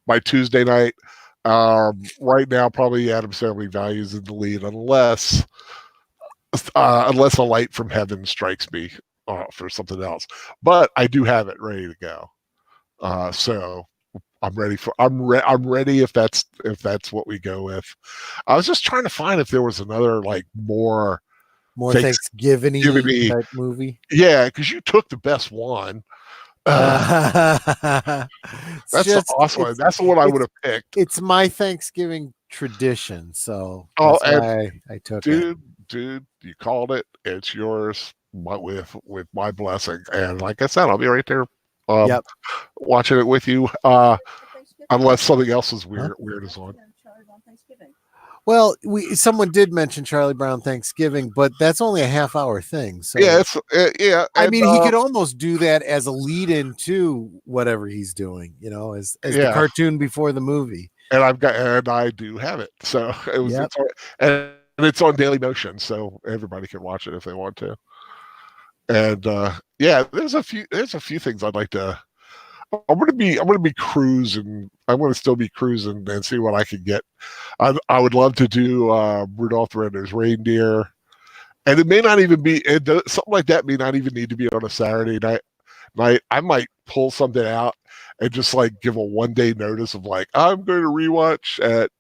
by Tuesday night. Right now, probably Adam's Family Values in the lead, unless a light from heaven strikes me for something else. But I do have it ready to go. So I'm ready I'm ready if that's what we go with. I was just trying to find if there was another like more Thanksgiving-y type movie. Yeah, because you took the best one. That's just awesome. That's the one I would have picked. It's my Thanksgiving tradition, so that's why I took it. Dude, you called it. It's yours with my blessing. And like I said, I'll be right there watching it with you. Unless something else is weird is on. Well, someone did mention Charlie Brown Thanksgiving, but that's only a half-hour thing. So I mean, he could almost do that as a lead-in to whatever he's doing, as the cartoon before the movie. And I do have it, so it's on Daily Motion, so everybody can watch it if they want to. And there's a few things I'd like to. I'm gonna be cruising. I'm gonna still be cruising and see what I can get. I would love to do Rudolph the Red-Nosed Reindeer, and it may not even be something like that. May not even need to be on a Saturday night. I might pull something out and just like give a 1-day notice of like I'm going to rewatch at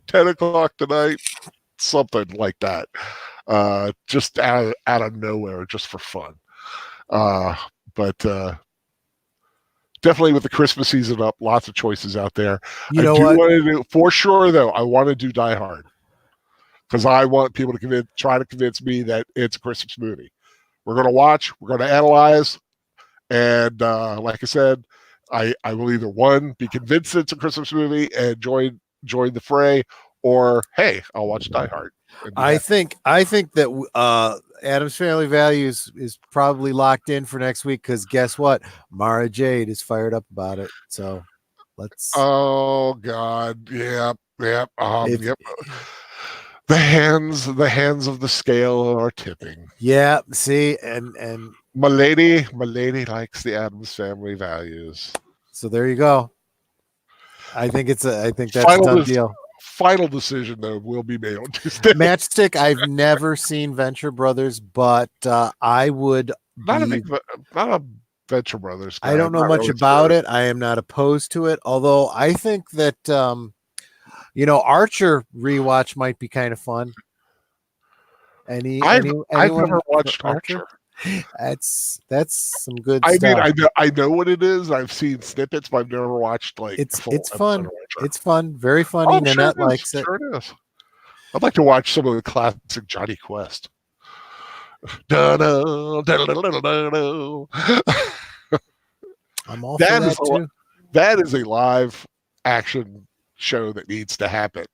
10 o'clock tonight, something like that. Just out of nowhere, just for fun. But definitely with the Christmas season up, lots of choices out there. You know what? Want to do, for sure, though, I want to do Die Hard. because I want people to try to convince me that it's a Christmas movie. We're going to watch, we're going to analyze, and like I said, I will either one be convinced it's a Christmas movie and join the fray, or hey, I'll watch Die Hard. I think that Adam's Family Values is probably locked in for next week because guess what? Mara Jade is fired up about it. So let's. Oh God, yep. Yep. The hands of the scale are tipping. Yeah. See, and my lady likes the Addams Family Values. So there you go. I think that's a done deal. Final decision though will be made on Tuesday. Matchstick. I've never seen Venture Brothers, but I would not a Venture Brothers guy. I don't know much really about it. I am not opposed to it, although I think that Archer rewatch might be kind of fun. I've never watched Archer. That's some good stuff. I mean, I know what it is. I've seen snippets, but I've never watched it's fun. It's fun, very funny. Oh, Nanette likes it. Sure it is. I'd like to watch some of the classic Johnny Quest. I'm all for that too. That is a live action show that needs to happen.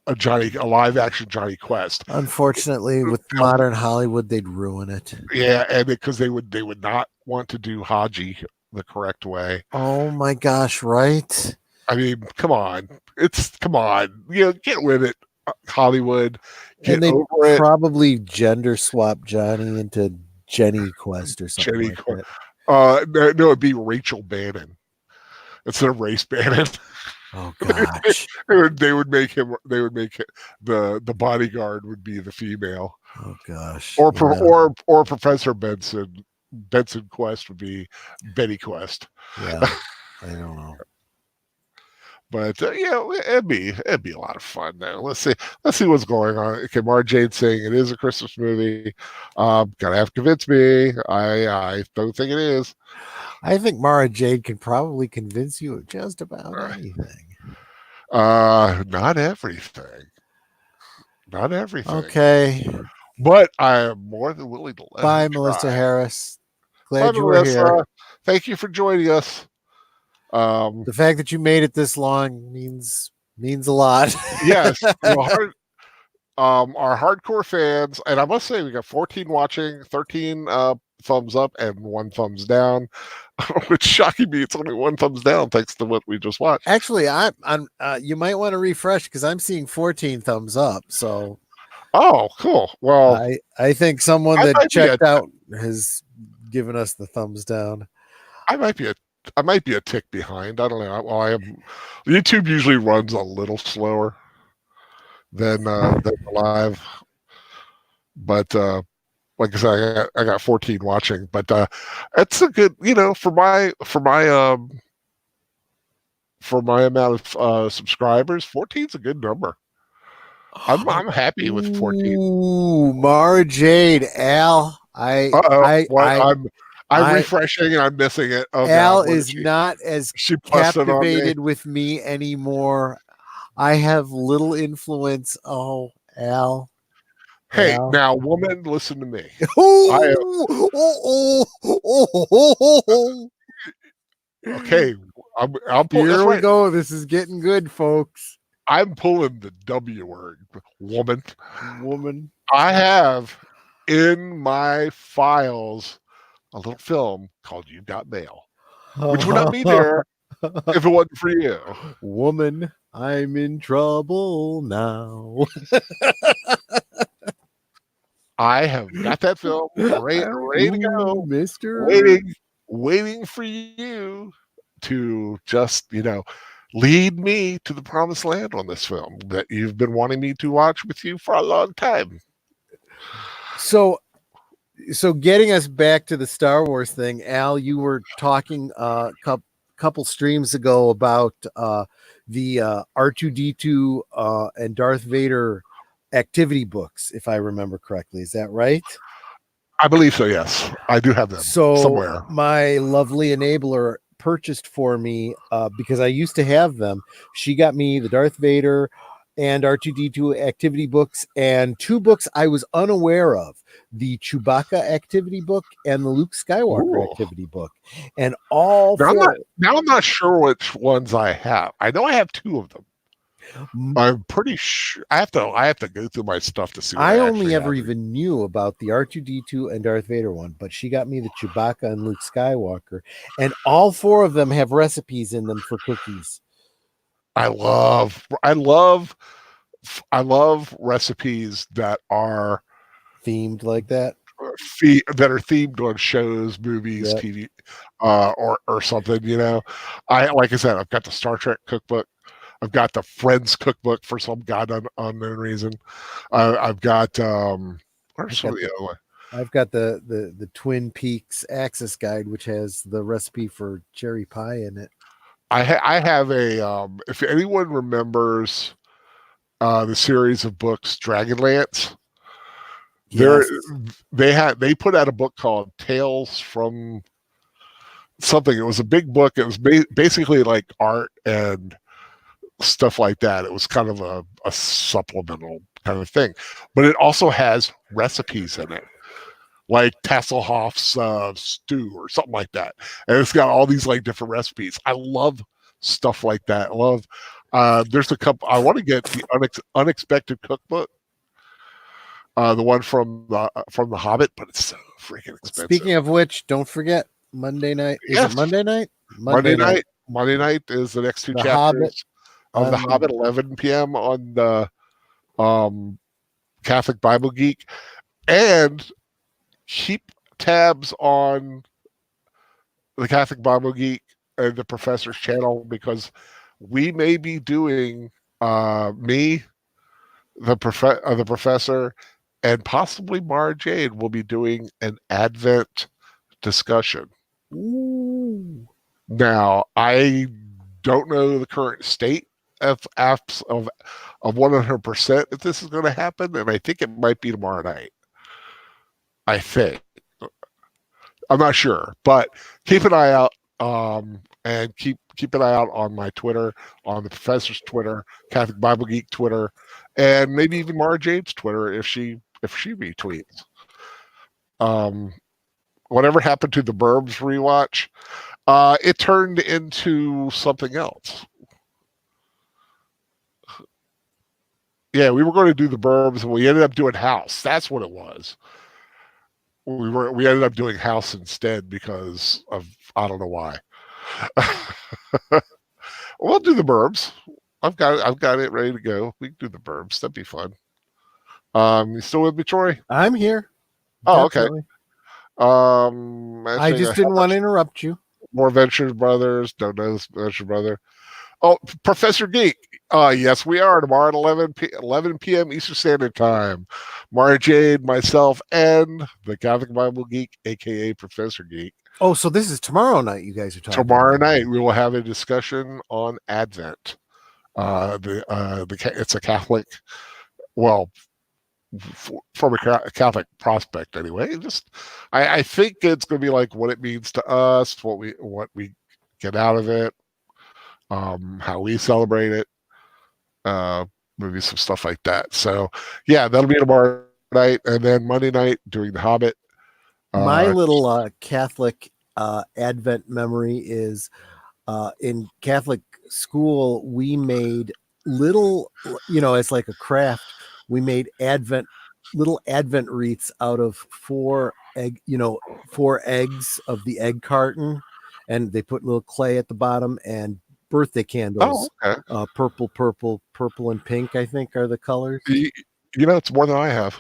A live action Johnny Quest. Unfortunately, with modern Hollywood, they'd ruin it. Yeah, and because they would not want to do Haji the correct way. Oh my gosh, right? I mean, come on. Get with it, Hollywood. And they probably gender swap Johnny into Jenny Quest or something like that. No, it'd be Rachel Bannon instead of Race Bannon. Oh gosh. they would make it the bodyguard would be the female. Oh gosh. Or Professor Benson Quest would be Betty Quest. Yeah. I don't know. But it'd be a lot of fun though. Let's see what's going on. Okay, Mara Jade saying it is a Christmas movie. Gotta have to convince me. I don't think it is. I think Mara Jade can probably convince you of just about anything. Not everything. Not everything. Okay. But I am more than willing to let Bye, Melissa Harris. Glad you were here. Thank you for joining us. The fact that you made it this long means a lot. Yes. Our hardcore fans, and I must say we got 14 watching, 13 thumbs up and 1 thumbs down, which shocking me. It's only 1 thumbs down thanks to what we just watched. Actually, I'm you might want to refresh because I'm seeing 14 thumbs up. So, oh, cool. Well, I think someone that checked out has given us the thumbs down. I might be a tick behind. I don't know. Well, I am. YouTube usually runs a little slower than live, but like I said, I got 14 watching. But it's a good, for my amount of subscribers, 14 is a good number. I'm happy with 14. Ooh, Mara Jade, Al. I'm refreshing and I'm missing it. Oh, Al is not as captivated with me anymore. I have little influence. Oh, Al. Hey, Al. now, woman, listen to me. Okay, I'm pulling. Here we go. This is getting good, folks. I'm pulling the W word, woman. Woman. I have in my files a little film called You Got Mail, which would not be there if it wasn't for you. Woman, I'm in trouble now. I have got that film ready to go, Mister. Waiting for you to just, lead me to the promised land on this film that you've been wanting me to watch with you for a long time. So getting us back to the Star Wars thing, Al, you were talking a couple streams ago about the R2-D2 and Darth Vader activity books, if I remember correctly. Is that right? I believe so, yes. I do have them somewhere. My lovely enabler purchased for me because I used to have them. She got me the Darth Vader and R2D2 activity books, and 2 books I was unaware of: the Chewbacca activity book and the Luke Skywalker Ooh. activity book. And all Now, four. I'm not sure which ones I have. I know I have 2 of them. I'm pretty sure I have to go through my stuff to see what I I only actually ever have. even knew about the R2D2 and Darth Vader one, but she got me the Chewbacca and Luke Skywalker, and all 4 of them have recipes in them for cookies. I love recipes that are Themed like that. that are themed on shows, movies, Yep. TV, or something. You know, like I said, I've got the Star Trek cookbook. I've got the Friends cookbook for some unknown reason. I've got where's some of the other one? I've got the Twin Peaks Axis Guide, which has the recipe for cherry pie in it. I have a if anyone remembers the series of books Dragonlance. Yes. They put out a book called Tales from something. It was a big book. It was basically like art and stuff like that. It was kind of a supplemental kind of thing, but it also has recipes in it, like Tasselhoff's stew or something like that, and it's got all these like different recipes. I love stuff like that. I love. There's a couple. I want to get the unexpected cookbook. The one from the Hobbit, but it's so freaking expensive. Speaking of which, don't forget Monday night. Is it Monday night? Monday night. Monday night is the next 2 The chapters Hobbit, of the Hobbit, 11 p.m. on the Catholic Bible Geek, and keep tabs on the Catholic Bible Geek and the Professor's channel, because we may be doing me, the Professor, and possibly Mara Jade will be doing an Advent discussion. Ooh. Now, I don't know the current state of 100% if this is going to happen, and I think it might be tomorrow night. I think. I'm not sure, but keep an eye out, and keep an eye out on my Twitter, on the Professor's Twitter, Catholic Bible Geek Twitter, and maybe even Mara Jade's Twitter if she retweets. Whatever happened to the Burbs rewatch? It turned into something else. Yeah, we were going to do the Burbs, and we ended up doing House. That's what it was. We ended up doing House instead because of, I don't know why. We'll do the Burbs. I've got it ready to go. We can do the Burbs. That'd be fun. You still with me, Troy? I'm here. Oh, Definitely. Okay. I just didn't want to interrupt you. More Venture Brothers. Don't know this Venture Brother. Oh, Professor Geek. Yes, we are tomorrow at 11 p.m. Eastern Standard Time. Mara Jade, myself, and the Catholic Bible Geek, aka Professor Geek. Oh, so this is tomorrow night you guys are talking Tomorrow about. night we will have a discussion on Advent. It's a Catholic, well, from a Catholic prospect anyway. I think it's going to be like what it means to us, what we get out of it, how we celebrate it, maybe some stuff like that. So yeah, that'll be tomorrow night, and then Monday night doing the Hobbit. My little Catholic Advent memory is in Catholic school, we made little, it's like a craft. We made little Advent wreaths out of 4 eggs of the egg carton, and they put little clay at the bottom, and birthday candles. Oh, okay. Purple and pink, I think, are the colors. It's more than I have.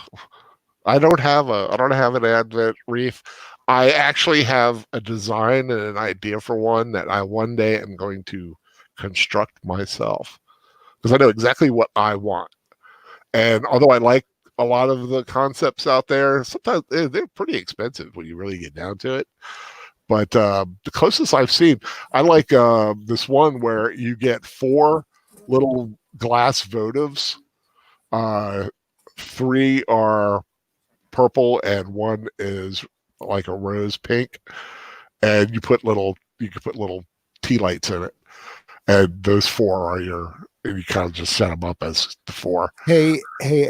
I don't have an Advent wreath. I actually have a design and an idea for one that I one day am going to construct myself, because I know exactly what I want. And although I like a lot of the concepts out there, sometimes they're pretty expensive when you really get down to it. But the closest I've seen, I like this one where you get 4 little glass votives. 3 are purple and 1 is like a rose pink, and you can put little tea lights in it, and those 4 are and you kind of just set them up as the 4. Hey,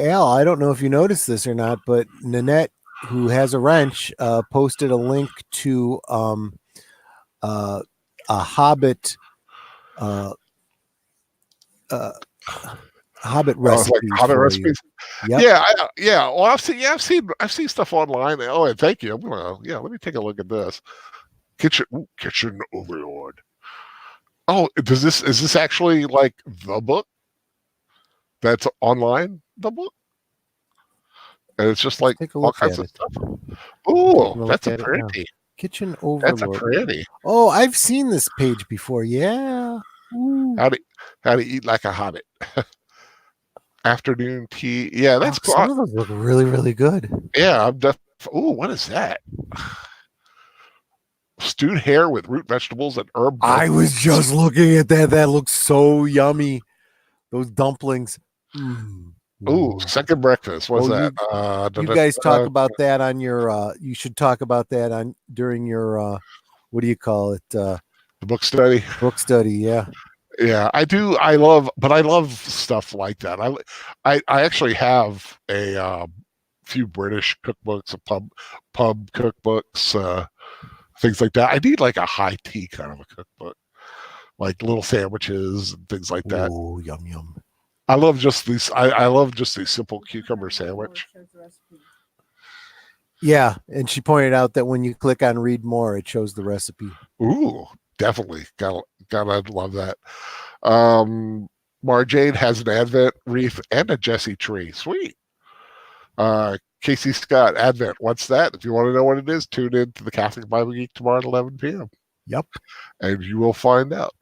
Al, I don't know if you noticed this or not, but Nanette, who has a wrench, posted a link to a Hobbit Hobbit recipes like Hobbit for recipes. you. Yep. Yeah. Well, I've seen stuff online. Oh, and thank you. Let me take a look at this. Kitchen Overlord. Oh, is this actually like the book that's online? The book, and it's just like Take a all look kinds at of it. stuff. Oh, Taking a that's look a at it now. pretty. Kitchen That's a Overlord. pretty. Oh, I've seen this page before. Yeah. Ooh. How to eat like a hobbit. Afternoon tea. Yeah, that's cool. Some of those look really, really good. Yeah, I'm def. Oh, what is that? Stewed hare with root vegetables and herb. I was just looking at that. That looks so yummy. Those dumplings. Oh, second breakfast. What's that? You guys talk about that on your. You should talk about that on during your. What do you call it? The book study. Book study. Yeah. Yeah, I do. I love stuff like that. I actually have a few British cookbooks, pub cookbooks, things like that. I need like a high tea kind of a cookbook, like little sandwiches and things like that. Oh, yum yum. I love just these. I love just these simple cucumber sandwich. Yeah, and she pointed out that when you click on read more, it shows the recipe. Ooh, definitely gotta love that. Marjane has an Advent wreath and a Jesse tree. Sweet. Casey Scott, Advent. What's that? If you want to know what it is, tune in to the Catholic Bible Geek tomorrow at 11 p.m. Yep. And you will find out.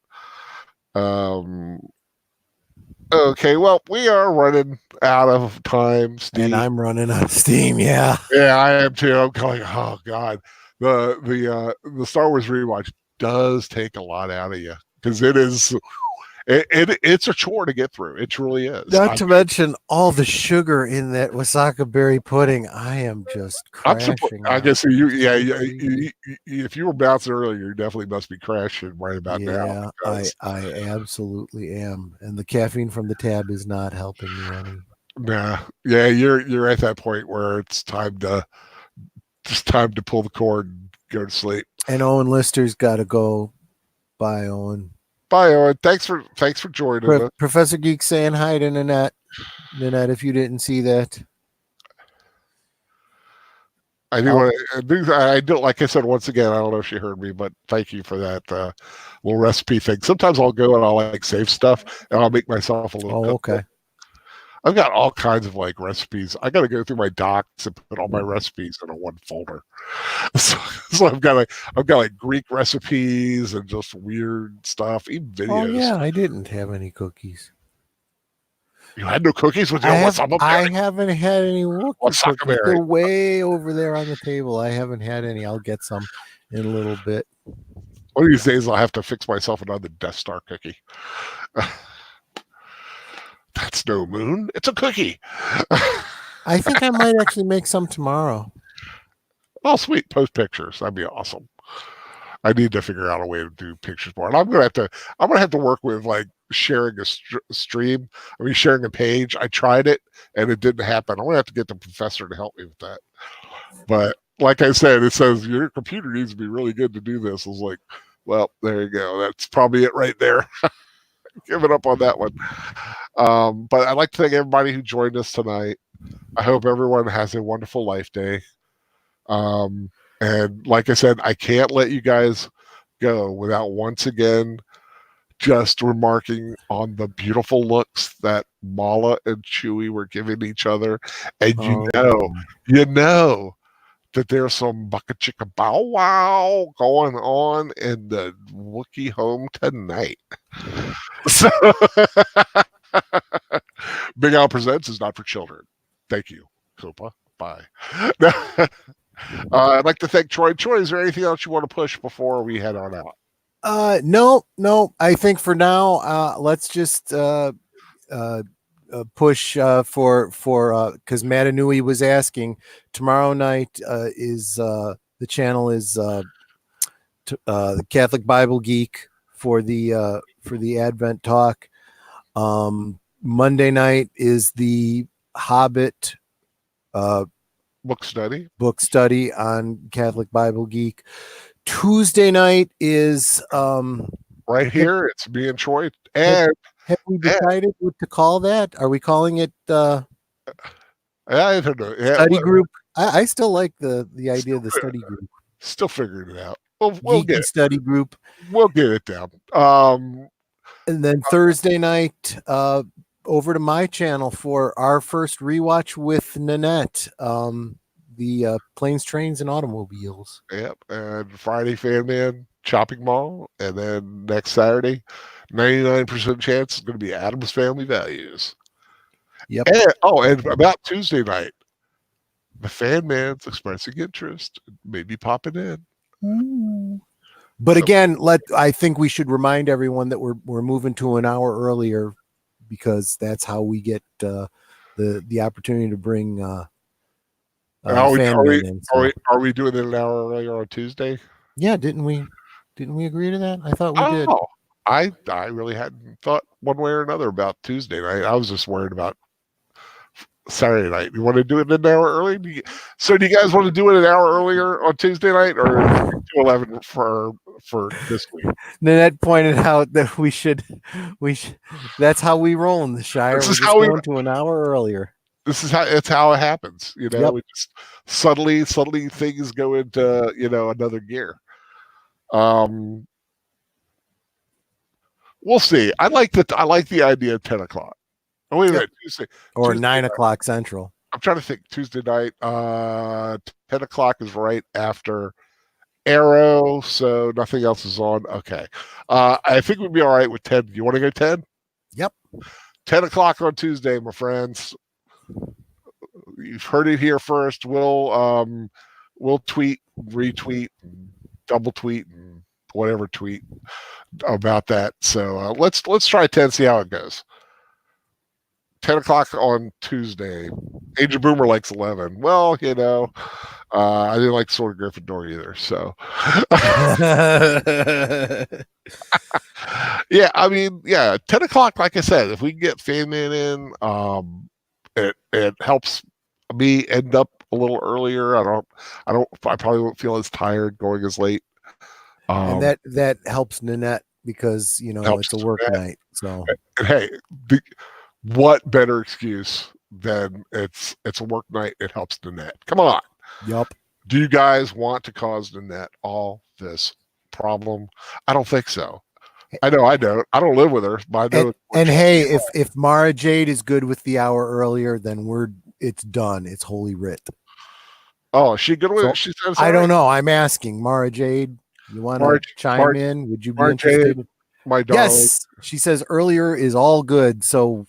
Okay, well, we are running out of time, Steve. And I'm running out of steam, yeah. Yeah, I am too. I'm going, oh God. The Star Wars rewatch does take a lot out of you because it's a chore to get through. It truly is. Not to mention all the sugar in that wasaka berry pudding. I am just crashing. I guess if you were bouncing earlier, you definitely must be crashing right about now. Yeah, I absolutely am. And the caffeine from the tab is not helping me any. Nah. Yeah, you're at that point where it's time to pull the cord and go to sleep. And Owen Lister's gotta go. Bye, Owen. Bye, Owen. Thanks for joining us. Professor Geek saying hi to Nanette. Nanette, if you didn't see that. I do. Like I said, once again, I don't know if she heard me, but thank you for that little recipe thing. Sometimes I'll go and I'll like save stuff and I'll make myself a little. Okay. I've got all kinds of like recipes. I got to go through my docs and put all my recipes in a one folder. So I've got like Greek recipes and just weird stuff, even videos. Oh yeah, I didn't have any cookies. You had no cookies with your I haven't had any cookies. They're way over there on the table. I haven't had any. I'll get some in a little bit. One of these days, I'll have to fix myself another Death Star cookie. That's no moon. It's a cookie. I think I might actually make some tomorrow. Oh, sweet. Post pictures. That'd be awesome. I need to figure out a way to do pictures more. And I'm gonna have to work with like sharing a stream. I mean, sharing a page. I tried it and it didn't happen. I'm gonna have to get the professor to help me with that. But like I said, it says your computer needs to be really good to do this. I was like, well, there you go. That's probably it right there. Give it up on that one. But I'd like to thank everybody who joined us tonight. I hope everyone has a wonderful life day. And like I said, I can't let you guys go without once again just remarking on the beautiful looks that Mala and Chewie were giving each other. And you know that there's some bucket chicka bow wow going on in the Wookiee home tonight. So Big Al Presents is not for children. Thank you, Copa. Bye. I'd like to thank Troy. Troy, is there anything else you want to push before we head on out? No. I think for now, let's just push for because Matanui was asking. Tomorrow night is the channel is the Catholic Bible Geek for the Advent talk. Monday night is the Hobbit Book study. book study on Catholic Bible Geek. Tuesday night is Right here, it's me and Troy. And have we decided what to call that? Are we calling it I don't know. Yeah, study group? I still like the idea of the study group. Still figuring it out. We'll Geeky get it. study group. We'll get it down. And then Thursday night, over to my channel for our first rewatch with Nanette. The Planes, Trains, and Automobiles. Yep. And Friday, Fan Man Shopping Mall. And then next Saturday, 99% chance it's going to be Adam's Family Values. Yep. And about Tuesday night, the Fan Man's expressing interest, maybe popping in. Ooh. But again, I think we should remind everyone that we're moving to an hour earlier because that's how we get the opportunity to bring Are we doing it an hour earlier on Tuesday? Yeah, didn't we agree to that? I thought we did. I really hadn't thought one way or another about Tuesday night. I was just worried about Saturday night. You want to do it an hour early? Do you guys want to do it an hour earlier on Tuesday night or 2:11 for this week? Nanette pointed out that we should. That's how we roll in the Shire. We're just going to an hour earlier. It's how it happens. You know, Yep. we just suddenly things go into another gear. We'll see. I like the idea of 10 o'clock. Oh, wait a minute. Tuesday or 9 night. o'clock Central. I'm trying to think. Tuesday night, 10 o'clock is right after Arrow, so nothing else is on. Okay. I think we'd be all right with 10. You want to go 10? Yep. 10 o'clock on Tuesday, my friends. You've heard it here first. We'll tweet, retweet, double tweet, and whatever tweet about that. So let's try 10, see how it goes. 10 o'clock on Tuesday. Agent Boomer likes 11. Well, I didn't like Sword of Gryffindor either. So, yeah, 10 o'clock, like I said, if we can get Fan Man in, it helps me end up a little earlier. I probably won't feel as tired going as late. And that helps Nanette because, it's a work night. So, and hey, what better excuse than it's a work night? It helps Nanette. Come on. Yep. Do you guys want to cause Nanette all this problem? I don't think so. I know I don't. I don't live with her, but I know. And hey, if Mara Jade is good with the hour earlier, then it's done. It's holy writ. Oh, is she good with it? She says. I don't know. I'm asking Mara Jade. You want to chime in? Would you be interested? Jade, my darling. Yes. She says earlier is all good. So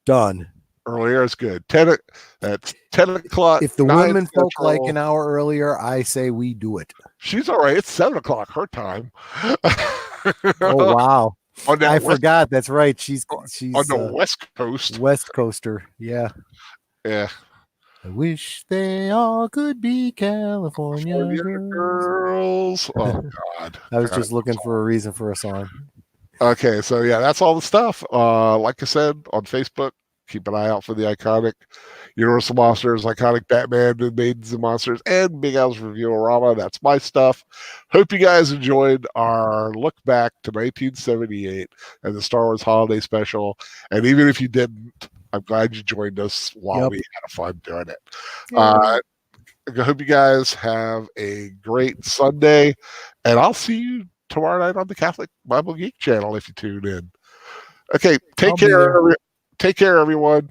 done. Earlier is good. 10. That's 10 o'clock. If the women folk like an hour earlier, I say we do it. She's all right. It's 7 o'clock her time. Oh wow! I forgot. That's right. She's on the West Coast. West Coaster. Yeah. Yeah. I wish they all could be California girls. Oh God! I was just looking for a reason for a song. Okay, so yeah, that's all the stuff. Like I said, on Facebook, keep an eye out for the iconic Universal Monsters, iconic Batman, the Maidens and Monsters, and Big Al's Review-O-Rama. That's my stuff. Hope you guys enjoyed our look back to 1978 and the Star Wars Holiday Special. And even if you didn't, I'm glad you joined us while we had fun doing it. I hope you guys have a great Sunday, and I'll see you tomorrow night on the Catholic Bible Geek channel if you tune in. Okay, take care, everyone.